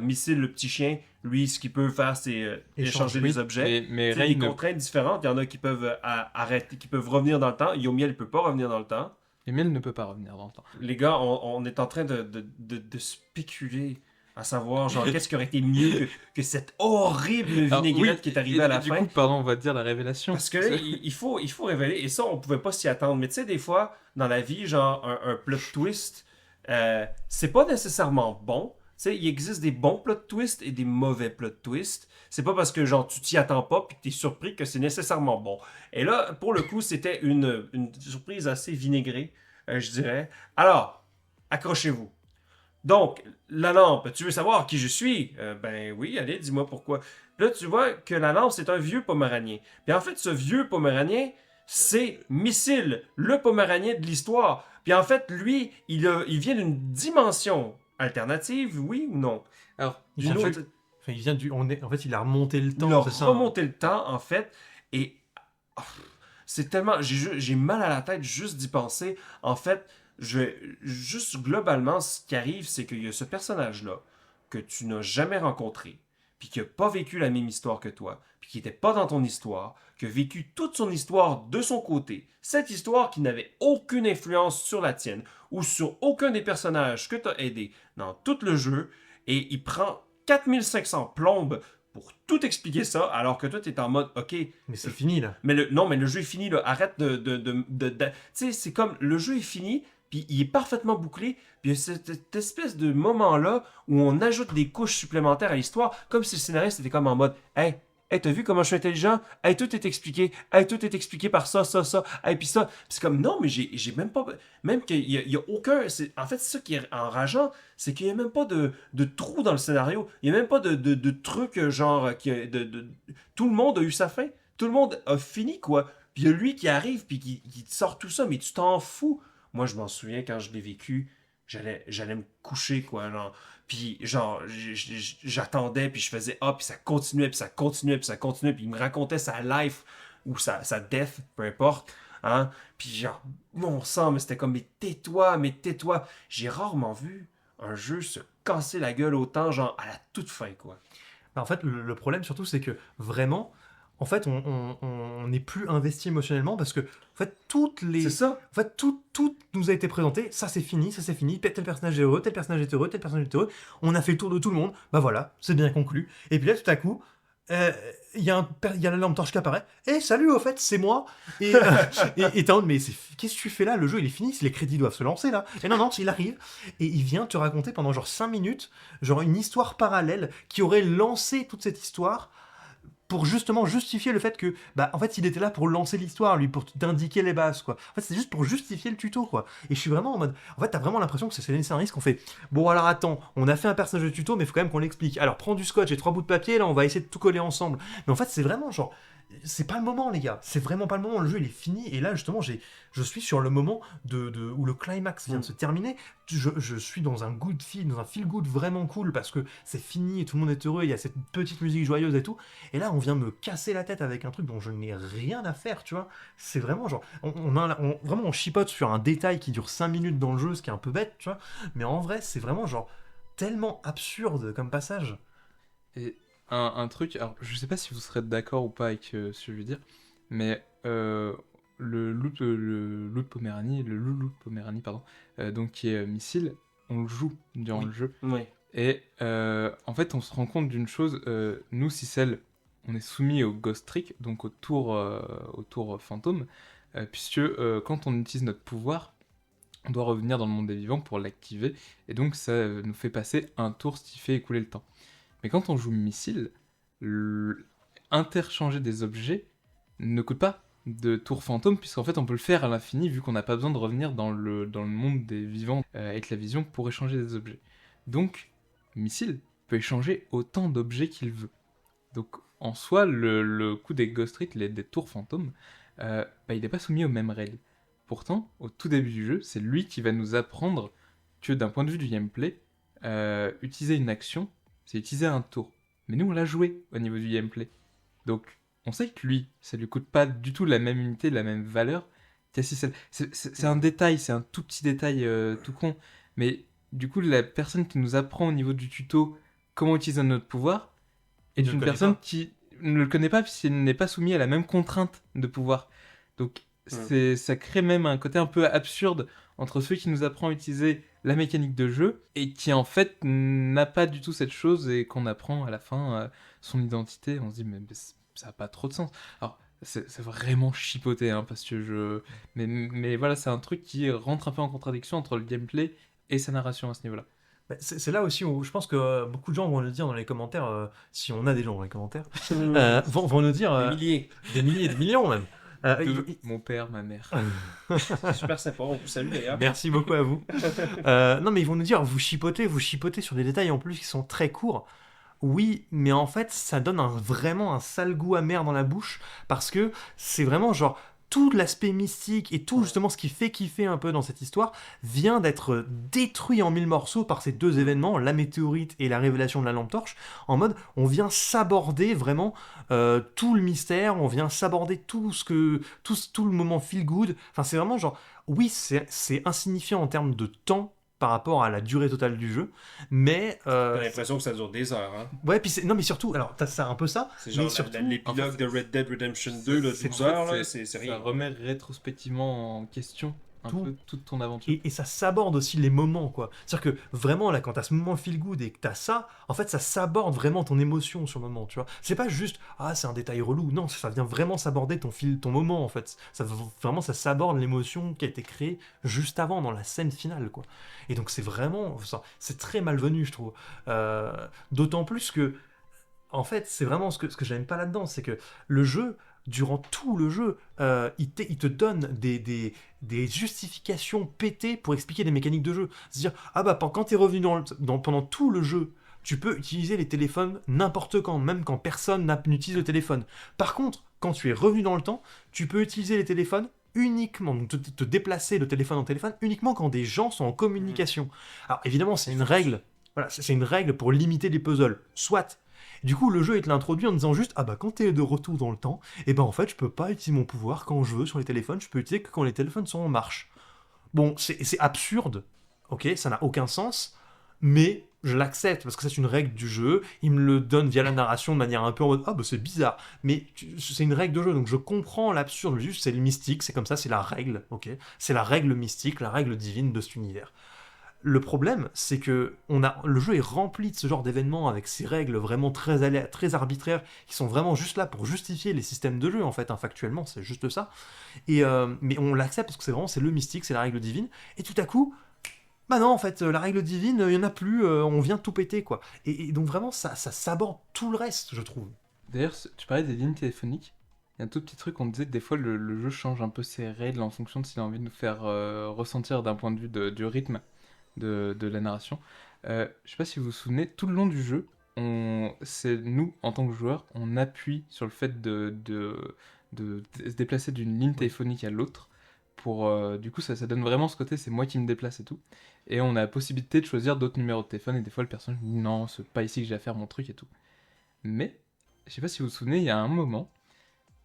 Missile, le petit chien, lui, ce qu'il peut faire, c'est échanger oui. les objets. Mais C'est Ray des contraintes différentes. Il y en a qui peuvent arrêter, qui peuvent revenir dans le temps. Yomiel, il peut pas revenir dans le temps. Yomiel ne peut pas revenir dans le temps. Les gars, on est en train de spéculer à savoir, genre, qu'est-ce qui aurait été mieux que cette horrible Alors, vinaigrette oui, qui est arrivée à la du fin. coup, pardon, on va dire la révélation. Parce que là, il faut révéler, et ça, on pouvait pas s'y attendre. Mais tu sais, des fois, dans la vie, genre, un plot twist, c'est pas nécessairement bon. Tu sais, il existe des bons plot twists et des mauvais plot twists. C'est pas parce que, genre, tu t'y attends pas puis que t'es surpris que c'est nécessairement bon. Et là, pour le coup, c'était une surprise assez vinaigrée, je dirais. Alors, accrochez-vous. Donc, la lampe, tu veux savoir qui je suis? Ben oui, allez, dis-moi pourquoi. Là, tu vois que la lampe, c'est un vieux poméranien. Puis en fait, ce vieux poméranien, c'est Missile, le poméranien de l'histoire. Puis en fait, lui, il vient d'une dimension alternative, oui ou non? Alors, D'une En fait, autre... enfin, il vient en fait, il a remonté le temps, Il a c'est ça. remonté le temps, en fait, et oh, c'est tellement... J'ai mal à la tête juste d'y penser. En fait, juste globalement, ce qui arrive, c'est qu'il y a ce personnage-là que tu n'as jamais rencontré, puis qui n'a pas vécu la même histoire que toi, puis qui n'était pas dans ton histoire, qui a vécu toute son histoire de son côté. Cette histoire qui n'avait aucune influence sur la tienne, ou sur aucun des personnages que tu as aidé dans tout le jeu, et il prend 4500 plombes pour tout expliquer ça, alors que toi, tu es en mode, OK, Mais c'est fini là. mais le jeu est fini, là. Arrête tu sais, c'est comme, le jeu est fini, puis il est parfaitement bouclé, puis il y a cette espèce de moment-là où on ajoute des couches supplémentaires à l'histoire, comme si le scénariste était comme en mode, hey, t'as vu comment je suis intelligent? Hey, tout est expliqué. Hey, tout est expliqué par ça, ça, ça. Hey, puis ça. Puis c'est comme, non, mais j'ai même pas... Même qu'il y a aucun... En fait, c'est ça qui est enrageant, c'est qu'il y a même pas de trou dans le scénario. Il y a même pas de truc, genre... Tout le monde a eu sa fin. tout le monde a fini, quoi. Puis il y a lui qui arrive, puis qui te sort tout ça, mais tu t'en fous. Moi, je m'en souviens, quand je l'ai vécu, j'allais me coucher, quoi, genre. Puis, genre, j'attendais, puis je faisais « Ah », puis ça continuait, puis ça continuait, puis ça continuait, puis il me racontait sa life, ou sa death, peu importe, hein. Puis genre, mon sang, mais c'était comme « Mais tais-toi, mais tais-toi ». J'ai rarement vu un jeu se casser la gueule autant, genre, à la toute fin, quoi. En fait, le problème surtout, c'est que vraiment, en fait, on n'est plus investi émotionnellement parce que, en fait, C'est ça. en fait, tout nous a été présenté. Ça, c'est fini, tel personnage est heureux, tel personnage est heureux, tel personnage est heureux. On a fait le tour de tout le monde. Bah voilà, c'est bien conclu. Et puis là, tout à coup, il y a la lampe torche qui apparaît. Salut, au fait, c'est moi. Et t'es en mode, mais qu'est-ce que tu fais là? Le jeu, il est fini. Les crédits doivent se lancer là. Et non, il arrive. Et il vient te raconter pendant genre 5 minutes, genre une histoire parallèle qui aurait lancé toute cette histoire pour justement justifier le fait que, bah, en fait, il était là pour lancer l'histoire, lui, pour t'indiquer les bases, quoi. En fait, c'est juste pour justifier le tuto, quoi. Et je suis vraiment en mode, en fait, t'as vraiment l'impression que c'est les scénaristes qu'on fait, bon, alors attends, on a fait un personnage de tuto, mais il faut quand même qu'on l'explique. Alors, prends du scotch et 3 bouts de papier, là, on va essayer de tout coller ensemble. Mais en fait, c'est vraiment genre, c'est pas le moment, les gars. C'est vraiment pas le moment. Le jeu, il est fini. Et là, justement, je suis sur le moment où le climax vient de se terminer. Je suis dans un good feel, dans un feel good vraiment cool parce que c'est fini et tout le monde est heureux. Il y a cette petite musique joyeuse et tout. Et là, on vient me casser la tête avec un truc dont je n'ai rien à faire, tu vois. C'est vraiment genre, vraiment, on chipote sur un détail qui dure 5 minutes dans le jeu, ce qui est un peu bête, tu vois. Mais en vrai, c'est vraiment genre tellement absurde comme passage. Et un truc, alors je sais pas si vous serez d'accord ou pas avec ce que je veux dire, mais le loup de Poméranie, pardon, donc qui est missile, on le joue durant le jeu. Oui. Et en fait, on se rend compte d'une chose, nous, Cicel, on est soumis au Ghost Trick, donc au tour fantôme, puisque quand on utilise notre pouvoir, on doit revenir dans le monde des vivants pour l'activer, et donc ça nous fait passer un tour, ce qui fait écouler le temps. Mais quand on joue missile, interchanger des objets ne coûte pas de tour fantôme, puisqu'en fait on peut le faire à l'infini, vu qu'on n'a pas besoin de revenir dans le monde des vivants avec la vision pour échanger des objets. Donc, missile peut échanger autant d'objets qu'il veut. Donc, en soi, le coup des Ghost Trick, des tours fantômes, il n'est pas soumis aux mêmes règles. Pourtant, au tout début du jeu, c'est lui qui va nous apprendre que d'un point de vue du gameplay, utiliser une action, c'est utiliser un tour. Mais nous, on l'a joué au niveau du gameplay. Donc, on sait que lui, ça lui coûte pas du tout la même unité, la même valeur. C'est un détail, c'est un tout petit détail tout con. Mais du coup, la personne qui nous apprend au niveau du tuto comment utiliser notre pouvoir est une personne qui ne le connaît pas puisqu'il n'est pas soumis à la même contrainte de pouvoir. Donc, ça crée même un côté un peu absurde entre celui qui nous apprend à utiliser la mécanique de jeu et qui en fait n'a pas du tout cette chose et qu'on apprend à la fin son identité. On se dit mais ça n'a pas trop de sens. Alors c'est vraiment chipoté hein, parce que mais voilà, c'est un truc qui rentre un peu en contradiction entre le gameplay et sa narration à ce niveau-là. C'est là aussi où je pense que beaucoup de gens vont le dire dans les commentaires, si on a des gens dans les commentaires, vont nous dire... Des milliers, des millions même. Mon père, ma mère. C'est super sympa, on vous salue d'ailleurs. Merci beaucoup à vous. Non mais ils vont nous dire, vous chipotez sur des détails en plus qui sont très courts. Oui, mais en fait ça donne vraiment un sale goût amer dans la bouche, parce que c'est vraiment genre... Tout l'aspect mystique et tout justement ce qui fait kiffer un peu dans cette histoire vient d'être détruit en 1000 morceaux par ces deux événements, la météorite et la révélation de la lampe torche, en mode on vient s'aborder vraiment tout le mystère, on vient s'aborder tout le moment feel good, enfin c'est vraiment genre, oui c'est insignifiant en termes de temps par rapport à la durée totale du jeu, mais... T'as l'impression que ça dure des heures, hein? Ouais, puis non mais surtout, alors t'as ça un peu ça, c'est genre l'épilogue en fait, de Red Dead Redemption 2, là, 12 heures, là, c'est rien. Ça remet rétrospectivement en question un peu toute ton aventure. Et ça s'aborde aussi les moments, quoi. C'est-à-dire que vraiment, là, quand t'as ce moment feel good et que t'as ça, en fait, ça s'aborde vraiment ton émotion sur le moment, tu vois. C'est pas juste, c'est un détail relou. Non, ça vient vraiment s'aborder ton moment, en fait. Vraiment, ça s'aborde l'émotion qui a été créée juste avant, dans la scène finale, quoi. Et donc, c'est vraiment... C'est très malvenu, je trouve. D'autant plus que, en fait, c'est vraiment ce que j'aime pas là-dedans, c'est que le jeu... Durant tout le jeu, il te donne des justifications pétées pour expliquer des mécaniques de jeu. C'est-à-dire, quand t'es revenu pendant tout le jeu, tu peux utiliser les téléphones n'importe quand, même quand personne n'utilise le téléphone. Par contre, quand tu es revenu dans le temps, tu peux utiliser les téléphones uniquement, donc te déplacer de téléphone en téléphone uniquement quand des gens sont en communication. Alors évidemment, c'est une règle. Voilà, c'est une règle pour limiter les puzzles. Soit. Du coup, le jeu, il te l'introduit en disant juste, ah bah quand t'es de retour dans le temps, et ben en fait, je peux pas utiliser mon pouvoir quand je veux sur les téléphones, je peux utiliser que quand les téléphones sont en marche. Bon, c'est absurde, ok, ça n'a aucun sens, mais je l'accepte parce que c'est une règle du jeu. Il me le donne via la narration de manière un peu en mode ah bah c'est bizarre, mais c'est une règle de jeu donc je comprends l'absurde. Juste c'est le mystique, c'est comme ça, c'est la règle, ok. C'est la règle mystique, la règle divine de cet univers. Le problème, c'est que le jeu est rempli de ce genre d'événements avec ces règles vraiment très arbitraires qui sont vraiment juste là pour justifier les systèmes de jeu en fait, hein, factuellement, c'est juste ça. Mais on l'accepte parce que c'est le mystique, c'est la règle divine. Et tout à coup, bah non, en fait, la règle divine, il y en a plus, on vient tout péter quoi. Et donc vraiment, ça s'aborde tout le reste, je trouve. D'ailleurs, tu parlais des lignes téléphoniques. Il y a un tout petit truc, on disait que des fois le jeu change un peu ses règles en fonction de s'il a envie de nous faire ressentir d'un point de vue du rythme de la narration. Je sais pas si vous vous souvenez, tout le long du jeu, c'est nous, en tant que joueurs, on appuie sur le fait de se déplacer d'une ligne téléphonique à l'autre. Du coup, ça donne vraiment ce côté, c'est moi qui me déplace et tout. Et on a la possibilité de choisir d'autres numéros de téléphone, et des fois le personnage dit non, c'est pas ici que j'ai à faire mon truc et tout. Mais, je sais pas si vous vous souvenez, il y a un moment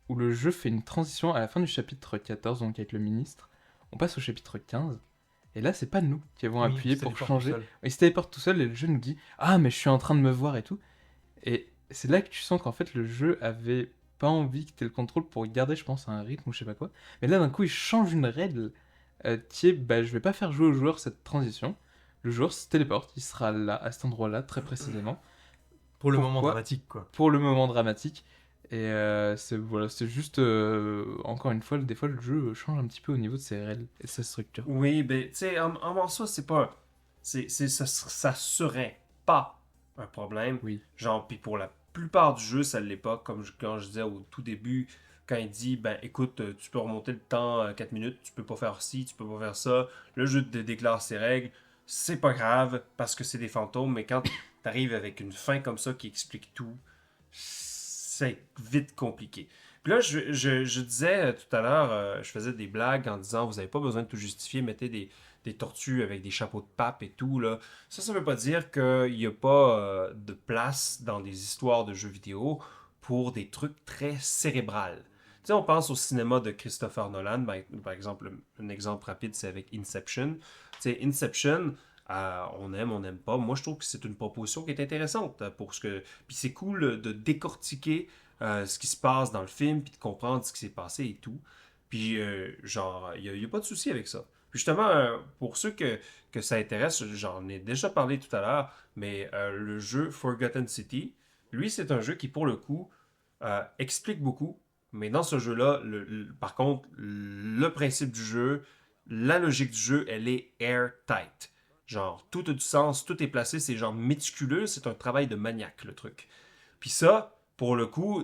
où le jeu fait une transition à la fin du chapitre 14, donc avec le ministre. On passe au chapitre 15. Et là, c'est pas nous qui avons appuyé pour changer. Il se téléporte tout seul et le jeu nous dit « Ah, mais je suis en train de me voir et tout ». Et c'est là que tu sens qu'en fait, le jeu avait pas envie que tu aies le contrôle pour garder, je pense, un rythme ou je sais pas quoi. Mais là, d'un coup, il change une règle qui est « je vais pas faire jouer au joueur cette transition ». Le joueur se téléporte, il sera là, à cet endroit-là, très précisément. Pour le moment dramatique, quoi. Pour le moment dramatique. Et c'est juste, encore une fois, des fois le jeu change un petit peu au niveau de ses règles et de sa structure. Oui, ben, tu sais, en soi, c'est pas. Ça serait pas un problème. Oui. Genre, puis pour la plupart du jeu, ça l'est pas. Quand je disais au tout début, quand il dit, ben écoute, tu peux remonter le temps 4 minutes, tu peux pas faire ci, tu peux pas faire ça. Le jeu te déclare ses règles. C'est pas grave parce que c'est des fantômes, mais quand t'arrives avec une fin comme ça qui explique tout, c'est vite compliqué. Puis là, je disais tout à l'heure, je faisais des blagues en disant vous n'avez pas besoin de tout justifier, mettez des tortues avec des chapeaux de pape et tout. Là. Ça veut pas dire qu'il n'y a pas de place dans des histoires de jeux vidéo pour des trucs très cérébrales. Tu sais, on pense au cinéma de Christopher Nolan, par exemple, un exemple rapide, c'est avec Inception. Tu sais, Inception, on aime, on n'aime pas. Moi, je trouve que c'est une proposition qui est intéressante pour ce que. Puis c'est cool de décortiquer ce qui se passe dans le film, puis de comprendre ce qui s'est passé et tout. Puis, genre, il n'y a pas de souci avec ça. Puis justement, pour ceux que ça intéresse, j'en ai déjà parlé tout à l'heure, mais le jeu Forgotten City, lui, c'est un jeu qui, pour le coup, explique beaucoup. Mais dans ce jeu-là, par contre, le principe du jeu, la logique du jeu, elle est airtight. Genre, tout a du sens, tout est placé, c'est genre méticuleux, c'est un travail de maniaque, le truc. Puis ça, pour le coup,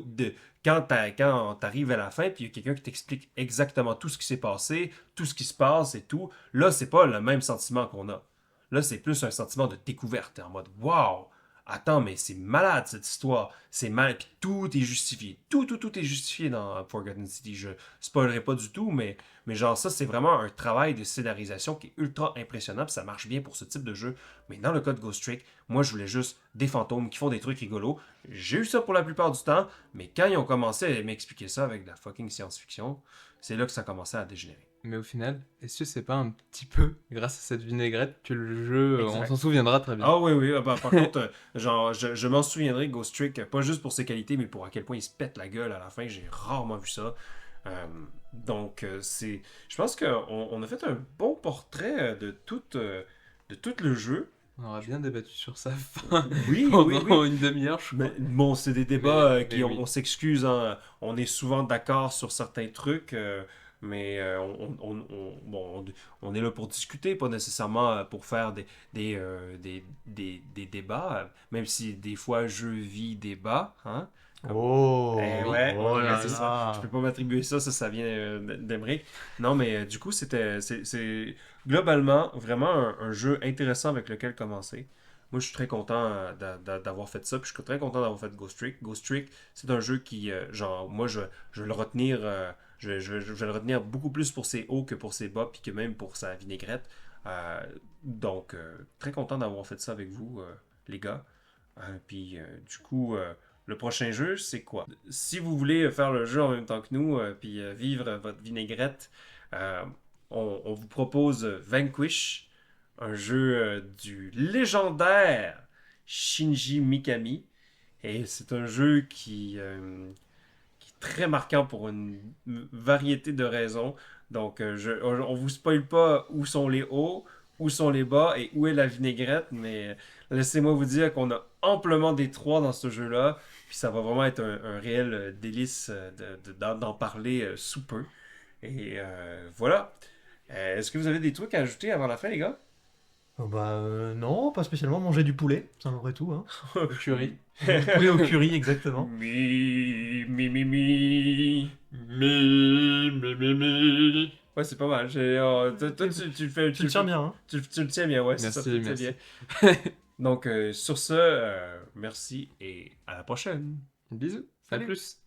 quand t'arrives à la fin, puis il y a quelqu'un qui t'explique exactement tout ce qui s'est passé, tout ce qui se passe et tout, là, c'est pas le même sentiment qu'on a. Là, c'est plus un sentiment de découverte, en mode « Wow! Attends, mais c'est malade cette histoire. C'est malade. » Puis tout est justifié. Tout est justifié dans Forgotten City. Je spoilerai pas du tout, mais genre ça, c'est vraiment un travail de scénarisation qui est ultra impressionnant. Puis ça marche bien pour ce type de jeu. Mais dans le cas de Ghost Trick, moi, je voulais juste des fantômes qui font des trucs rigolos. J'ai eu ça pour la plupart du temps, mais quand ils ont commencé à m'expliquer ça avec de la fucking science-fiction, c'est là que ça commençait à dégénérer. Mais au final, est-ce que c'est pas un petit peu grâce à cette vinaigrette que le jeu, Exact. on s'en souviendra très bien? Ah oui. Par contre, genre, je m'en souviendrai, Ghost Trick, pas juste pour ses qualités, mais pour à quel point il se pète la gueule à la fin. J'ai rarement vu ça. Donc, je pense qu'on a fait un bon portrait de tout le jeu. On aura bien débattu sur sa fin Oui, pendant une demi-heure, je crois. Mais bon, c'est des débats Mais on s'excuse, hein. On est souvent d'accord sur certains trucs, mais on est là pour discuter, pas nécessairement pour faire des débats, même si des fois je vis débat, hein. Là C'est ça. Je peux pas m'attribuer ça vient d'Emeric. Non, mais du coup, c'est globalement vraiment un jeu intéressant avec lequel commencer. Moi, je suis très content d'avoir fait ça. Puis je suis très content d'avoir fait Ghost Trick. Ghost Trick, c'est un jeu qui, genre, moi, je vais le retenir. Je vais le retenir beaucoup plus pour ses hauts que pour ses bas, puis que même pour sa vinaigrette. Euh, donc, très content d'avoir fait ça avec vous, les gars. Puis, du coup, le prochain jeu, c'est quoi? Si vous voulez faire le jeu en même temps que nous, puis vivre votre vinaigrette, euh, on vous propose Vanquish, un jeu du légendaire Shinji Mikami. Et c'est un jeu qui est très marquant pour une variété de raisons. Donc, on vous spoil pas où sont les hauts, où sont les bas et où est la vinaigrette, mais laissez-moi vous dire qu'on a amplement des trois dans ce jeu-là, puis ça va vraiment être un réel délice d'en parler sous peu. Et voilà. Est-ce que vous avez des trucs à ajouter avant la fin, les gars? Oh, bah non, pas spécialement. Manger du poulet, c'est à peu près tout. Hein. Au curry. Du poulet au curry, exactement. Mi, mi, mi, mi. Mi. Ouais, c'est pas mal. Toi, tu le fais. Tu le tiens bien, hein. Tu le tiens bien, ouais, c'est ça. Merci, Tu le tiens merci. bien. Donc, sur ce, merci et à la prochaine. Bisous. À Salut. plus.